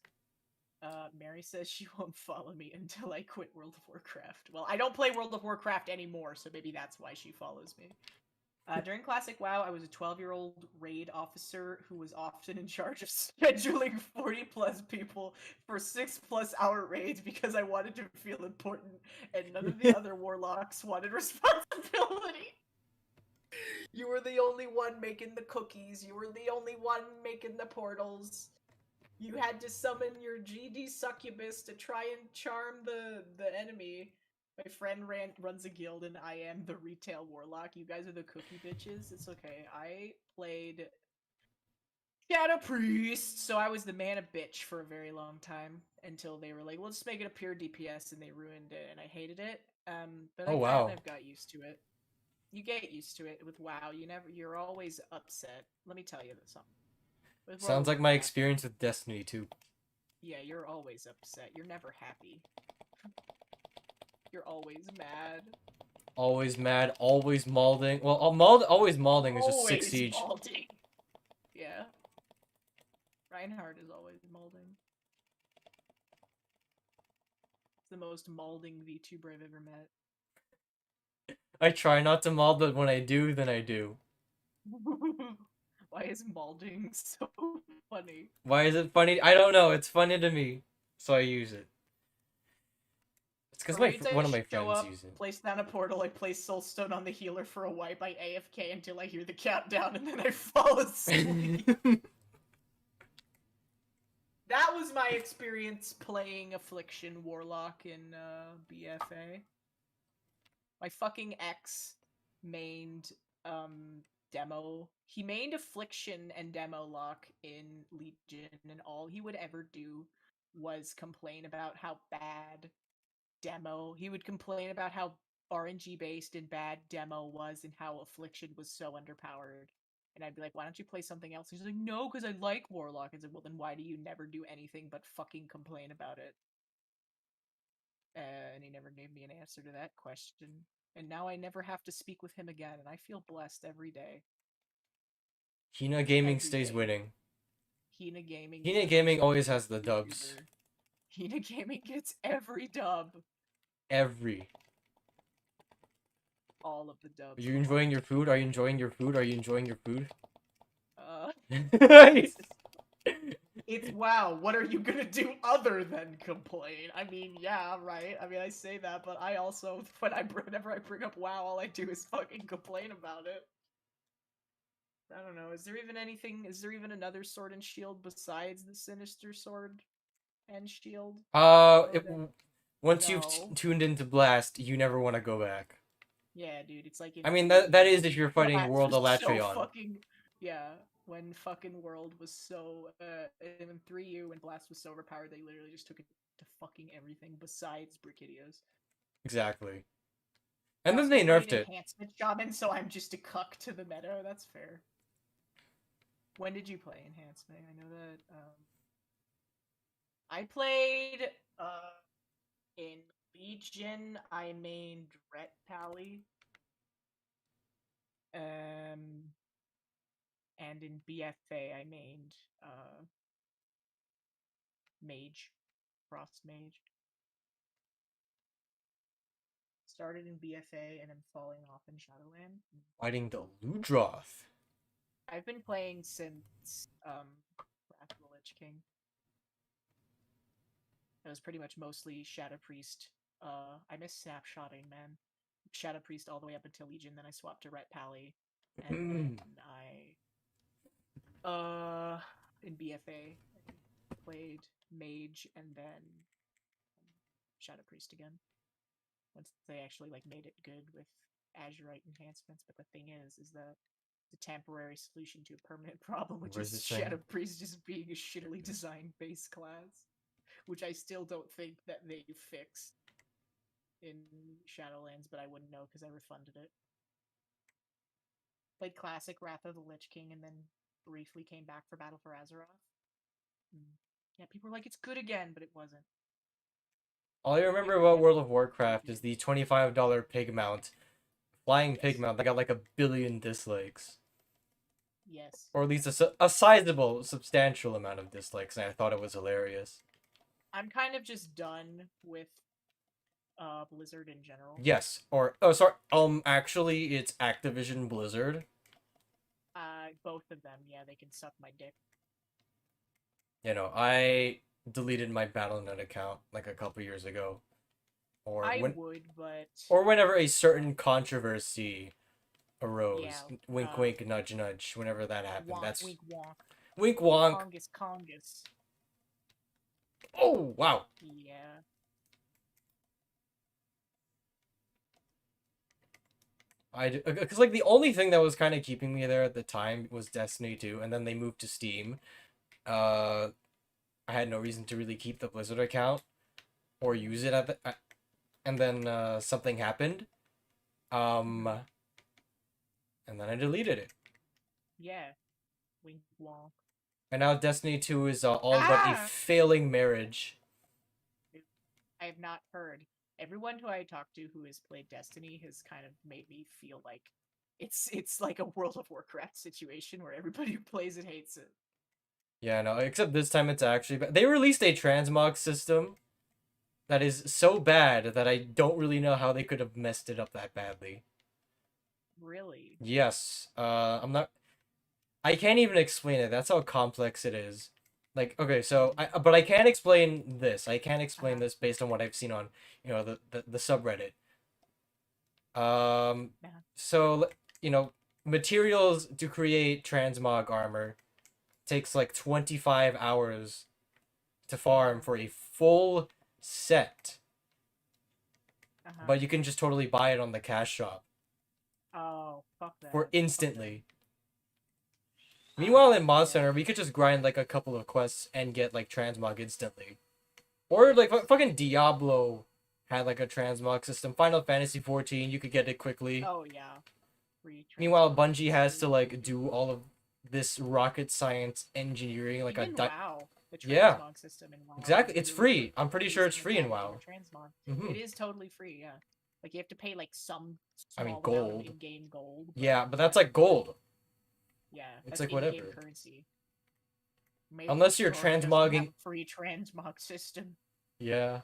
Mary says she won't follow me until I quit World of Warcraft. Well, I don't play World of Warcraft anymore, so maybe that's why she follows me. During Classic WoW, I was a 12-year-old raid officer who was often in charge of scheduling 40 plus people for 6+ hour raids because I wanted to feel important and none of the other warlocks wanted responsibility. You were the only one making the cookies, you were the only one making the portals. You had to summon your GD succubus to try and charm the enemy. My friend runs a guild and I am the retail warlock. You guys are the cookie bitches. It's okay. I played Shadow Priest, so I was the mana bitch for a very long time until they were like, "Well, let's make it a pure DPS," and they ruined it, and I hated it. But Oh I kind wow. of got used to it. You get used to it with WoW. You're always upset. Let me tell you something. With World Sounds of like my Warcraft, experience with Destiny too. yeah, you're always upset. You're never happy. You're always mad. Always mad, always malding. Well, always malding is just six Always siege. molding. Yeah. Reinhardt is always molding. It's the most molding VTuber I've ever met. I try not to mald, but when I do, then I do. Why is molding so funny? Why is it funny? I don't know. It's funny to me, so I use it. It's because For my raids, I one of just my show friends up, use it. place down a portal, I place Soulstone on the healer for a wipe, I AFK until I hear the countdown, and then I fall asleep. That was my experience playing Affliction Warlock in BFA. My fucking ex mained demo. He mained Affliction and Demo Lock in Legion, and all he would ever do was complain about how bad demo. He would complain about how RNG based and bad demo was and how Affliction was so underpowered. And I'd be like, why don't you play something else? He's like, no, because I like Warlock. I said, well, then why do you never do anything but fucking complain about it? And he never gave me an answer to that question. And now I never have to speak with him again, and I feel blessed every day. Hina Gaming Every stays day. winning. Hina Gaming is Hina the most Gaming always winning has the dubs. YouTuber. Hina Gaming gets every dub. Every. All of the Are dubs. you The enjoying most your food? Are you enjoying your food? Are you enjoying your food? Jesus. It's WoW. What are you gonna do other than complain? I mean, yeah, right. I mean, I say that, but I also, whenever I bring up WoW, all I do is fucking complain about it. I don't know. Is there even anything? Is there even another sword and shield besides the Sinister Sword and Shield mode? Once you've No. tuned into Blast, you never want to go back. Yeah, dude. It's like in I mean, 3U. that is if you're fighting Blast World was so Elatreon. fucking. Yeah, when fucking World was so. In 3U, when Blast was so overpowered, they literally just took it to fucking everything besides Brachydios. Exactly. And That's then they because I nerfed need it. enhancement shaman, so I'm just a cuck to the meta. That's fair. When did you play enhancement? I know that. I played in Legion. I mained Ret Pally. And in BFA I mained Mage, Frost Mage. Started in BFA and I'm falling off in Shadowland. Fighting the Ludroth. I've been playing since Wrath of the Lich King. It was pretty much mostly Shadow Priest. I miss snapshotting, man. Shadow Priest all the way up until Legion, then I swapped to Ret Pally, and then in BFA I played Mage and then Shadow Priest again. Once they actually like made it good with Azurite enhancements, but the thing is that the temporary solution to a permanent problem, which Where's is this thing? Shadow Priest just being a shittily designed base class, which I still don't think that they fixed in Shadowlands, but I wouldn't know because I refunded it. Played classic Wrath of the Lich King and then briefly came back for Battle for Azeroth. Yeah, people were like, it's good again, but it wasn't. All I remember about World of Warcraft is the $25 pig mount. Flying pig mount that got like 1 billion dislikes. Yes. Or at least a sizable, substantial amount of dislikes, and I thought it was hilarious. I'm kind of just done with Blizzard in general. Yes. Or oh, sorry. Actually, it's Activision Blizzard. Both of them. Yeah, they can suck my dick. I deleted my Battle.net account like a couple years ago, or I when, would, but or whenever a certain controversy yeah. arose. Wink, wink, nudge, nudge. Whenever that happened, Wonk, that's wink, wonk. wink, wonk. Congus, congus. Oh wow. Yeah. Because like the only thing that was kind of keeping me there at the time was Destiny 2, and then they moved to Steam. Uh, I had no reason to really keep the Blizzard account or use it and then something happened. Um, and then I deleted it. Yeah. Wink, wonk. And now Destiny 2 is all but a Ah! failing marriage. I have not heard. Everyone who I talk to who has played Destiny has kind of made me feel like it's like a World of Warcraft situation where everybody who plays it hates it. Yeah, no, except this time it's actually they released a transmog system that is so bad that I don't really know how they could have messed it up that badly. Really? Yes. I can't even explain it. That's how complex it is. Like, okay, so but I can't explain this. I can't explain this based on what I've seen on, the subreddit. Yeah. So, materials to create transmog armor takes like 25 hours to farm for a full set. But you can just totally buy it on the cash shop. Oh, fuck that. For instantly. Meanwhile, in Mod Center, we could just grind like a couple of quests and get like transmog instantly. Or like fucking Diablo had like a transmog system. Final Fantasy 14, you could get it quickly. Oh yeah. Meanwhile, Bungie has to like do all of this rocket science engineering, like even WoW, the transmog yeah, system in WoW. exactly. It's free. I'm pretty sure it's free in WoW. It is totally free. Yeah, like you have to pay like some small gold. amount of in-game gold. Yeah, but that's like gold. Yeah, it's that's like whatever currency. Unless you're transmogging free transmog system. Yeah.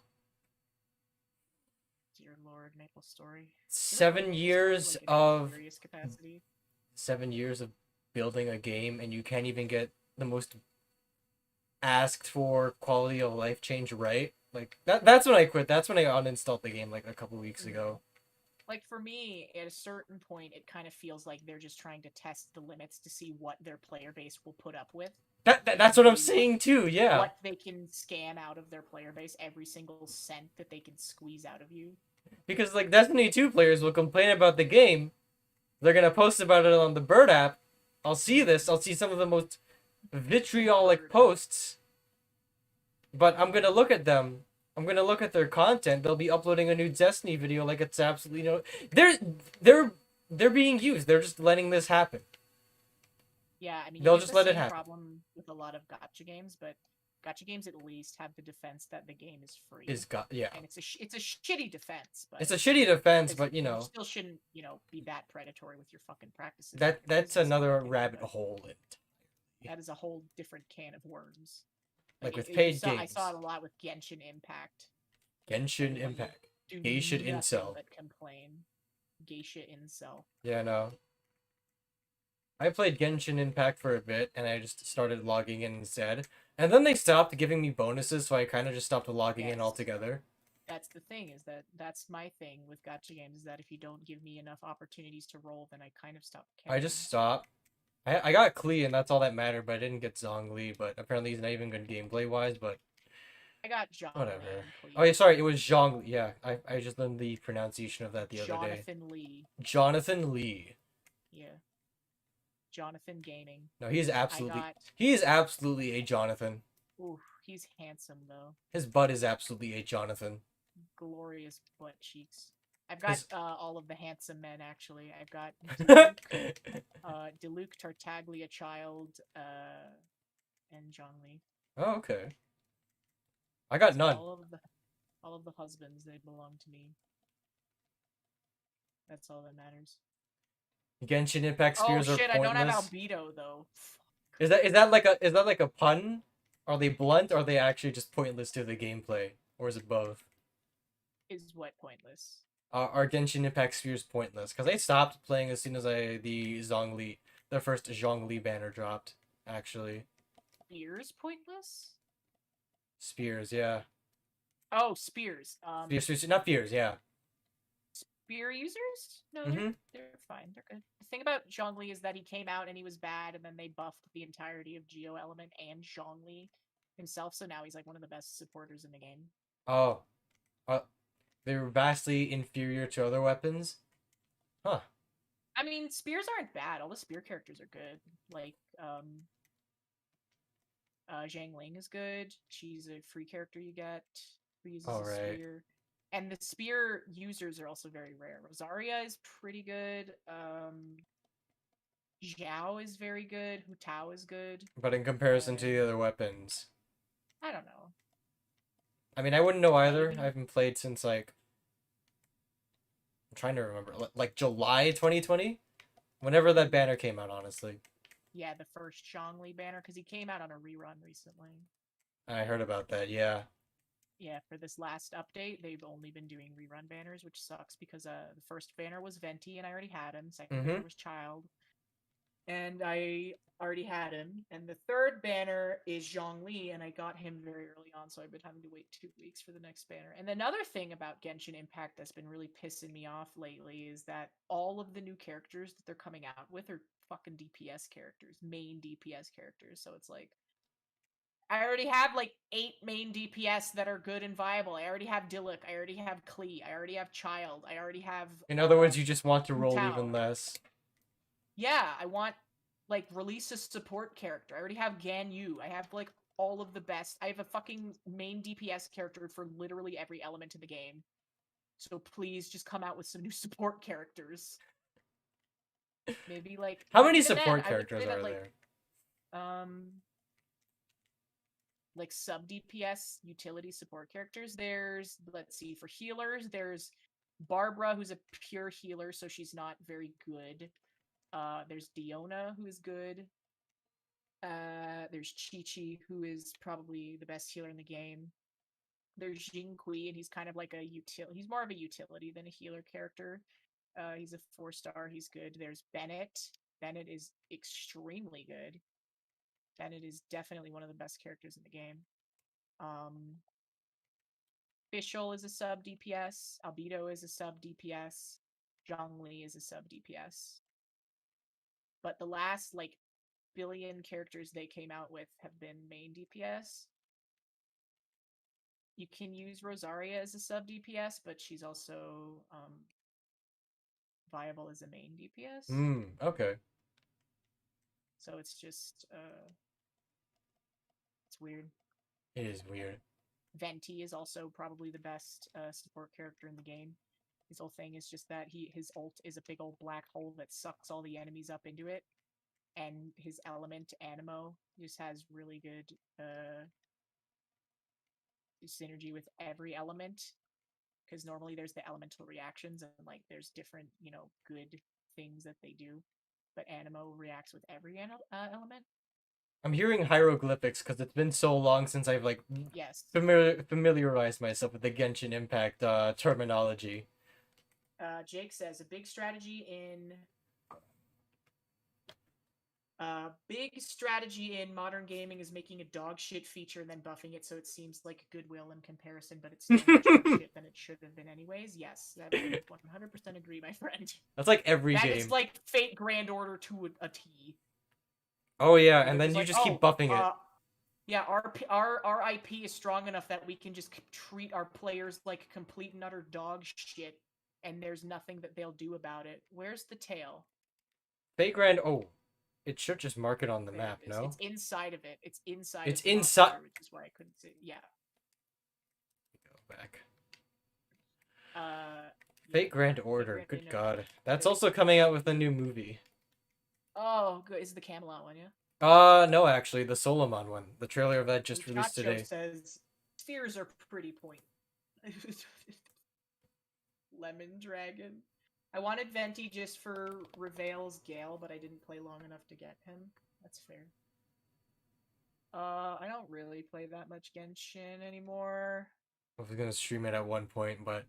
Dear Lord, Maple Story. 7 years of capacity. 7 years of building a game, and you can't even get the most asked for quality of life change right. Like that's when I quit. That's when I uninstalled the game like a couple weeks ago. Like for me, at a certain point, it kind of feels like they're just trying to test the limits to see what their player base will put up with. That's what I'm saying too. Yeah. What they can scam out of their player base, every single cent that they can squeeze out of you. Because like Destiny 2 players will complain about the game, they're gonna post about it on the Bird app. I'll see this. I'll see some of the most vitriolic posts. But I'm gonna look at them. I'm gonna look at their content. They'll be uploading a new Destiny video like it's absolutely they're being used. They're just letting this happen. Yeah, I mean they'll just let it happen. Problem with a lot of gacha games, but gacha games at least have the defense that the game is free. Yeah. And it's a shitty defense. But it's a shitty defense, but you still shouldn't be that predatory with your fucking practices. That's another rabbit hole. That is a whole different can of worms. Like with paid games. I saw it a lot with Genshin Impact. Genshin Impact. Geisha incel. But complain. Geisha incel. Yeah, no. I played Genshin Impact for a bit, and I just started logging in instead. And then they stopped giving me bonuses, so I kind of just stopped logging in altogether. That's the thing, is that's my thing with gacha games, is that if you don't give me enough opportunities to roll, then I kind of stop caring. I just stopped. I got Klee, and that's all that mattered, but I didn't get Zhongli, but apparently he's not even good gameplay-wise, but... I got Zhongli. Whatever. Oh, yeah, sorry, it was Zhongli. Yeah, I just learned the pronunciation of that the other day. Jonathan Lee. Jonathan Lee. Yeah. Jonathan Gaming. No, he is absolutely a Jonathan. Ooh, he's handsome, though. His butt is absolutely a Jonathan. Glorious butt cheeks. I've got all of the handsome men, actually. I've got Diluc, Tartaglia Child, and Zhongli. Oh, okay. I got none. All of the husbands, they belong to me. That's all that matters. Genshin Impact spheres are pointless. I don't have albedo, though. Is that like a pun? Are they blunt, or are they actually just pointless to the gameplay? Or is it both? Is what pointless? Our Genshin Impact Spheres pointless because I stopped playing as soon as the first Zhongli banner dropped. Actually, Spears pointless? Spears, yeah, Oh, spears. Spears, not Fears, yeah. Spear users? No, Mm-hmm. they're fine. They're good. The thing about Zhongli is that he came out and he was bad, and then they buffed the entirety of Geo Element and Zhongli himself, so now he's like one of the best supporters in the game. Oh, uh, they're vastly inferior to other weapons. Huh. I mean, spears aren't bad. All the spear characters are good. Like, Zhang Ling is good. She's a free character you get who uses All a right. spear. And the spear users are also very rare. Rosaria is pretty good. Zhao is very good. Hu Tao is good. But in comparison to the Uh, other weapons, I don't know. I mean, I wouldn't know either. I Maybe. haven't played since like I'm trying to remember, like July 2020, whenever that banner came out. Honestly, Yeah, the first Zhongli banner, because he came out on a rerun recently. I heard about that. Yeah. Yeah, for this last update, they've only been doing rerun banners, which sucks because the first banner was Venti and I already had him. Second Mm-hmm. banner was Child, and I already had him. And the third banner is Zhongli, and I got him very early on, so I've been having to wait 2 weeks for the next banner. And another thing about Genshin Impact that's been really pissing me off lately is that all of the new characters that they're coming out with are fucking DPS characters, main DPS characters. So it's like, I already have like 8 main DPS that are good and viable. I already have Diluc. I already have Klee. I already have Child. I already have In other words, you just want to Hu roll Tao. even less. Yeah, I want like release a support character. I already have Gan Yu. I have like all of the best. I have a fucking main DPS character for literally every element in the game. So please just come out with some new support characters. Maybe How like many even then, support I would characters say that are there? um like sub DPS utility support characters. There's, let's see, for healers, there's Barbara, who's a pure healer, so she's not very good. There's Diona, who is good. There's Chi Chi, who is probably the best healer in the game. There's Jing Kui, and he's kind of like a he's more of a utility than a healer character. He's a 4-star, he's good. There's Bennett. Bennett is extremely good. Bennett is definitely one of the best characters in the game. Um, Fischl is a sub DPS. Albedo is a sub DPS. Zhongli is a sub DPS. But the last like billion characters they came out with have been main DPS. You can use Rosaria as a sub DPS, but she's also viable as a main DPS. Hmm. Okay. So it's just it's weird. It is weird. Venti is also probably the best support character in the game. His whole thing is just that his ult is a big old black hole that sucks all the enemies up into it, and his element Animo just has really good synergy with every element, because normally there's the elemental reactions and like there's different good things that they do, but Animo reacts with every element. I'm hearing hieroglyphics because it's been so long since I've like Yes. familiarized myself with the Genshin Impact terminology. Jake says a big strategy in modern gaming is making a dog shit feature and then buffing it so it seems like goodwill in comparison, but it's still much more shit than it should have been anyways. Yes, that I would 100% agree, my friend. That's like every That game. is like Fate Grand Order to a T. Oh yeah, Where and then you like, just keep buffing it. Yeah, our IP is strong enough that we can just treat our players like complete and utter dog shit, and there's nothing that they'll do about it. Where's the tail? Fate Grand. Oh, it should just mark it on the There map. it is. No, It's inside of it. It's inside it's of the inside. monster, which is why I couldn't see. Yeah. Go back. Yeah. Fate Grand Order. Grand, Good God, that's There also coming out with a new movie. Oh, good. Is the Camelot one, yeah? No, actually, the Solomon one. The trailer of that just released today. Says spheres are pretty point. Lemon Dragon. I wanted Venti just for Reveal's Gale, but I didn't play long enough to get him. That's fair. I don't really play that much Genshin anymore. I was gonna stream it at one point, but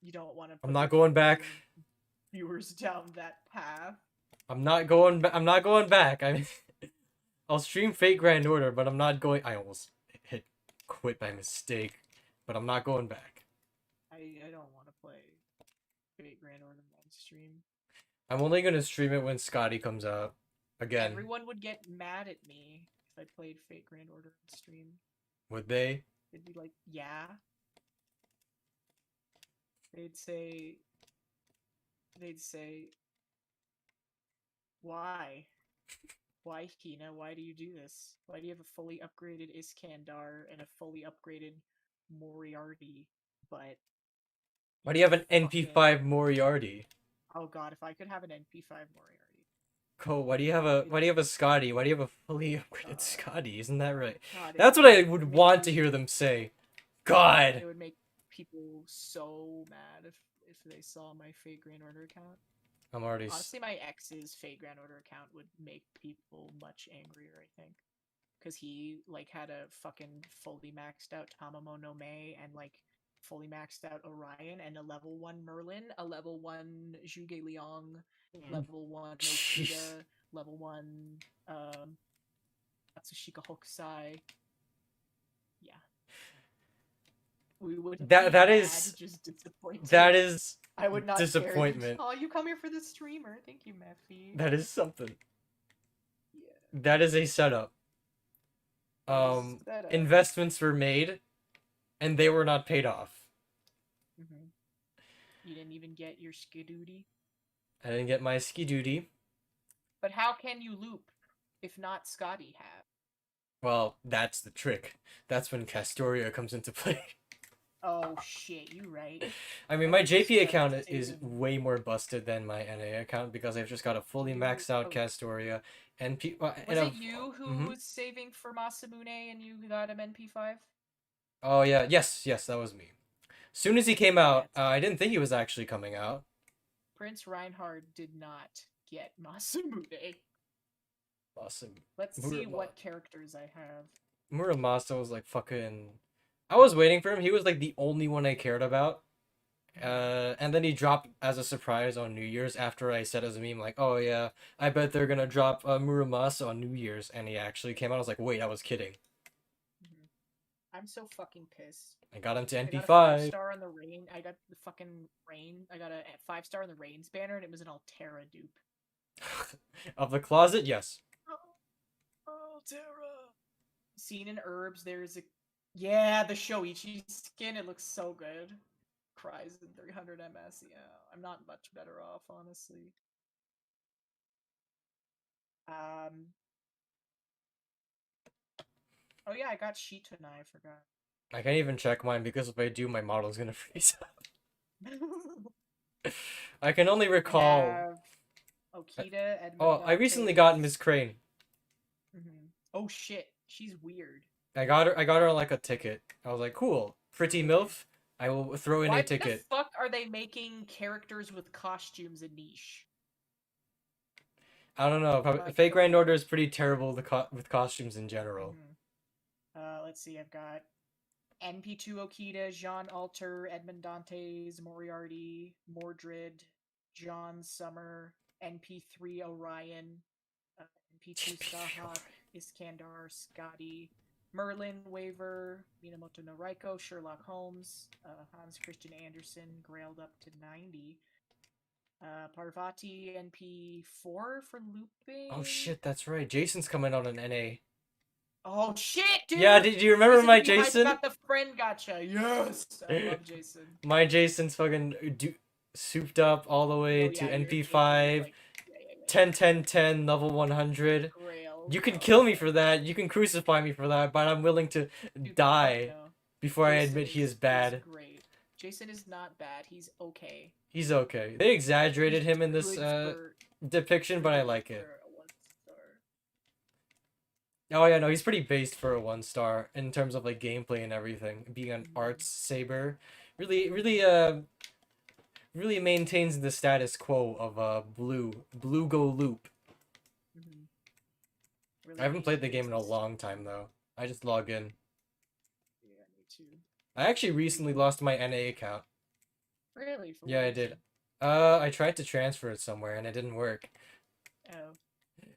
You don't want to I'm put not going back. viewers down that path. I'm not going back. I'm not going back. I mean, I'll stream Fate Grand Order, but I'm not going. I almost hit quit by mistake, but I'm not going back. I don't want to play Fate Grand Order on stream. I'm only gonna stream it when Scotty comes out. Again. Everyone would get mad at me if I played Fate Grand Order on stream. Would they? They'd be like, yeah. They'd say, why? Why, Hina? Why do you do this? Why do you have a fully upgraded Iskandar and a fully upgraded Moriarty, but... Why do you have an NP5 Moriarty? Oh god, if I could have an NP5 Moriarty. Cole, why do you have a Scotty? Why do you have a fully upgraded Scotty? Isn't that right? God, That's what I would want to hear them say. God! It would make people so mad if they saw my Fate Grand Order account. I'm already... Honestly, my ex's Fate Grand Order account would make people much angrier, I think. Because he, like, had a fucking fully maxed out Tamamo no Mei and, like, fully maxed out Orion and a level 1 Merlin, a level 1 Zhuge Liang, level 1 Okita, level 1 Atsushika Hokusai. Yeah. We would that is just disappointed. That is I would not disappointment. Oh, you come here for the streamer. Thank you, Mephi. That is something. Yeah. That is a setup. Investments were made, and they were not paid off. Mm-hmm. You didn't even get your skidoody? I didn't get my skidoody. But how can you loop if not Scotty have? Well, that's the trick. That's when Castoria comes into play. Oh shit, you right. I mean, my JP account is way more busted than my NA account because I've just got a fully maxed out Castoria. NP. Was it you who was saving for Masamune and you got him NP5? Oh yeah, yes, that was me. Soon as he came out, I didn't think he was actually coming out. Prince Reinhard did not get Masamune. Awesome. Let's see what characters I have. Muramasa was like fucking... I was waiting for him. He was like the only one I cared about. And then he dropped as a surprise on New Year's after I said as a meme, like, oh yeah, I bet they're gonna drop Muramasa on New Year's. And he actually came out. I was like, wait, I was kidding. I'm so fucking pissed. I got him to NP5. I got a 5-star on the rain. I got the fucking rain. I got a 5-star on the Reigns banner, and it was an Altera dupe. Of the closet, yes. Altera. Seen in herbs, there's a... Yeah, the Shoichi skin, it looks so good. Cries in 300 MS, yeah. I'm not much better off, honestly. Oh yeah, I got Shitana, I forgot. I can't even check mine because if I do, my model's gonna freeze up. I can only recall... Okita, Edmund Oh, I recently got Miss Crane. Oh shit, she's weird. I got her on like a ticket. I was like, cool, pretty MILF. I will throw in a ticket. Why the fuck are they making characters with costumes a niche? I don't know. Fate Grand Order is pretty terrible with costumes in general. Let's see. I've got NP2 Okita, Jean Alter, Edmond Dantes, Moriarty, Mordred, John Summer, NP3 Orion, NP2 Starhawk, Iskandar, Scotty, Merlin, Waver, Minamoto no Raiko, Sherlock Holmes, Hans Christian Andersen, grailed up to 90. Parvati, NP4 for looping. Oh shit, that's right. Jason's coming out on NA. Oh shit, dude! Yeah, do you remember my Jason? I got the friend gotcha. Yes! I love Jason. My Jason's fucking souped up all the way to NP5, like, 10, 10, 10, level 100. Grail. You can kill me for that. You can crucify me for that, but I'm willing to die before Jason I admit he is bad. Great. Jason is not bad. He's okay. He's okay. They exaggerated him in this depiction, but I like it. Oh yeah, no, he's pretty based for a 1-star in terms of like gameplay and everything. Being an arts saber, really maintains the status quo of blue go loop. Really I haven't played the game in a long time though. I just log in. Yeah, me too. I actually recently lost my NA account. Really? For Yeah, what I did. reason? I tried to transfer it somewhere and it didn't work. Oh,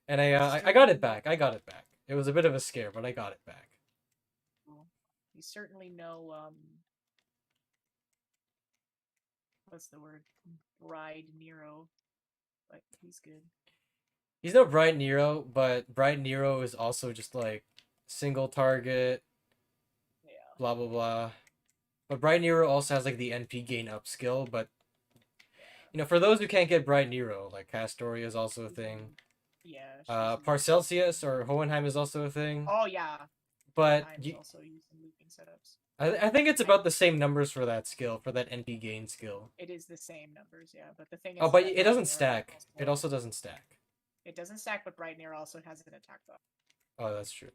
And you I got it certainly back. I got it back. It was a bit of a scare, but I got it back. you certainly know what's the word? Bride Nero, but he's good. He's no Bright Nero, but Bright Nero is also just like single target, Yeah, blah blah blah. But Bright Nero also has like the NP gain up skill, but yeah. for those who can't get Bright Nero, like Castoria is also a thing. Yeah, she's using. Paracelsius or Hohenheim is also a thing. Oh yeah, But Hohenheim's also using looping setups. I think it's I about the same numbers for that skill, for that NP gain skill. It is the same numbers, yeah. But the thing Oh, is but that it Bright doesn't Nero stack. It also also doesn't stack. it doesn't stack, but Bright Nero also has an attack buff. Oh, that's true.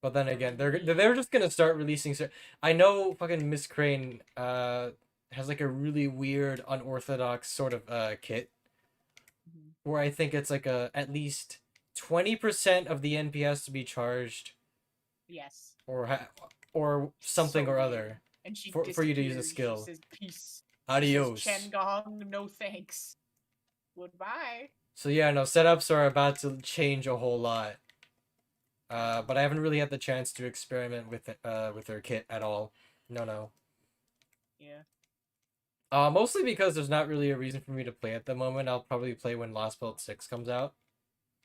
But then For again, me, they're just gonna start releasing. I know fucking Miss Crane has like a really weird, unorthodox sort of kit mhm, where I think it's like a at least 20% of the NPS to be charged yes, or or something so or weird. other And she for you to use a disappears. She skill. says peace. She says Adios. Chen Gong, no thanks. Goodbye. So yeah, no, setups are about to change a whole lot. Um, But I haven't really had the chance to experiment with her kit at all. No, no. yeah. Mostly because there's not really a reason for me to play at the moment. I'll probably play when Lost Belt 6 comes out.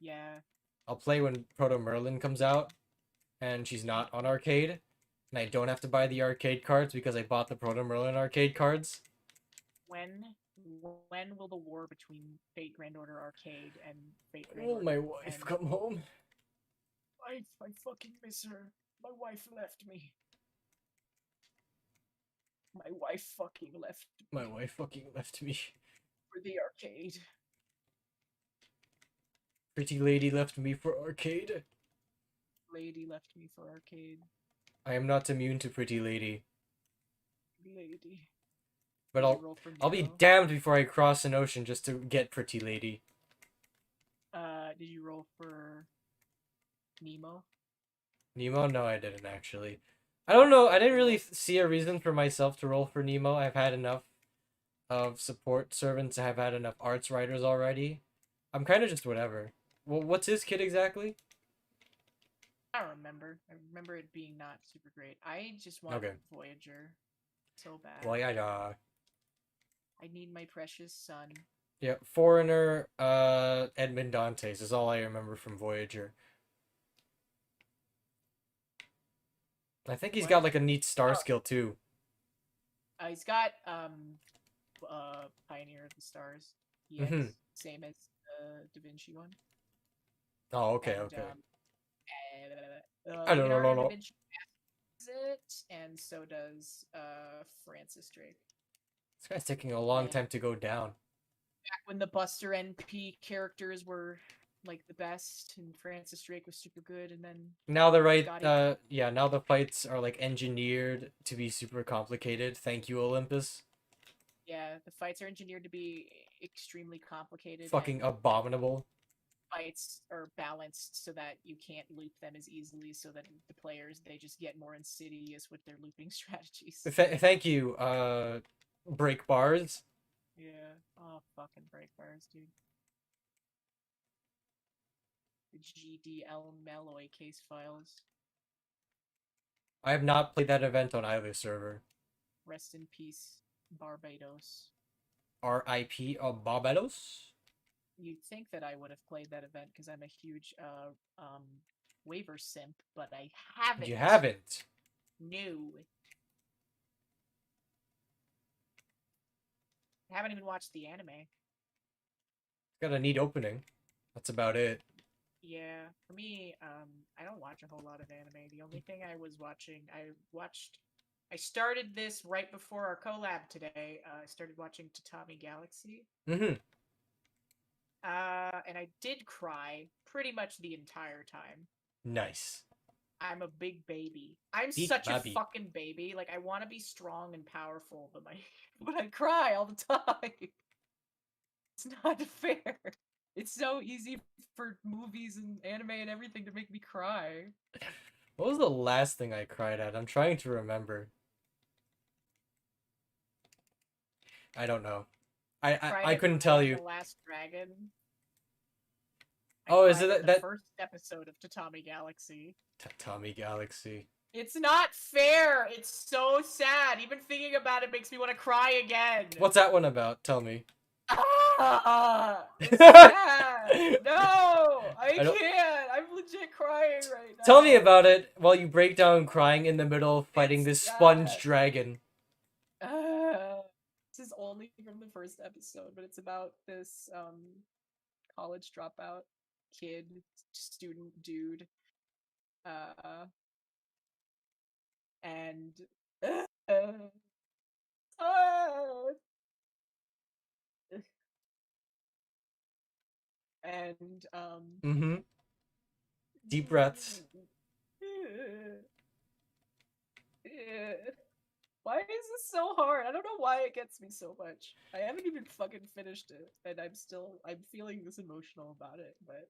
Yeah. I'll play when Proto Merlin comes out, and she's not on arcade, and I don't have to buy the arcade cards because I bought the Proto Merlin arcade cards. When when will the war between Fate Grand Order Arcade and Fate Grand Will my Order wife end? come home? I fucking miss her. My wife left me. My wife fucking left My me wife fucking left me. for the arcade. Pretty lady left me for arcade. Lady left me for arcade. I am not immune to pretty lady. Lady. But Did you I'll roll for I'll be Nemo? damned before I cross an ocean just to get pretty lady. Did you roll for Nemo? Nemo? No, I didn't actually. I don't know. I didn't You really roll. see a reason for myself to roll for Nemo. I've had enough of support servants. I've had enough arts writers already. I'm kind of just whatever. Well, what's his kit exactly? I don't remember. I remember it being not super great. I just want Okay. Voyager so bad. Well, yeah. I need my precious son. Yeah, Foreigner, Edmund Dantes is all I remember from Voyager. I think he's got What? like a neat star Oh, skill too. he's got Pioneer of the Stars Mm-hmm. EX, same as the Da Vinci one, Oh, okay, and okay. I don't know, Leonardo no, da no. Vinci has it, and so does Francis Drake. This guy's taking a long Yeah, time to go down. back when the Buster NP characters were like the best, and Francis Drake was super good, and then Now the right, Scotty. yeah, now the fights are like engineered to be super complicated. Thank you, Olympus. Yeah, the fights are engineered to be extremely complicated, Fucking and abominable. fights are balanced so that you can't loop them as easily, so that the players they just get more insidious with their looping strategies. Thank you, break bars. Yeah. Oh, fucking break bars, dude. The GDL Malloy case files. I have not played that event on either server. Rest in peace, Barbados. RIP of Barbados. You'd think that I would have played that event because I'm a huge waiver simp, but I haven't. You haven't. No. I haven't even watched the anime. Got a neat opening. That's about it. Yeah, for me, I don't watch a whole lot of anime. The only thing I was watching, I started this right before our collab today. I started watching Tatami Galaxy. Mm-hmm. And I did cry pretty much the entire time. Nice. I'm a big baby. I'm Big such a baby. fucking baby. Like I want to be strong and powerful, but but I cry all the time. It's not fair. It's so easy for movies and anime and everything to make me cry. What was the last thing I cried at? I'm trying to remember. I don't know. I Friday couldn't tell Ryan you. the Last Dragon. I Oh, is cried it at the that first episode of Tatami Galaxy. Tommy Galaxy? It's not fair. It's so sad. Even thinking about it makes me want to cry again. What's that one about? Tell me. It's sad. No, I I don't. can't. I'm legit crying right now. Tell me about it while you break down crying in the middle of fighting It's this sad. sponge dragon. This is only from the first episode, but it's about this college dropout kid, student dude, and and Mm-hmm. Deep breaths. Why is this so hard? I don't know why it gets me so much. I haven't even fucking finished it, and I'm feeling this emotional about it, but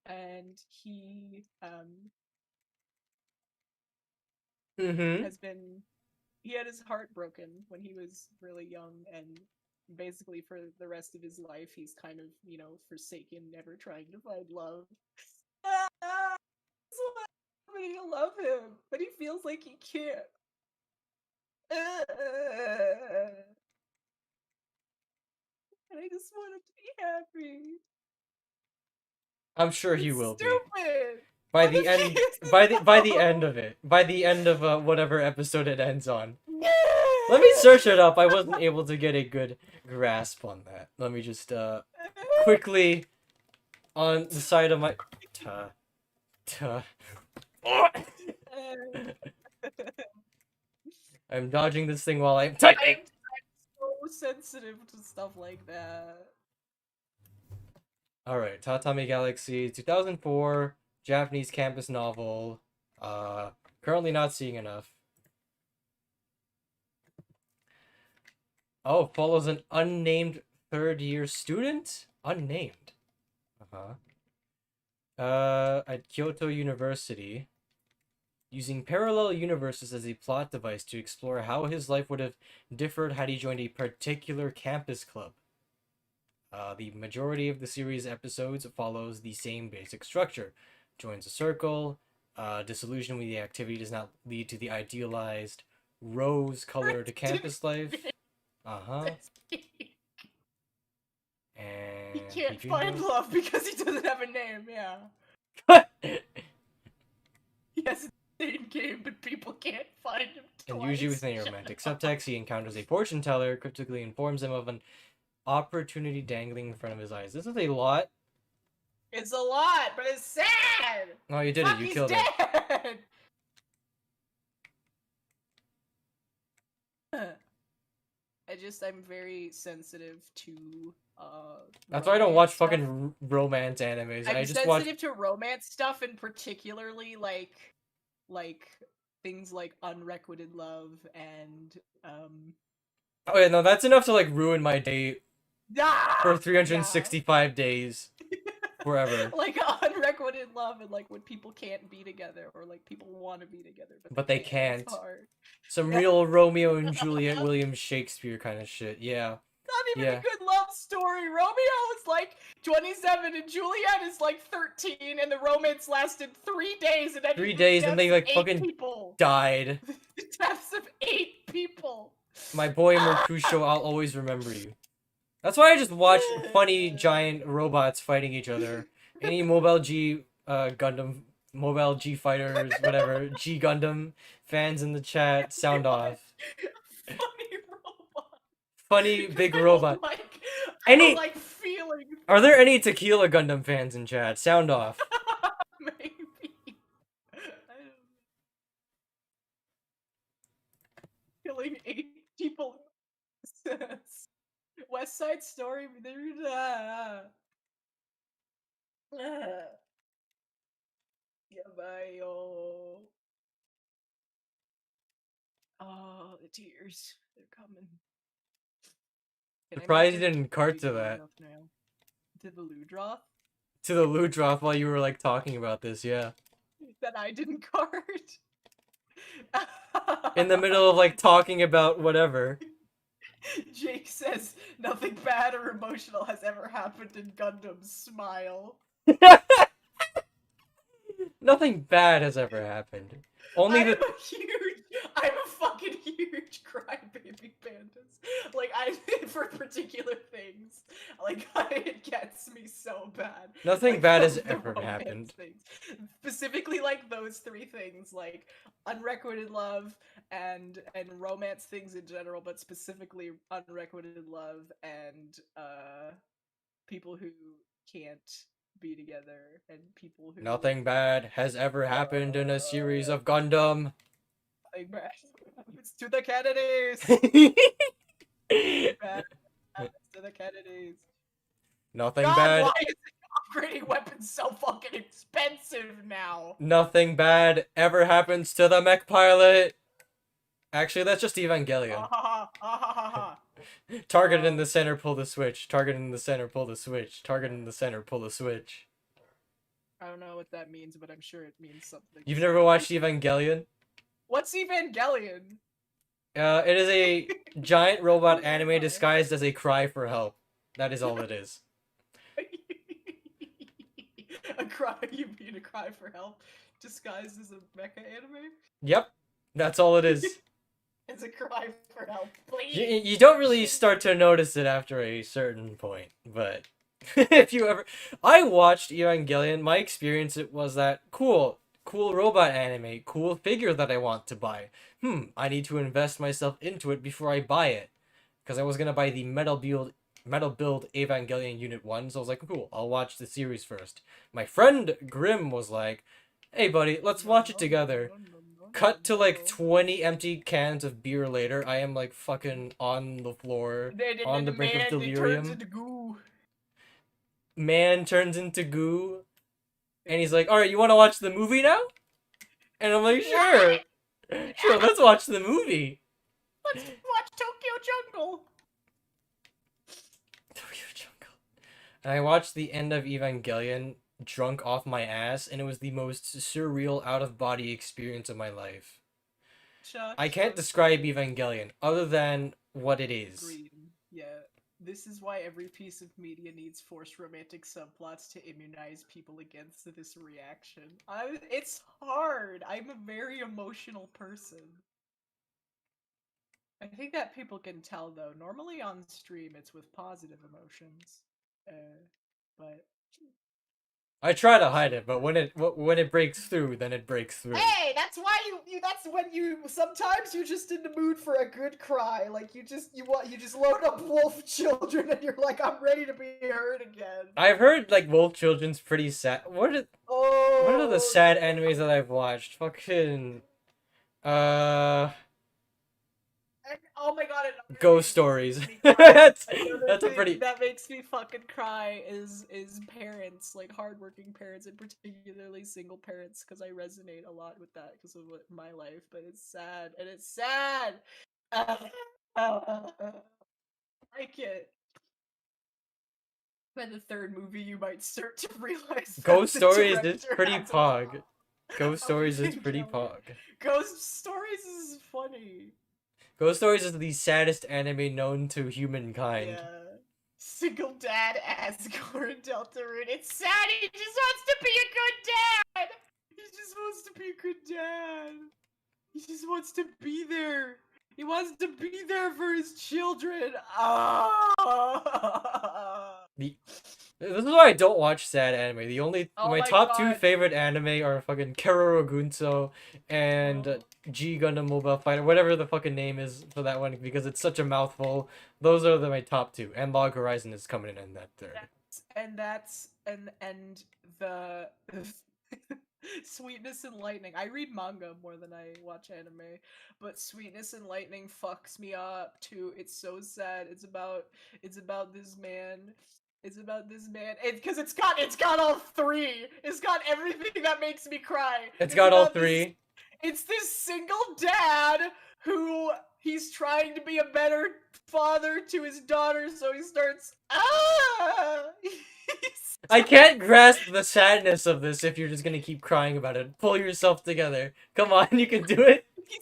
and Mm-hmm. he had his heart broken when he was really young, and basically for the rest of his life he's kind of, forsaken, never trying to find love. So many to love him, but he feels like he can't. And I just want him to be happy. I'm sure he It's will be. stupid. By But the end, by the end of it, by the end of whatever episode it ends on. Let me search it up. I wasn't able to get a good grasp on that. Let me just quickly on the side of my I'm dodging this thing while I'm typing. I'm so sensitive to stuff like that. All right, Tatami Galaxy, 2004 Japanese campus novel. Currently not seeing enough. Oh, follows an unnamed third-year student? Unnamed. At Kyoto University, using parallel universes as a plot device to explore how his life would have differed had he joined a particular campus club. The majority of the series episodes follows the same basic structure. Joins a circle, disillusioned with the activity does not lead to the idealized rose-colored campus life. And He can't find love because he doesn't have a name, yeah. He has a name game, but people can't find him twice. And usually within a romantic subtext, he encounters a fortune teller, cryptically informs him of an opportunity dangling in front of his eyes. This is a lot. It's a lot, but it's sad! Oh, you did it. You killed it. I'm very sensitive to That's why I don't watch fucking romance animes. I'm I just sensitive to romance stuff, and particularly like things like unrequited love and Oh yeah, no, that's enough to like ruin my day for 365 days. Forever. Like unrequited love, and like when people can't be together, or like people want to be together but they can't. It's hard. Some real Romeo and Juliet, William Shakespeare kind of shit. Yeah. Not even a good love story. Romeo is like 27 and Juliet is like 13, and the romance lasted 3 days, and 3 days, and they like fucking died. The deaths of 8 people. My boy Mercutio, I'll always remember you. That's why I just watch funny giant robots fighting each other. Any Mobile G Gundam, Mobile G Fighters, whatever, G Gundam fans in the chat, sound off. Funny robot. Funny big robot. I don't like feeling. Are there any Tequila Gundam fans in chat? Sound off. Maybe. Killing 8 people. West Side Story. Oh, the tears. They're coming. Surprised you didn't cart to that. To the Ludroth? To the Ludroth while you were like talking about this, yeah. That I didn't cart. In the middle of like talking about whatever. Jake says nothing bad or emotional has ever happened in Gundam. Smile. Nothing bad has ever happened. Only the I'm a fucking huge crybaby pandas. Like I for particular things. Like it gets me so bad. nothing Like bad has the ever romance happened. things. Specifically like those three things, like unrequited love and romance things in general, but specifically unrequited love and people who can't be together and people who Nothing bad has ever happened in a series of Gundam. like bad happens to the Kennedys. Bad happens to the Kennedys. Nothing God, why bad. is upgrading weapons so fucking expensive now? Nothing bad ever happens to the mech pilot. Actually, that's just Evangelion. Ah ha ha ha ha ha. Target in the center, pull the switch. Target in the center, pull the switch. Target in the center, pull the switch. I don't know what that means, but I'm sure it means something. You've never watched Evangelion? What's Evangelion? It is a giant robot anime disguised as a cry for help. That is all it is. A cry? You mean a cry for help disguised as a mecha anime? Yep, that's all it is. It's a cry for help, please. You don't really start to notice it after a certain point, but if you ever, I watched Evangelion. My experience it was that cool robot anime, cool figure that I want to buy. I need to invest myself into it before I buy it, because I was gonna buy the Metal Build Evangelion Unit 1, so I was like, cool, I'll watch the series first. My friend Grim was like, hey buddy, let's watch it together. Cut to like 20 empty cans of beer later, I am like fucking on the floor, on the brink of delirium. Turns into goo. Man turns into goo, and he's like, alright, you wanna watch the movie now? And I'm like, sure. Sure, let's watch the movie. Let's watch Tokyo Jungle. And I watched the end of Evangelion drunk off my ass, and it was the most surreal out-of-body experience of my life. I can't describe Evangelion other than what it is. Green. Yeah. This is why every piece of media needs forced romantic subplots to immunize people against this reaction. It's hard. I'm a very emotional person. I think that people can tell, though. Normally on stream, it's with positive emotions. But I try to hide it, but when it breaks through, then it breaks through. hey, that's why you that's when you sometimes you're just in the mood for a good cry. Like you just load up Wolf Children and you're like, I'm ready to be heard again. I've heard like Wolf Children's pretty sad. What are the sad animes that I've watched? Fucking oh my god, Ghost Stories. that's a pretty. That makes me fucking cry is parents, like hardworking parents, and particularly single parents, because I resonate a lot with that because of my life. But it's sad, and it's sad. Like it. By the third movie, you might start to realize Ghost Stories is pretty pog. Ghost Stories is pretty pog. Ghost Stories is funny. Ghost Stories is the saddest anime known to humankind. Yeah. Single dad Asgore Deltarune. It's sad, he just wants to be a good dad! He just wants to be a good dad. He just wants to be there. He wants to be there for his children. This is why I don't watch sad anime. My top God. 2 favorite anime are fucking Keroro Gunso and G Gundam Mobile Fighter, whatever the fucking name is for that one, because it's such a mouthful. Those are my top 2, and Log Horizon is coming in that third. And the Sweetness and Lightning. I read manga more than I watch anime, but Sweetness and Lightning fucks me up too. It's so sad. It's about this man. It's about this man. Because it's got all 3. It's got everything that makes me cry. It's got all 3. It's this single dad who he's trying to be a better father to his daughter, so he starts I can't grasp the sadness of this if you're just gonna keep crying about it. Pull yourself together. Come on, you can do it. he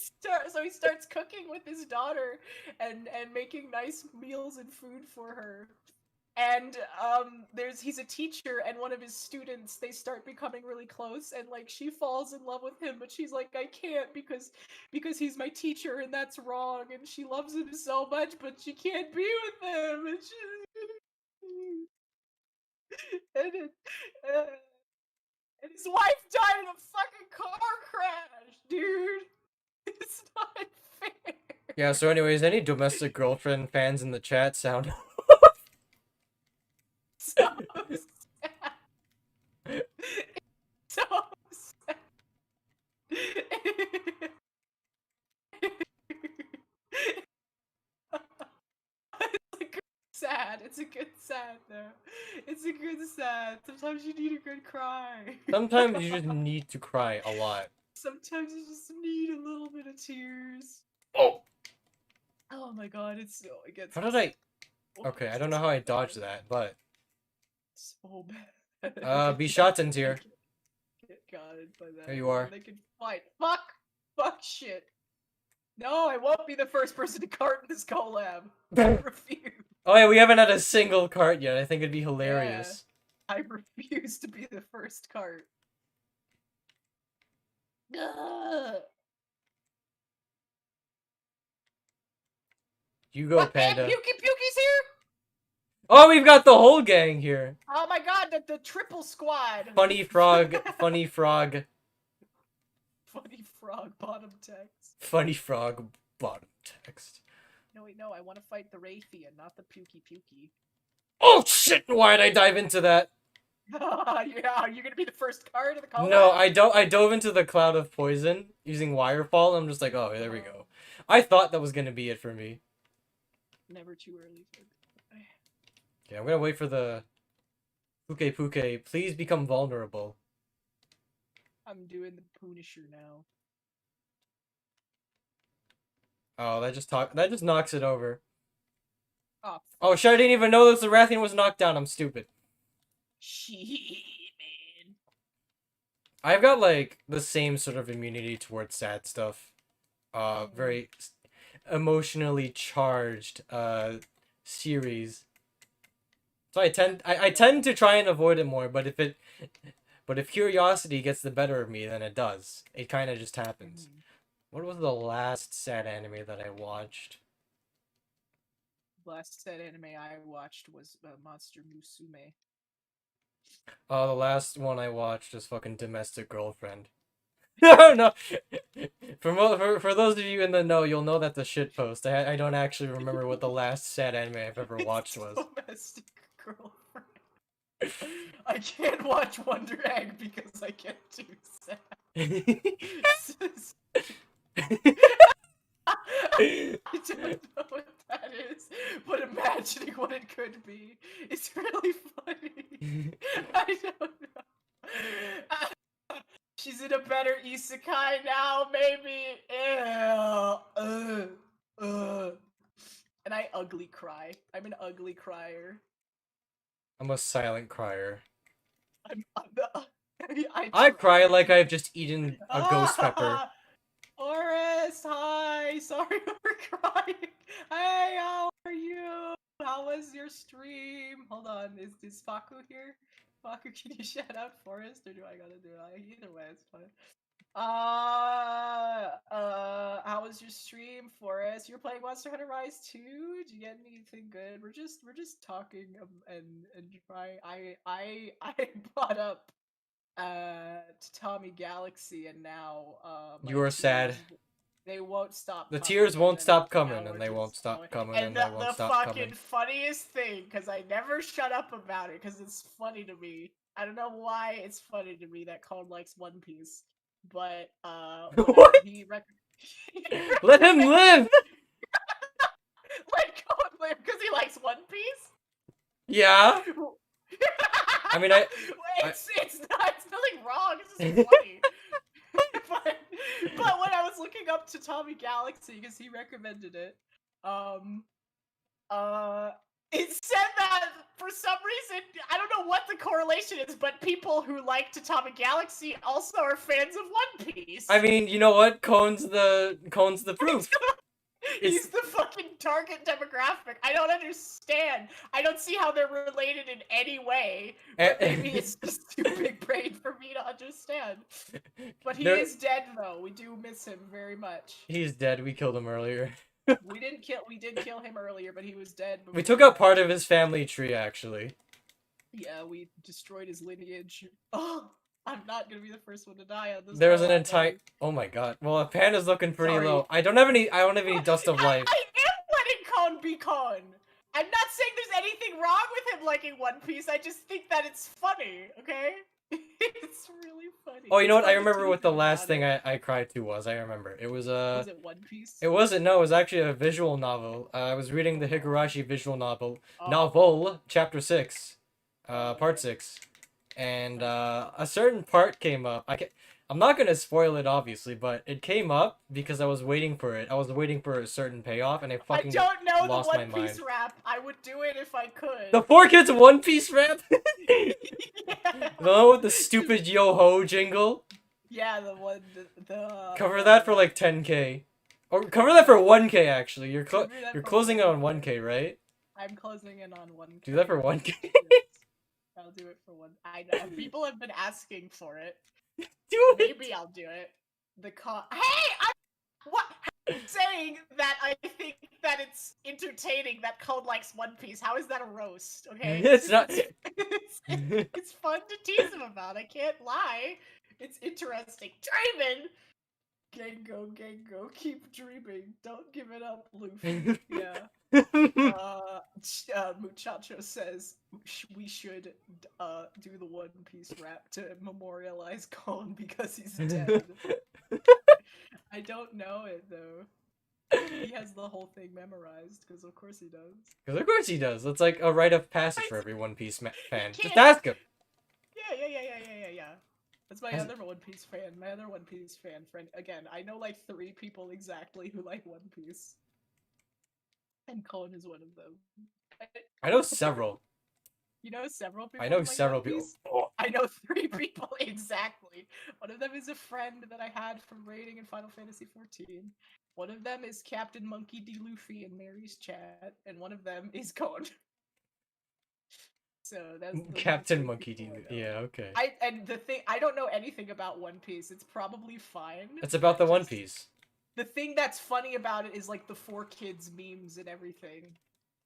starts cooking with his daughter and making nice meals and food for her. And he's a teacher, and one of his students, they start becoming really close, and like she falls in love with him, but she's like, I can't because he's my teacher and that's wrong, and she loves him so much but she can't be with him, and and, it, uh, and his wife died in a fucking car crash, dude. It's not fair. Yeah, so anyways, any domestic girlfriend fans in the chat sound So sad. So sad. It's a good sad. It's a good sad though. It's a good sad. Sometimes you need a good cry. Sometimes you just need to cry a lot. Sometimes you just need a little bit of tears. Oh! Oh my god, it gets How did I... Okay, I don't know how I dodged that, but... so bad. be shot in here. Get guided by that. There you are. They can fight. Fuck shit. No, I won't be the first person to cart in this collab. I refuse. Oh yeah, we haven't had a single cart yet. I think it'd be hilarious. Yeah, I refuse to be the first cart. You go, Panda. Pukey's here? Oh, we've got the whole gang here. Oh my god, the triple squad. Funny frog, funny frog. Funny frog, bottom text. Funny frog, bottom text. No, wait, no, I want to fight the Raytheon, not the Pukey. Oh shit, why'd I dive into that? Yeah, you're gonna be the first card of the collab? No, I dove into the cloud of poison using Wirefall. I'm just like, oh, there we go. I thought that was gonna be it for me. Never too early. Okay, I'm gonna wait for the Puke. Please become vulnerable. I'm doing the Punisher now. Oh, that just knocks it over. Oh shit! I didn't even know this. The Rathian was knocked down. I'm stupid. Shit, man. I've got like the same sort of immunity towards sad stuff. Very emotionally charged series. So I tend to try and avoid it more, but if curiosity gets the better of me, then it does. It kind of just happens. What was the last sad anime that I watched? Last sad anime I watched was Monster Musume. Oh, the last one I watched is fucking Domestic Girlfriend. No. For those of you in the know, you'll know that's a shit post. I don't actually remember what the last sad anime I've ever watched was. Domestic Girlfriend. I can't watch Wonder Egg because I get too sad. I don't know what that is, but imagining what it could be is really funny. I don't know. She's in a better isekai now, maybe. And I ugly cry. I'm an ugly crier. I'm a silent crier. I cry like I've just eaten a ghost pepper. Forrest, hi! Sorry for crying. Hey, how are you? How was your stream? Hold on, is Faku here? Faku, can you shout out Forrest, or do I gotta do it? Either way, it's fine. How was your stream, Forrest? You're playing Monster Hunter Rise 2? Did you get anything good? We're just talking and trying. I brought up to Tommy Galaxy, and now you are sad. They won't stop. The tears won't stop coming, and they won't stop coming, and they won't stop coming. And the fucking funniest thing, because I never shut up about it, because it's funny to me. I don't know why it's funny to me that Cone likes One Piece, but what? Let him live. Let Cone live because he likes One Piece. Yeah. I mean, it's nothing wrong. It's just funny. but when I was looking up to Tommy Galaxy because he recommended it, It said that for some reason, I don't know what the correlation is, but people who liked Atomic Galaxy also are fans of One Piece. I mean, you know what? Cone's the proof. He's the fucking target demographic. I don't understand. I don't see how they're related in any way. But maybe it's just too big brain for me to understand. But he is dead, though. We do miss him very much. He's dead. We killed him earlier. We did kill him earlier, but he was dead. We took out part of his family tree, actually. Yeah, we destroyed his lineage. Oh, I'm not gonna be the first one to die on this. There's an entire. Oh my god. Well, Panda's looking pretty low. I don't have any dust of life. I am letting Kon be Kon. I'm not saying there's anything wrong with him liking One Piece. I just think that it's funny. Okay. It's really funny. Oh, you know what? I remember what the last thing I cried to was. I remember. It was Was it One Piece? It wasn't. No, it was actually a visual novel. I was reading the Higurashi visual novel, chapter 6, part 6, and a certain part came up. I'm not gonna spoil it, obviously, but it came up because I was waiting for it. I was waiting for a certain payoff, and I fucking don't know lost the my One Piece mind. rap. I would do it if I could. The 4 Kids One Piece rap. Yeah. The one with the stupid yo ho jingle. Yeah, the one Cover that for like 10K. Or cover that for 1K actually. You're closing it on 1K, right? I'm closing in on 1K. Do that for 1K. I'll do it for one. I know people have been asking for it. Do it. Maybe I'll do it. Hey, what? Saying that I think that it's entertaining that Code likes One Piece. How is that a roast? Okay, It's not. It's fun to tease him about. I can't lie. It's interesting. Dreaming. Gengo, keep dreaming. Don't give it up, Luffy. Yeah. Muchacho says we should do the One Piece rap to memorialize Kon because he's dead. I don't know it though. He has the whole thing memorized because of course he does. Because of course he does. It's like a rite of passage for every One Piece fan. Just ask him. Yeah. That's my other One Piece fan. My other One Piece fan friend. Again, I know like 3 people exactly who like One Piece. And Kon is one of them. I know several. You know several people? I know like several people. Oh. I know 3 people exactly. One of them is a friend that I had from raiding in Final Fantasy XIV. One of them is Captain Monkey D. Luffy in Mary's chat, and one of them is Kon. So that's Captain Monkey D. Yeah, okay. I don't know anything about One Piece. It's probably fine. It's about the One Piece. The thing that's funny about it is like the 4Kids memes and everything.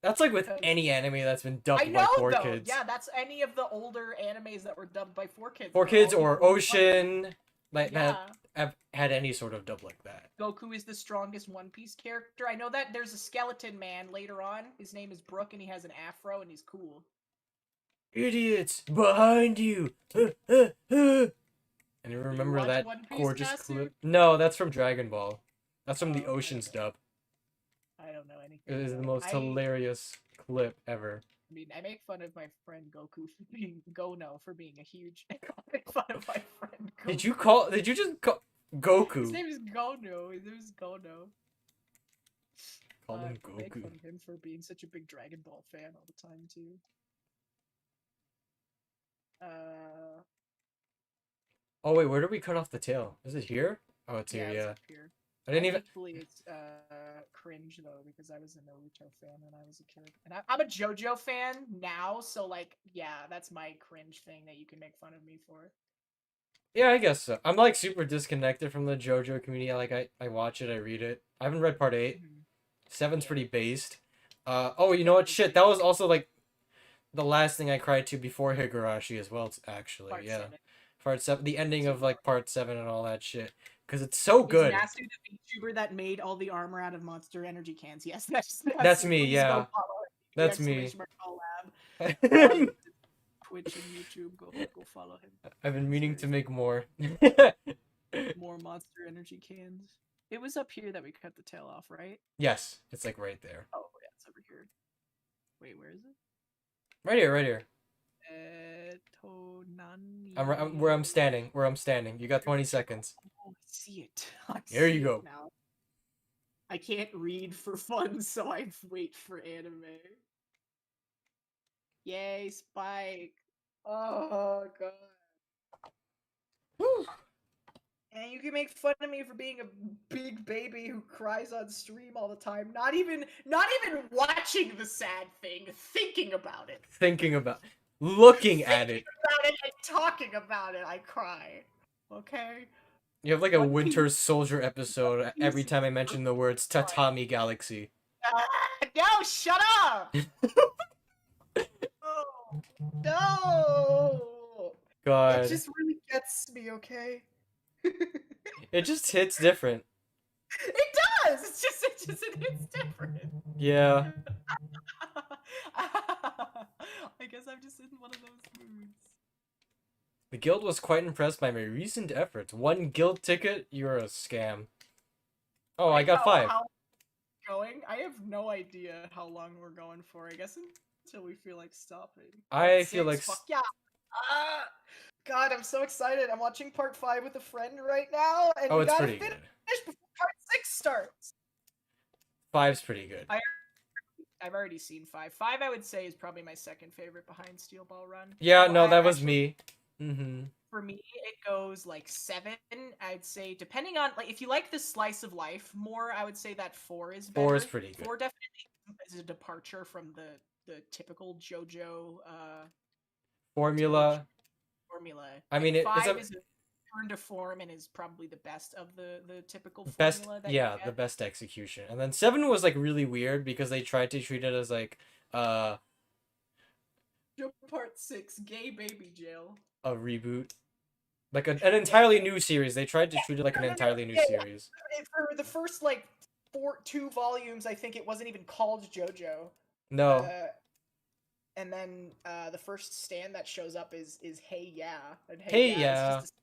That's like with any anime that's been dubbed by 4Kids. Yeah, that's any of the older animes that were dubbed by 4Kids. 4Kids or Ocean, like have had any sort of dub like that. Goku is the strongest One Piece character. I know that there's a skeleton man later on. His name is Brook, and he has an afro, and he's cool. Idiots behind you! And you remember that gorgeous clip? No, that's from Dragon Ball. That's from the Ocean's dub. I don't know anything. It is the most hilarious clip ever. I mean, I make fun of my friend Goku for being Gono for being a huge. I make fun of my friend Goku. Did you just call Goku? His name is Gono. His name is Gono. Call him I make Goku. fun of him for being such a big Dragon Ball fan all the time too. Oh wait, where did we cut off the tail? Is it here? Oh, it's here. It's Yeah. up here. I didn't even. Thankfully, it's cringe though because I was a Naruto fan when I was a kid, and I'm a JoJo fan now. So like, yeah, that's my cringe thing that you can make fun of me for. Yeah, I guess so. I'm like super disconnected from the JoJo community. I watch it, I read it. I haven't read part 8. 7's pretty based. Oh, you know what? Shit, that was also like the last thing I cried to before Higurashi as well. Actually, part 7, the ending of like part 7 and all that shit. Because it's so good. Is Nasu the VTuber that made all the armor out of Monster Energy cans? Yes, that's me. Yeah, that's me. Twitch and YouTube, go follow him. I've been meaning to make more. More Monster Energy cans. It was up here that we cut the tail off, right? Yes, it's like right there. Oh yeah, it's over here. Wait, where is it? Right here, right here. I'm where I'm standing. You got 20 seconds. Oh, I see it. There you go. Now. I can't read for fun, so I wait for anime. Yay, Spike. Oh god. Whew. And you can make fun of me for being a big baby who cries on stream all the time. Not even watching the sad thing, thinking about it. Thinking about, looking at it. About it and talking about it, I cry. Okay? You have like a One Winter Piece. Soldier episode every time I mention the words Tatami Galaxy. No, shut up! Oh, no! It God, just really gets me, okay? it just hits different. It does! It hits different. Yeah. I guess I'm just in one of those moods. The guild was quite impressed by my recent efforts. 1 guild ticket? You're a scam. Oh, I got 5. How going? I have no idea how long we're going for. I guess until we feel like stopping. I feel like Fuck yeah. God, I'm so excited. I'm watching part 5 with a friend right now, and oh, we it's gotta pretty finish good. before part 6 starts. 5's pretty good. I've already seen 5. 5, I would say, is probably my second favorite behind Steel Ball Run. Yeah, So no, that was actually, me. for me, it goes like 7. I'd say, depending on like if you like the slice of life more, I would say that 4 is better. 4 is pretty good. 4 definitely is a departure from the typical JoJo Formula. formula. I mean, Like, 5 it's is a turn to form and is probably the best of the typical best, formula that yeah, you get. the best execution. And then 7 was like really weird because they tried to treat it as like Part 6, gay baby jail. a reboot, like an entirely new series. They tried to treat it like an entirely new series. For the first like 2 volumes, I think it wasn't even called JoJo. No. And then the first stand that shows up is Hey Yeah, and Hey Yeah, Yeah. is just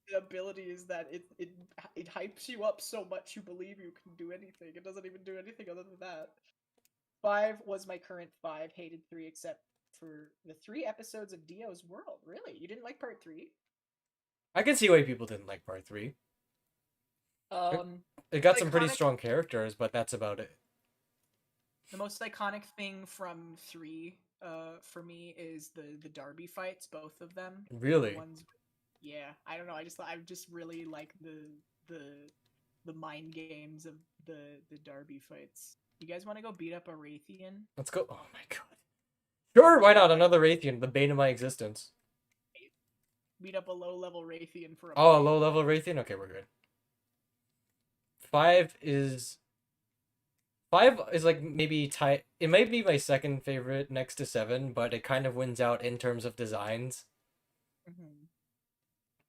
the ability is that it hypes you up so much you believe you can do anything. It doesn't even do anything other than that. 5 was my current 5. Hated 3 except for the 3 episodes of Dio's World. Really, you didn't like part 3? I can see why people didn't like part 3. It got some pretty strong characters, but that's about it. The most iconic thing from 3 for me is the Derby fights, both of them. Really? The ones, yeah, I don't know. I just really like the mind games of the Derby fights. You guys want to go beat up a Raytheon? Let's go. Oh my god. Sure, why not? Another Raytheon, the bane of my existence. Beat up a low-level Raytheon for a Oh, a low-level Raytheon? Okay, we're good. 5 is like maybe tie. It might be my second favorite next to 7, but it kind of wins out in terms of designs.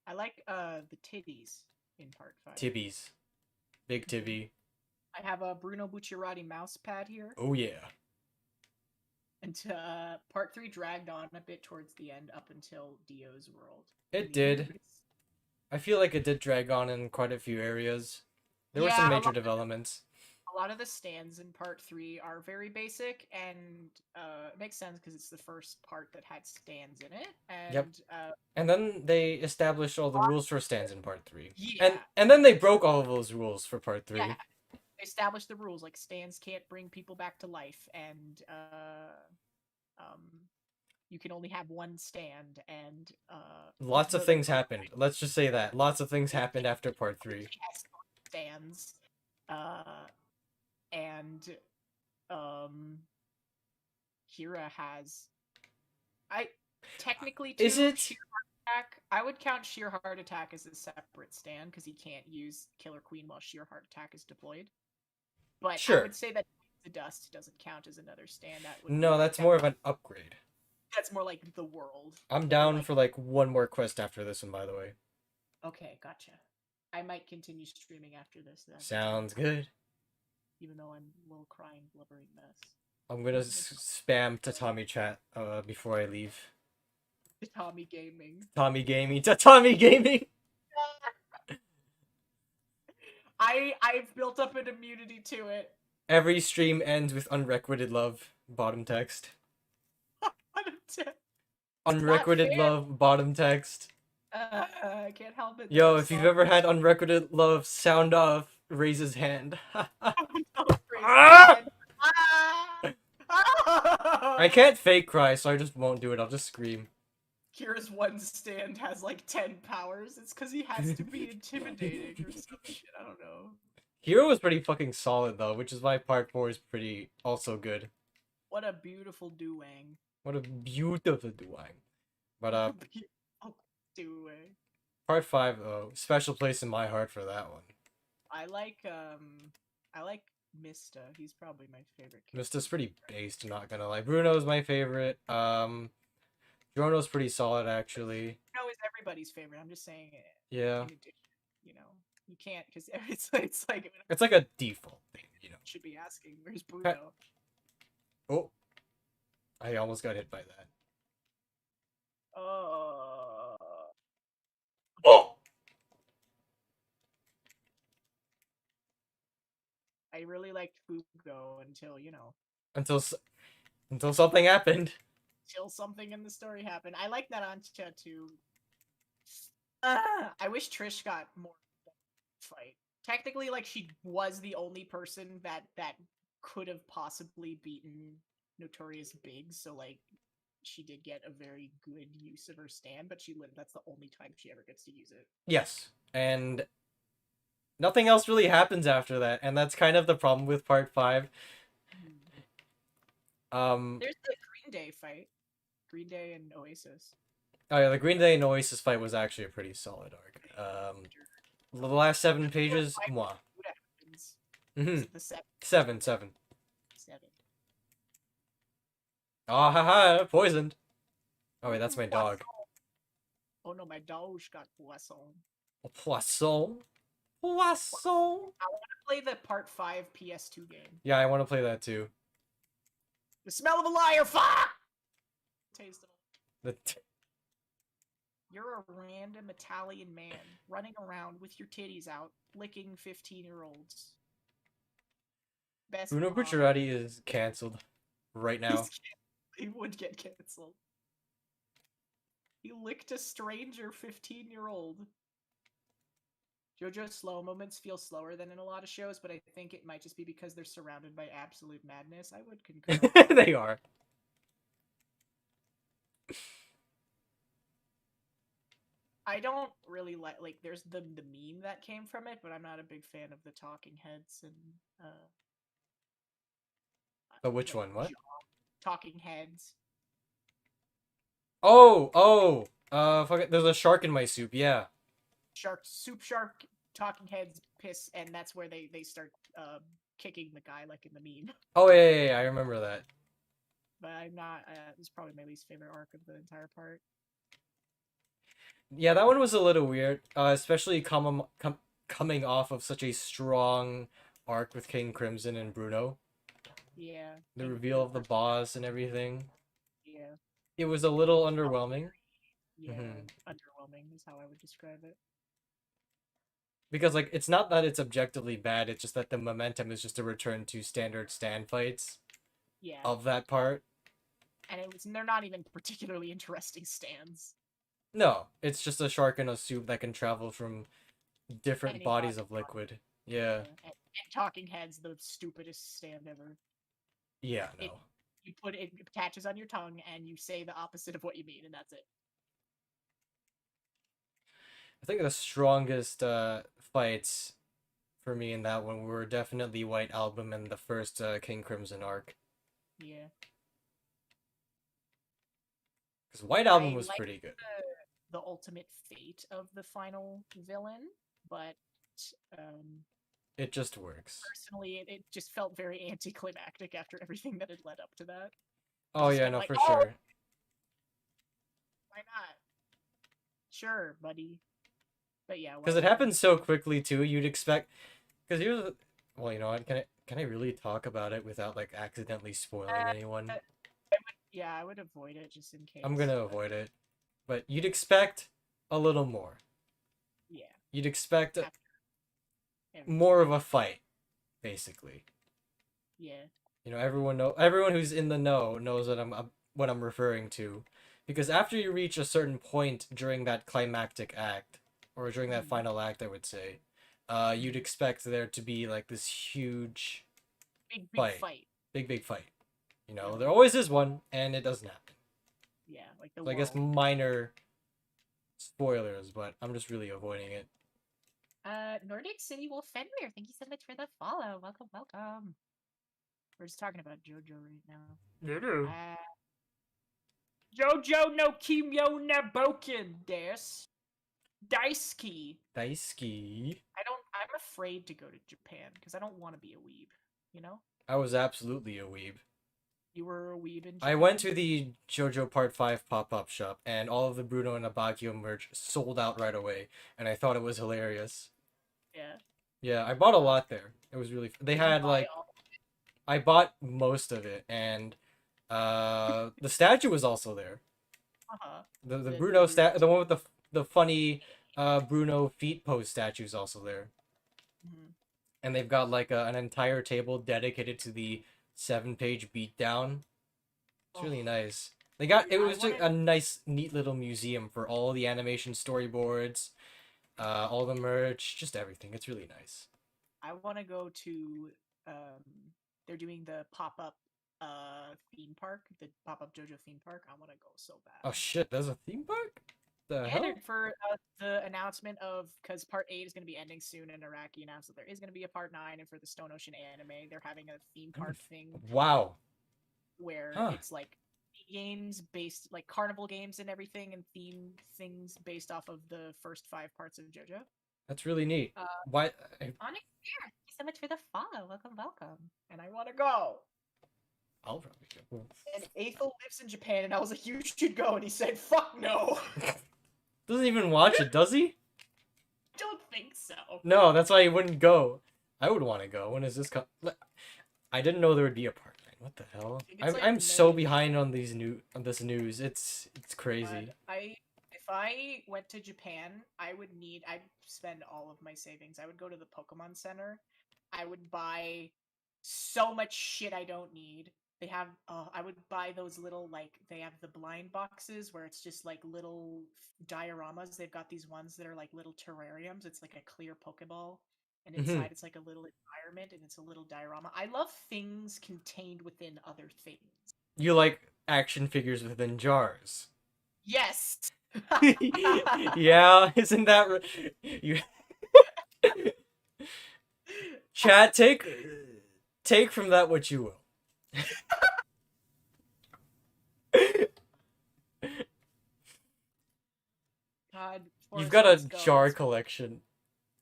I like the titties in part 5. Tibbies. Big Tibby. I have a Bruno Bucciarati mouse pad here. Oh yeah. And part 3 dragged on a bit towards the end up until Dio's World. It did. I feel like it did drag on in quite a few areas. There were some major developments. A lot of the stands in part 3 are very basic, and it makes sense because it's the first part that had stands in it. And, yep. And then they established all the rules for stands in part 3. Yeah. And then they broke all of those rules for part 3. Yeah. They established the rules, like stands can't bring people back to life, and you can only have one stand, and lots of things happened. Let's just say that. Lots of things happened after part 3. Stands. And Kira has technically too, is it Sheer Heart Attack? I would count Sheer Heart Attack as a separate stand because he can't use Killer Queen while Sheer Heart Attack is deployed. But sure. I would say that the Dust doesn't count as another stand. No, that's more of an upgrade. That's more like the world. I'm down for like one more quest after this one, by the way. Okay, gotcha. I might continue streaming after this then. Sounds good. Even though I'm a little crying, blubbering mess. I'm gonna spam Tatami chat before I leave. Tatami Gaming. Tatami Gaming. Tatami Gaming! I've built up an immunity to it. Every stream ends with unrequited love. Bottom text. Unrequited love. Bottom text. I can't help it. Yo, if you've ever had unrequited love sound off, raise his hand. I can't fake cry, so I just won't do it. I'll just scream. Kira's one stand has like 10 powers. It's because he has to be intimidating or some shit. I don't know. Hero was pretty fucking solid though, which is why part 4 is pretty also good. What a beautiful duang. What a beautiful duang. But Beautiful duang. part 5 though, special place in my heart for that one. I like Mista. He's probably my favorite character. Mista's pretty based, not gonna lie. Bruno's my favorite. Drono's pretty solid actually. Bruno is everybody's favorite. I'm just saying it. Yeah. In addition, you know, you can't because it's like a default thing, you know. Should be asking where's Bruno. Oh, I almost got hit by that. Oh. I really liked Fugo until until something happened. Until something in the story happened. I like that Ancha too. I wish Trish got more fight. Technically, like she was the only person that could have possibly beaten Notorious Big, so like she did get a very good use of her stand, but that's the only time she ever gets to use it. Yes, and nothing else really happens after that, and that's kind of the problem with part 5. There's the Green Day fight. Green Day and Oasis. Oh yeah, the Green Day and Oasis fight was actually a pretty solid arc. The last 7 pages, moi. Is it the 7? 7. Ah, haha, poisoned. Oh wait, that's my dog. Oh no, my dog got poisson. Poisson? Poisson? I want to play the part 5 PS2 game. Yeah, I want to play that too. The smell of a liar, fuck! Taste of You're a random Italian man running around with your titties out, licking 15-year-olds. Bruno Bucciarati is cancelled right now. He would get cancelled. He licked a stranger 15-year-old. JoJo's slow moments feel slower than in a lot of shows, but I think it might just be because they're surrounded by absolute madness. I would concur. They are. I don't really like there's the meme that came from it, but I'm not a big fan of the talking heads and But which one? What? Talking heads. Oh, fuck it. There's a shark in my soup. Yeah. Soup shark talking heads piss, and that's where they start kicking the guy like in the meme. Oh yeah, I remember that. But I'm not. It's probably my least favorite arc of the entire part. Yeah, that one was a little weird, especially coming off of such a strong arc with King Crimson and Bruno. Yeah. The reveal of the boss and everything. Yeah. It was a little underwhelming. Yeah, underwhelming is how I would describe it. Because, like, it's not that it's objectively bad, it's just that the momentum is just a return to standard stand fights. Yeah. Of that part. And they're not even particularly interesting stands. No, it's just a shark in a soup that can travel from different bodies of liquid. Yeah. And talking heads, the stupidest stand ever. Yeah, no. It attaches on your tongue, and you say the opposite of what you mean, and that's it. I think the strongest fights for me in that one were definitely White Album and the first King Crimson arc. Yeah. Because White Album was pretty good. The ultimate fate of the final villain, but it just works. Personally, it just felt very anticlimactic after everything that had led up to that. Oh yeah, no, for sure. Why not? Sure, buddy. But yeah, because it happened so quickly too. You'd expect, because he was. Well, you know what? Can I really talk about it without like accidentally spoiling anyone? I would avoid it just in case. I'm gonna avoid it, but you'd expect a little more. Yeah. You'd expect more of a fight, basically. Yeah. You know, everyone who's in the know knows what I'm referring to, because after you reach a certain point during that climactic act, or during that final act, I would say, you'd expect there to be like this huge big fight. Big fight. You know, there always is one, and it doesn't happen. Yeah, like the So I guess world. minor spoilers, but I'm just really avoiding it. Nordic City Wolf Fenrir, thank you so much for the follow. Welcome, welcome. We're just talking about JoJo right now. JoJo no Kimyo Naboken des. Daisuke. Daisuke. I'm afraid to go to Japan because I don't want to be a weeb, you know? I was absolutely a weeb. You were a weeb in Japan? I went to the JoJo Part 5 pop-up shop, and all of the Bruno and Abagio merch sold out right away, and I thought it was hilarious. Yeah. Yeah, I bought a lot there. It was really... They had, like... I bought most of it, and the statue was also there. Uh-huh. The Bruno the one with the funny Bruno feet pose statue is also there. Mm-hmm. And they've got like an entire table dedicated to the 7-page beatdown. It's really nice. They got it was a nice, neat little museum for all the animation storyboards, all the merch, just everything. It's really nice. I want to go to. They're doing the pop-up theme park, the pop-up JoJo theme park. I want to go so bad. Oh shit! There's a theme park. The hell? For the announcement of because Part 8 is going to be ending soon, and Iraqi announced that there is going to be a Part 9, and for the Stone Ocean anime, they're having a theme park thing. Wow. Where it's like games based, like carnival games and everything, and theme things based off of the first 5 parts of JoJo. That's really neat. Why? Onyx, thank you so much for the follow. Welcome, welcome. And I want to go. I'll probably go. And Aethel lives in Japan, and I was like, you should go. And he said, fuck no. Doesn't even watch it, does he? Don't think so. No, that's why he wouldn't go. I would want to go. When is this I didn't know there would be a part 9. What the hell? I'm so behind on this news. It's crazy. If I went to Japan, I'd spend all of my savings. I would go to the Pokemon Center. I would buy so much shit I don't need. They have, I would buy those little, like, they have the blind boxes where it's just, like, little dioramas. They've got these ones that are, like, little terrariums. It's, like, a clear Pokeball. And inside it's, like, a little environment, and it's a little diorama. I love things contained within other things. You like action figures within jars. Yes! Yeah, isn't that... You... Chat, take from that what you will. God, you've got a jar collection.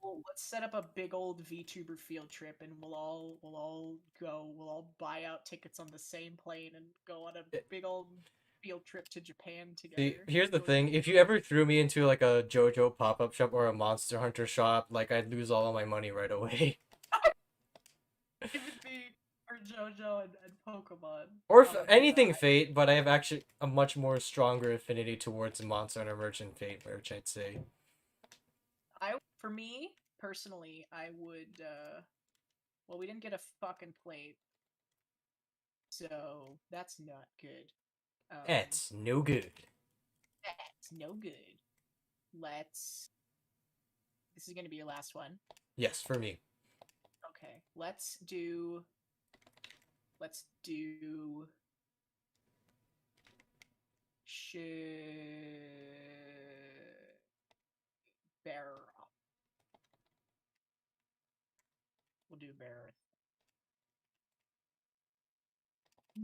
Well, let's set up a big old VTuber field trip, and we'll all go. We'll all buy out tickets on the same plane and go on a big old field trip to Japan together. See, here's the thing: if you ever threw me into like a JoJo pop-up shop or a Monster Hunter shop, like I'd lose all of my money right away. It would be for JoJo and Pokemon. Or anything Fate, but I have actually a much more stronger affinity towards Monster Hunter Merchant Fate merch, I'd say. For me, personally, I would, well, we didn't get a fucking plate, so that's not good. That's no good. That's no good. This is gonna be your last one. Yes, for me. Okay, let's do Bear. We'll do Bear.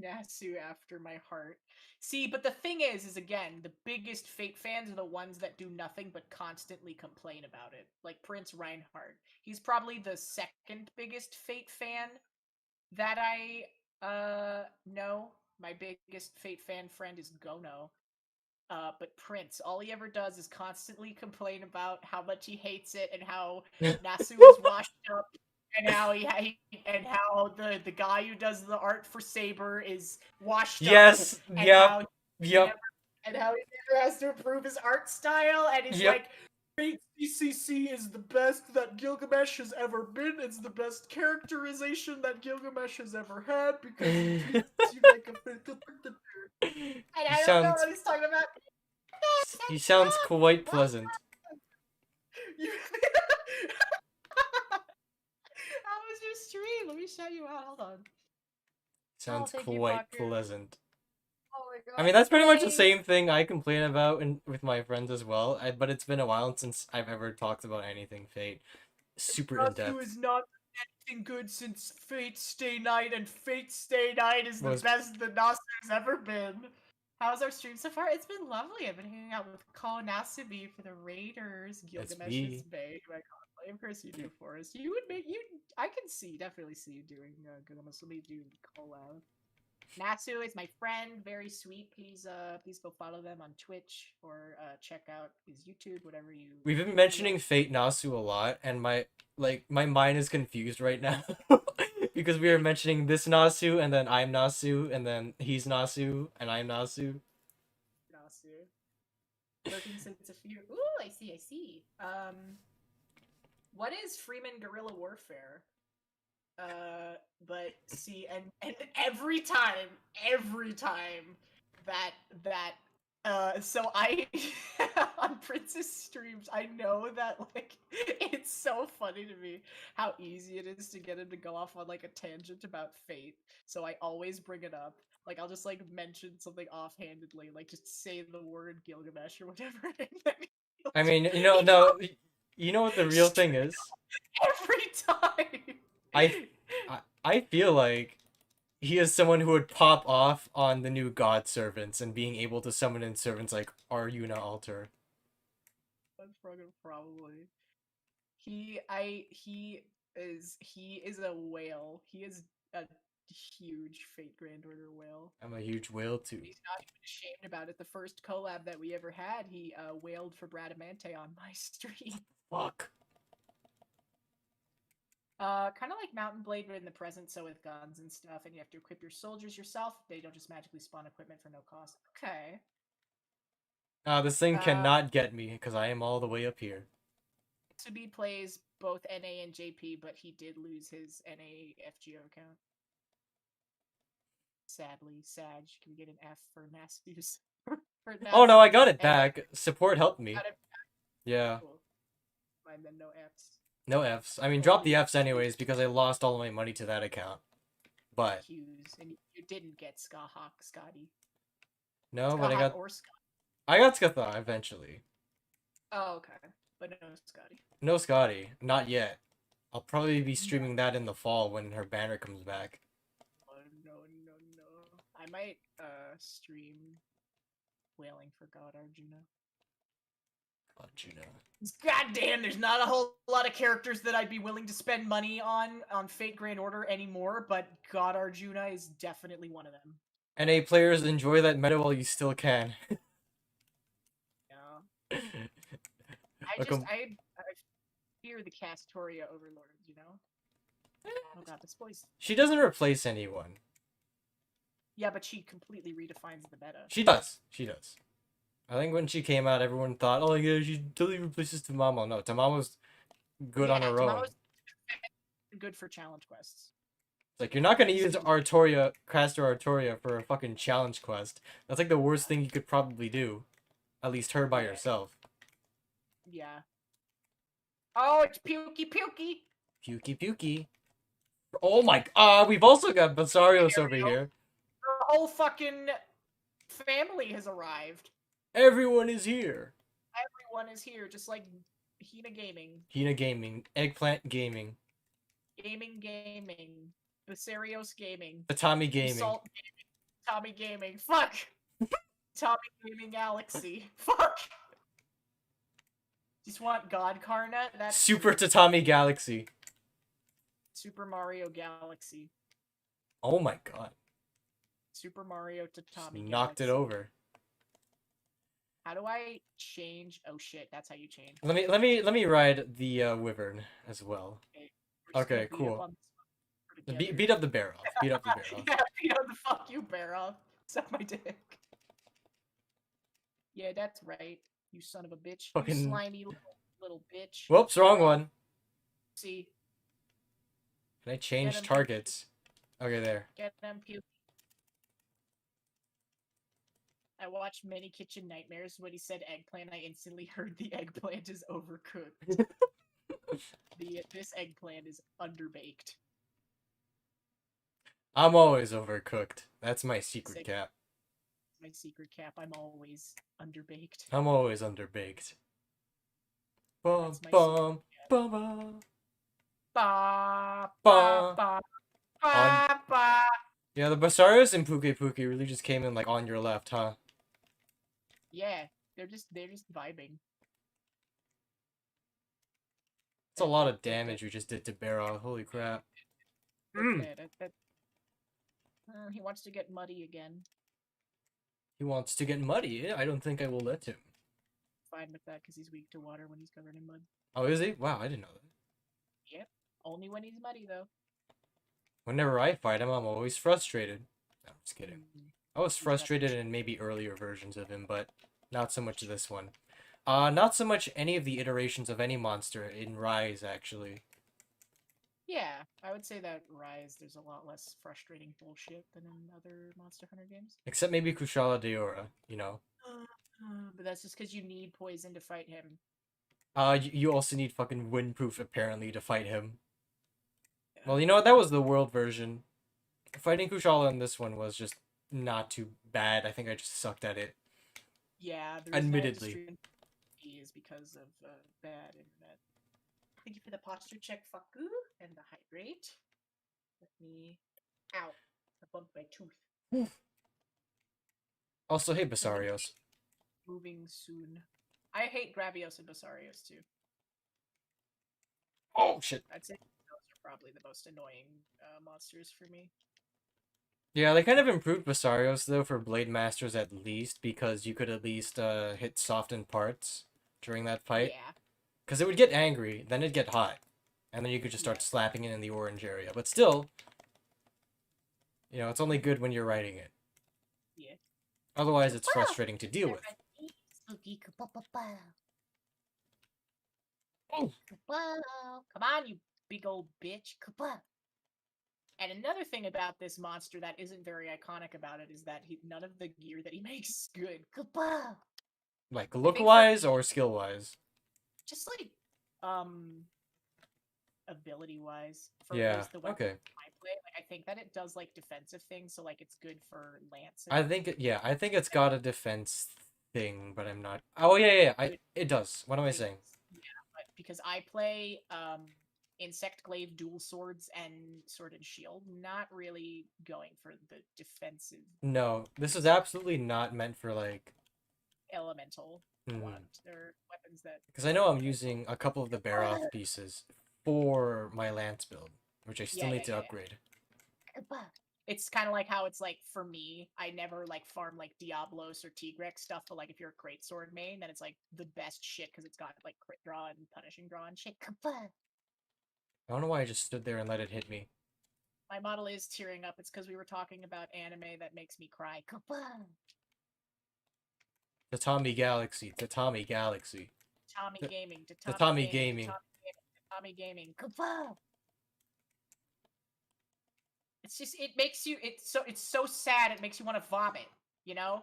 Nasu after my heart. See, but the thing is again, the biggest Fate fans are the ones that do nothing but constantly complain about it. Like Prince Reinhardt. He's probably the second biggest Fate fan that I know. My biggest Fate fan friend is Gono. But Prince, all he ever does is constantly complain about how much he hates it and how Nasu is washed up. And how how the guy who does the art for Saber is washed up. Yes. Yep. And how he never has to improve his art style, and he's like, Fate CCC is the best that Gilgamesh has ever been. It's the best characterization that Gilgamesh has ever had because it treats you like a and I don't know what he's talking about. He sounds quite pleasant. How was your stream? Let me shout you out. Hold on. Sounds thank you, quite Baku. pleasant. Oh my I god. mean, that's pretty much the Yay! same thing I complain about with my friends as well. But it's been a while since I've ever talked about anything Fate. Super in Nasu depth. is not anything good since Fate Stay Night, and Fate Stay Night is the Was best that Nasu's ever been. How's our stream so far? It's been lovely. I've been hanging out with Kawanasubi for the Raiders, it's Gilgamesh's me. Bay, my cosplay. Of course you do, Forrest. You would make you. I can see, definitely see you doing Gilgamesh's do collab. Nasu is my friend, very sweet. Please go follow them on Twitch or check out his YouTube, whatever you. We've been feel. mentioning Fate Nasu a lot, and my mind is confused right now because we are mentioning this Nasu, and then I'm Nasu, and then he's Nasu, and I'm Nasu. Nasu. Lurking since a few. Ooh, I see. What is Freeman Guerrilla Warfare? But see, and every time that so I on Princess streams, I know that like it's so funny to me how easy it is to get him to go off on like a tangent about Fate. So I always bring it up. Like I'll just like mention something offhandedly, like just say the word Gilgamesh or whatever. And then I mean, he no, you know what the real thing is? every time. I, I feel like he is someone who would pop off on the new God servants and being able to summon in servants like Aruna Altar. That's probably. He is a whale. He is a huge Fate Grand Order whale. I'm a huge whale too. He's not even ashamed about it. The first collab that we ever had, he wailed for Bradamante on my stream. Fuck. Kind of like Mountain Blade, but in the present, so with guns and stuff, and you have to equip your soldiers yourself. They don't just magically spawn equipment for no cost. Okay. This thing cannot get me because I am all the way up here. Tsubi plays both NA and JP, but he did lose his NA FGO account. Sadly, Sag, can we get an F for Nasu's? Oh no, I got it back. Support helped me. Got it back. Yeah. Cool. Mine then no Fs. No Fs. I mean, drop the Fs anyways because I lost all of my money to that account. But Hughes, and you didn't get Skahawk, Scotty. no, Skahawk but or Scotty. I got Skatha eventually. Oh, okay. But no Scotty. No Scotty, not yet. I'll probably be streaming that in the fall when her banner comes back. Oh, no. I might stream Wailing for God Arjuna. Arjuna. God damn, there's not a whole lot of characters that I'd be willing to spend money on Fate Grand Order anymore, but God Arjuna is definitely one of them. NA players, enjoy that meta while you still can. Yeah. I fear the Castoria overlords, you know? Oh god, this boy's... She doesn't replace anyone. Yeah, but she completely redefines the meta. She does. I think when she came out, everyone thought, oh yeah, she totally replaces Tamamo. No, Tamamo's good on her own. Good for challenge quests. It's like, you're not gonna use Castor Artoria for a fucking challenge quest. That's like the worst thing you could probably do. At least her by herself. Yeah. Oh, it's Pukey. Pukey. Oh my, we've also got Basarios over here. The whole fucking family has arrived. Everyone is here. Everyone is here, just like Hina Gaming. Eggplant Gaming. Gaming. Basarios Gaming. Tatami Gaming. Assault Gaming. Tommy Gaming. Fuck! Tommy Gaming Galaxy. Fuck! Just want God Karna? That's Super Tatami Galaxy. Super Mario Galaxy. Oh my god. Super Mario Tatami knocked Galaxy. it over. How do I change? Oh shit, that's how you change. Let me ride the Wyvern as well. Okay, cool. Beat up the bear off. Yeah, beat up the fuck you bear off. Suck my dick. Yeah, that's right. You son of a bitch. Fucking... You slimy little bitch. Whoops, wrong one. See. Can I change targets? Okay, there. Get them puke. I watched Many Kitchen Nightmares. When he said eggplant, I instantly heard the eggplant is overcooked. This eggplant is underbaked. I'm always overcooked. That's my secret Sick. cap. My secret cap. I'm always underbaked. I'm always underbaked. Bum That's my secret. bum bum bum Ba ba bum. ba On ba ba. yeah, the Basarios and Puke Puke really just came in like on your left, huh? Yeah, they're just vibing. It's a lot of damage we just did to Barrow. Holy crap. Mm. He wants to get muddy again. He wants to get muddy. I don't think I will let him. Fine with that because he's weak to water when he's covered in mud. Oh, is he? Wow, I didn't know that. Yep. Only when he's muddy though. Whenever I fight him, I'm always frustrated. No, I'm just kidding. I was He's got the frustrated in maybe earlier versions of him, but not so much this one. Not so much any of the iterations of any monster in Rise, actually. Yeah, I would say that Rise, there's a lot less frustrating bullshit than in other Monster Hunter games. Except maybe Kushala Daora, you know. But that's just because you need poison to fight him. You also need fucking windproof, apparently, to fight him. Yeah. Well, you know what? That was the world version. Fighting Kushala in this one was just not too bad. I think I just sucked at it. Yeah, the reason Admittedly. I is because of bad internet. Thank you for the posture check, Faku, and the hydrate. Let me. Ow! I bumped my tooth. Also, hey, Basarios. Moving soon. I hate Gravios and Basarios too. Oh, shit. I'd say those are probably the most annoying monsters for me. Yeah, they kind of improved Basarios, though, for Blade Masters at least, because you could at least hit softened parts during that fight. Yeah. Because it would get angry, then it'd get hot. And then you could just start slapping it in the orange area. But still, you know, it's only good when you're riding it. Yeah. Otherwise, it's frustrating to deal with. Oh! Come on, you big old bitch. And another thing about this monster that isn't very iconic about it is that none of the gear that he makes is good. Like, look-wise or skill-wise? Just like, ability-wise. For Yeah, at least the weapon okay. I play, like, I think that it does, like, defensive things, so, like, it's good for lance. I think, I think it's got a defense thing, but I'm not... Oh, yeah, it does. What am I saying? Yeah, but because I play, Insect Glaive dual swords and sword and shield, not really going for the defensive No, this is absolutely not meant for, like... elemental one. They're weapons that... Because I know I'm using a couple of the Baroth pieces for my lance build, which I still need to upgrade. It's kind of like how it's like, for me, I never, like, farm, like, Diablos or Tigrex stuff, but, like, if you're a greatsword main, then it's, like, the best shit, because it's got, like, crit draw and punishing draw and shit. I don't know why I just stood there and let it hit me. My model is tearing up. It's because we were talking about anime that makes me cry. Tatami Galaxy, Tatami Galaxy. Tommy Gaming, Tatami Gaming. Tommy Gaming. It's just, it makes you, it's so sad, it makes you want to vomit, you know?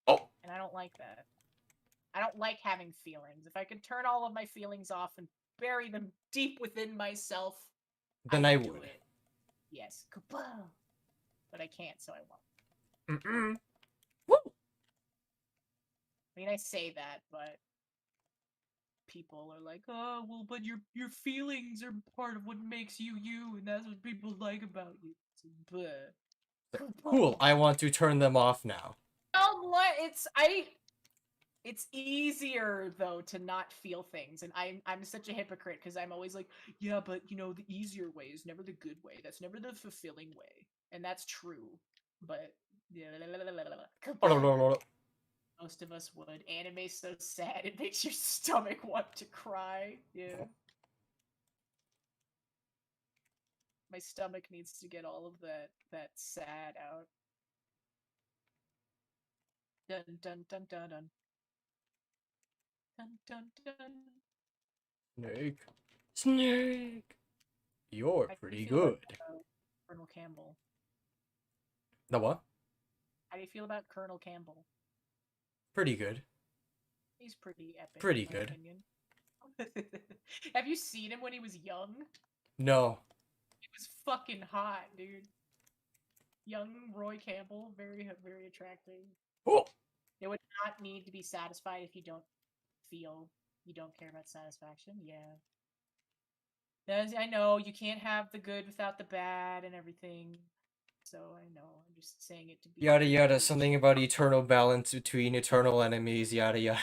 Oh! And I don't like that. I don't like having feelings. If I could turn all of my feelings off and bury them deep within myself, Then I I'd do would. it. Yes. But I can't, so I won't. Woo! I mean, I say that, but people are like, oh, well, but your feelings are part of what makes you you, and that's what people like about you. Cool, I want to turn them off now. It's easier though to not feel things, and I'm such a hypocrite because I'm always like, yeah, but you know, the easier way is never the good way. That's never the fulfilling way, and that's true. But most of us would. Anime's so sad it makes your stomach want to cry. Yeah. My stomach needs to get all of that sad out. Dun dun dun dun dun. Dun dun dun. Snake. Snake! You're pretty good. Colonel Campbell. The what? How do you feel about Colonel Campbell? Pretty good. He's pretty epic, Pretty in my good. opinion. Have you seen him when he was young? No. He was fucking hot, dude. Young Roy Campbell, very attractive. Oh. It would not need to be satisfied if you don't feel you don't care about satisfaction. Yeah. I know you can't have the good without the bad and everything. So I know. I'm just saying it to be Yada yada. bitch. Something about eternal balance between eternal enemies. Yada yada.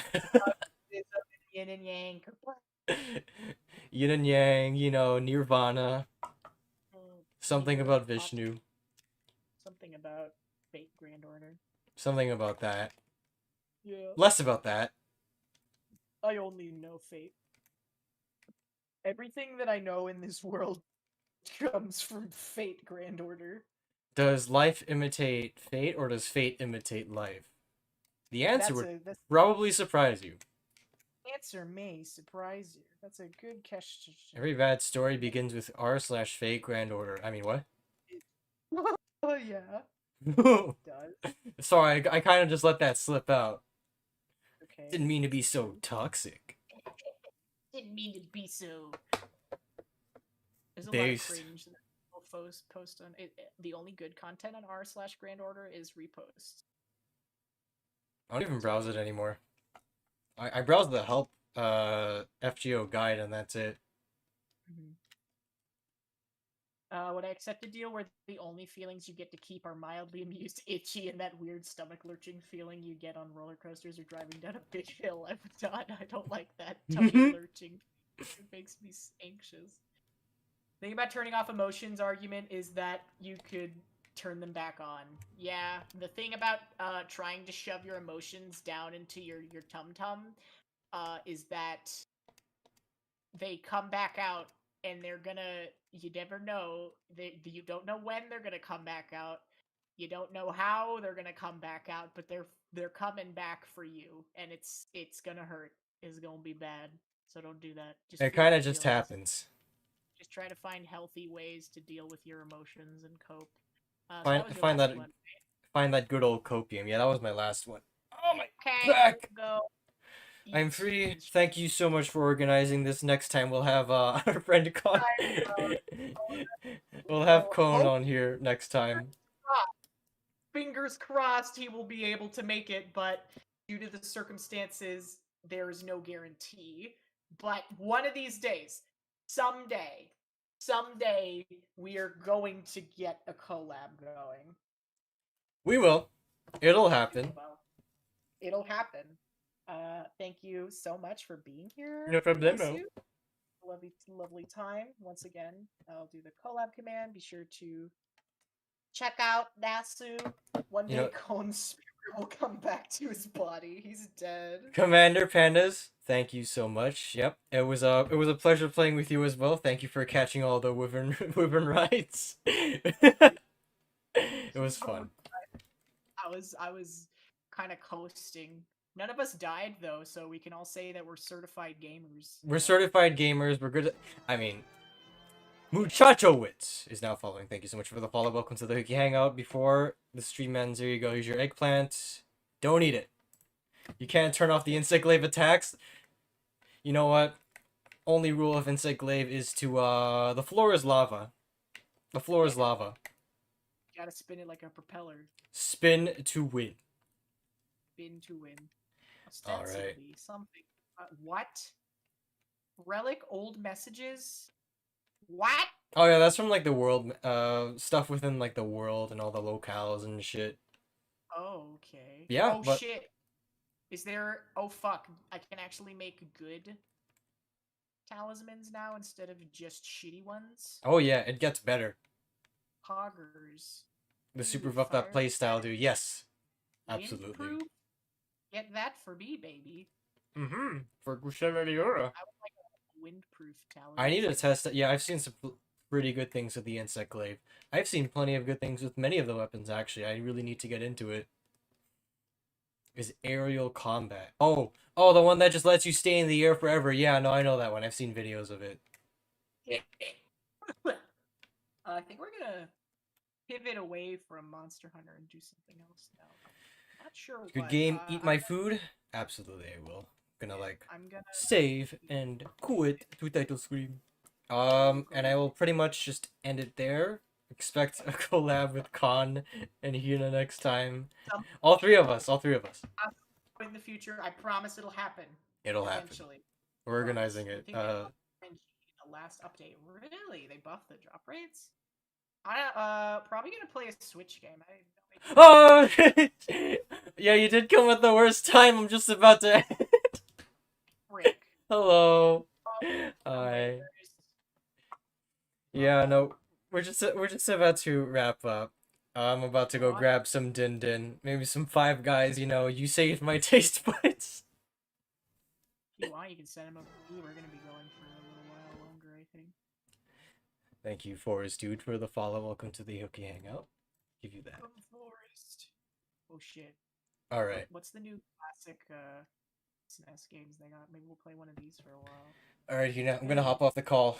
It's a yin and yang. Yin and yang. You know, Nirvana. Something Near about Vishnu. something about fate grand order. Something about that. Yeah. Less about that. I only know fate. Everything that I know in this world comes from fate grand order. Does life imitate fate, or does fate imitate life? The answer would That's probably surprise you. answer may surprise you. That's a good question. Every bad story begins with r/fate grand order. I mean, what? Oh yeah, it does. Sorry, I kind of just let that slip out. Okay. Didn't mean to be so toxic. Didn't mean to be so. There's a Based. lot of cringe that people post on it. The only good content on r/grand order is reposts. I don't even browse it anymore. I browse the help FGO guide, and that's it. Would I accept a deal where the only feelings you get to keep are mildly amused, itchy, and that weird stomach lurching feeling you get on roller coasters or driving down a big hill? I would not. I don't like that tummy lurching. It makes me anxious. The thing about turning off emotions argument is that you could turn them back on. Yeah, the thing about trying to shove your emotions down into your tum-tum is that they come back out and they're gonna, you never know, you don't know when they're gonna come back out, you don't know how they're gonna come back out, but they're coming back for you, and it's gonna hurt, it's gonna be bad, so don't do that. Just It feel kind the of just feelings. happens. Just try to find healthy ways to deal with your emotions and cope. So Find that was your find last that one. find that good old copium. Yeah, that was my last one. Oh my Okay, back. go. I'm free. Thank you so much for organizing this. Next time we'll have our friend Con. We'll have Cone on here next time. Fingers crossed he will be able to make it, but due to the circumstances, there is no guarantee. But one of these days, someday, we are going to get a collab going. We will. It'll happen. Well, it'll happen. Thank you so much for being here. No problemo. Lovely time. Once again, I'll do the collab command. Be sure to check out Nasu. One day, Kone's spirit will come back to his body. He's dead. Commander Pandas, thank you so much. Yep, it was a pleasure playing with you as well. Thank you for catching all the wyvern rights. It was fun. I was kind of coasting. None of us died though, so we can all say that we're certified gamers. We're certified gamers. We're good. I mean, Muchacho Wits is now following. Thank you so much for the follow. Welcome to the Hookie Hangout. Before the stream ends, there you go. Here's your eggplant. Don't eat it. You can't turn off the insect glaive attacks. You know what? Only rule of insect glaive is to the floor is lava. The floor is lava. You gotta spin it like a propeller. Spin to win. Spin to win. Ostensibly, right. Something. What? Relic old messages? What? Oh yeah, that's from like the world stuff within like the world and all the locales and shit. Oh, okay. Yeah. Oh but... shit. Is there, oh fuck, I can actually make good talismans now instead of just shitty ones? Oh yeah, it gets better. Poggers. The super buff that playstyle, dude. Yes. Absolutely. Windproof? Get that for me, baby. Mm-hmm. For Gushen Eliora. I would like a windproof talisman. I need to test it. Yeah, I've seen some pretty good things with the insect glaive. I've seen plenty of good things with many of the weapons, actually. I really need to get into it. Is aerial combat. Oh, the one that just lets you stay in the air forever. Yeah, no, I know that one. I've seen videos of it. I think we're gonna pivot away from Monster Hunter and do something else now. Not sure Good what. game. Eat my food? Absolutely, I will. Gonna like I'm gonna. save and quit to title screen. And I will pretty much just end it there. Expect a collab with Khan and Hina next time. All three of us. All three of us. In the future, I promise it'll happen. It'll happen. Eventually. We're organizing I it. think they buffed RNG in the last update. Really? They buffed the drop rates? I probably gonna play a Switch game. Oh, yeah, you did come at the worst time. I'm just about to. Frick. Hello. Oh, Hi. Yeah, no, we're just about to wrap up. I'm about to go grab some din din, maybe some Five Guys. You know, you saved my taste buds. If you want, you can set him up. We're gonna be going for a little while longer, I think. Thank you, Forest Dude, for the follow. Welcome to the Hooky Hangout. Give you that. Forest. Oh shit. All right. What's the new classic SNES games they got? Maybe we'll play one of these for a while. All right, Hina, I'm gonna hop off the call.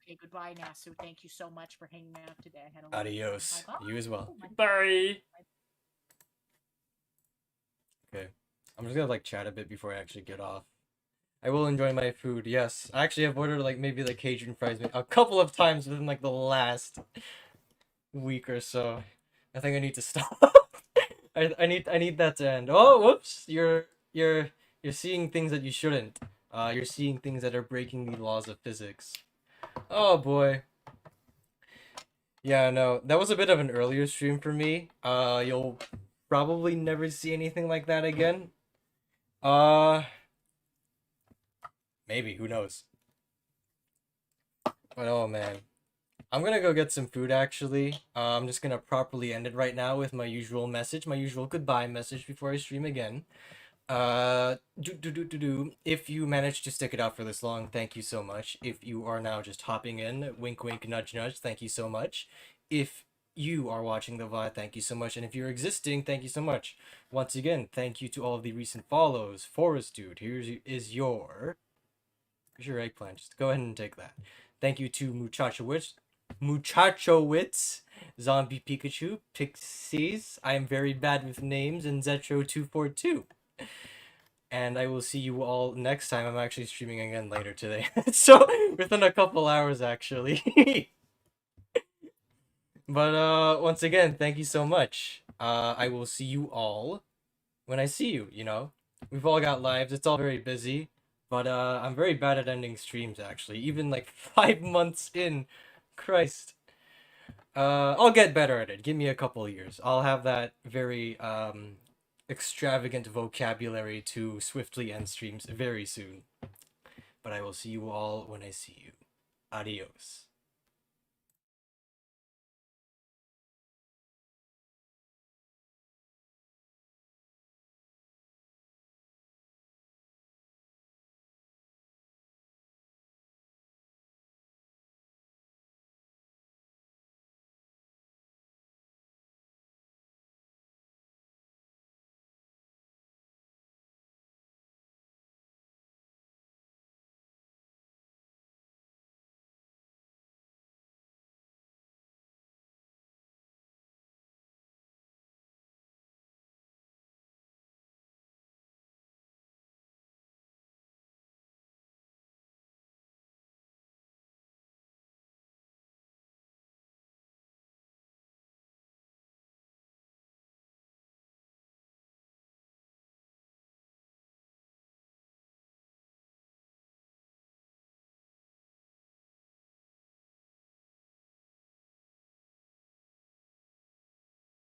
Okay, goodbye, Nasu. Thank you so much for hanging out today. I had a Adios. Bye-bye. You as well. Bye. Okay. I'm just gonna like chat a bit before I actually get off. I will enjoy my food. Yes, I actually have ordered like maybe like Cajun fries a couple of times within like the last week or so. I think I need to stop. I need that to end. Oh, whoops! You're seeing things that you shouldn't. You're seeing things that are breaking the laws of physics. Oh boy. Yeah, no, that was a bit of an earlier stream for me. You'll probably never see anything like that again. Maybe, who knows? But oh man. I'm gonna go get some food actually. I'm just gonna properly end it right now with my usual message, my usual goodbye message before I stream again. If you managed to stick it out for this long, thank you so much. If you are now just hopping in, wink wink nudge nudge, thank you so much. If you are watching the VOD, thank you so much. And if you're existing, thank you so much. Once again, thank you to all of the recent follows. Forest Dude, here's your eggplant. Just go ahead and take that. Thank you to Muchachowitz, Zombie Pikachu, Pixies, I am very bad with names, and Zetro242. And I will see you all next time. I'm actually streaming again later today. So, within a couple hours, actually. But, once again, thank you so much. I will see you all when I see you, you know? We've all got lives. It's all very busy. But, I'm very bad at ending streams, actually. Even, like, 5 months in. Christ. I'll get better at it. Give me a couple years. I'll have that very, extravagant vocabulary to swiftly end streams very soon. But I will see you all when I see you. Adios.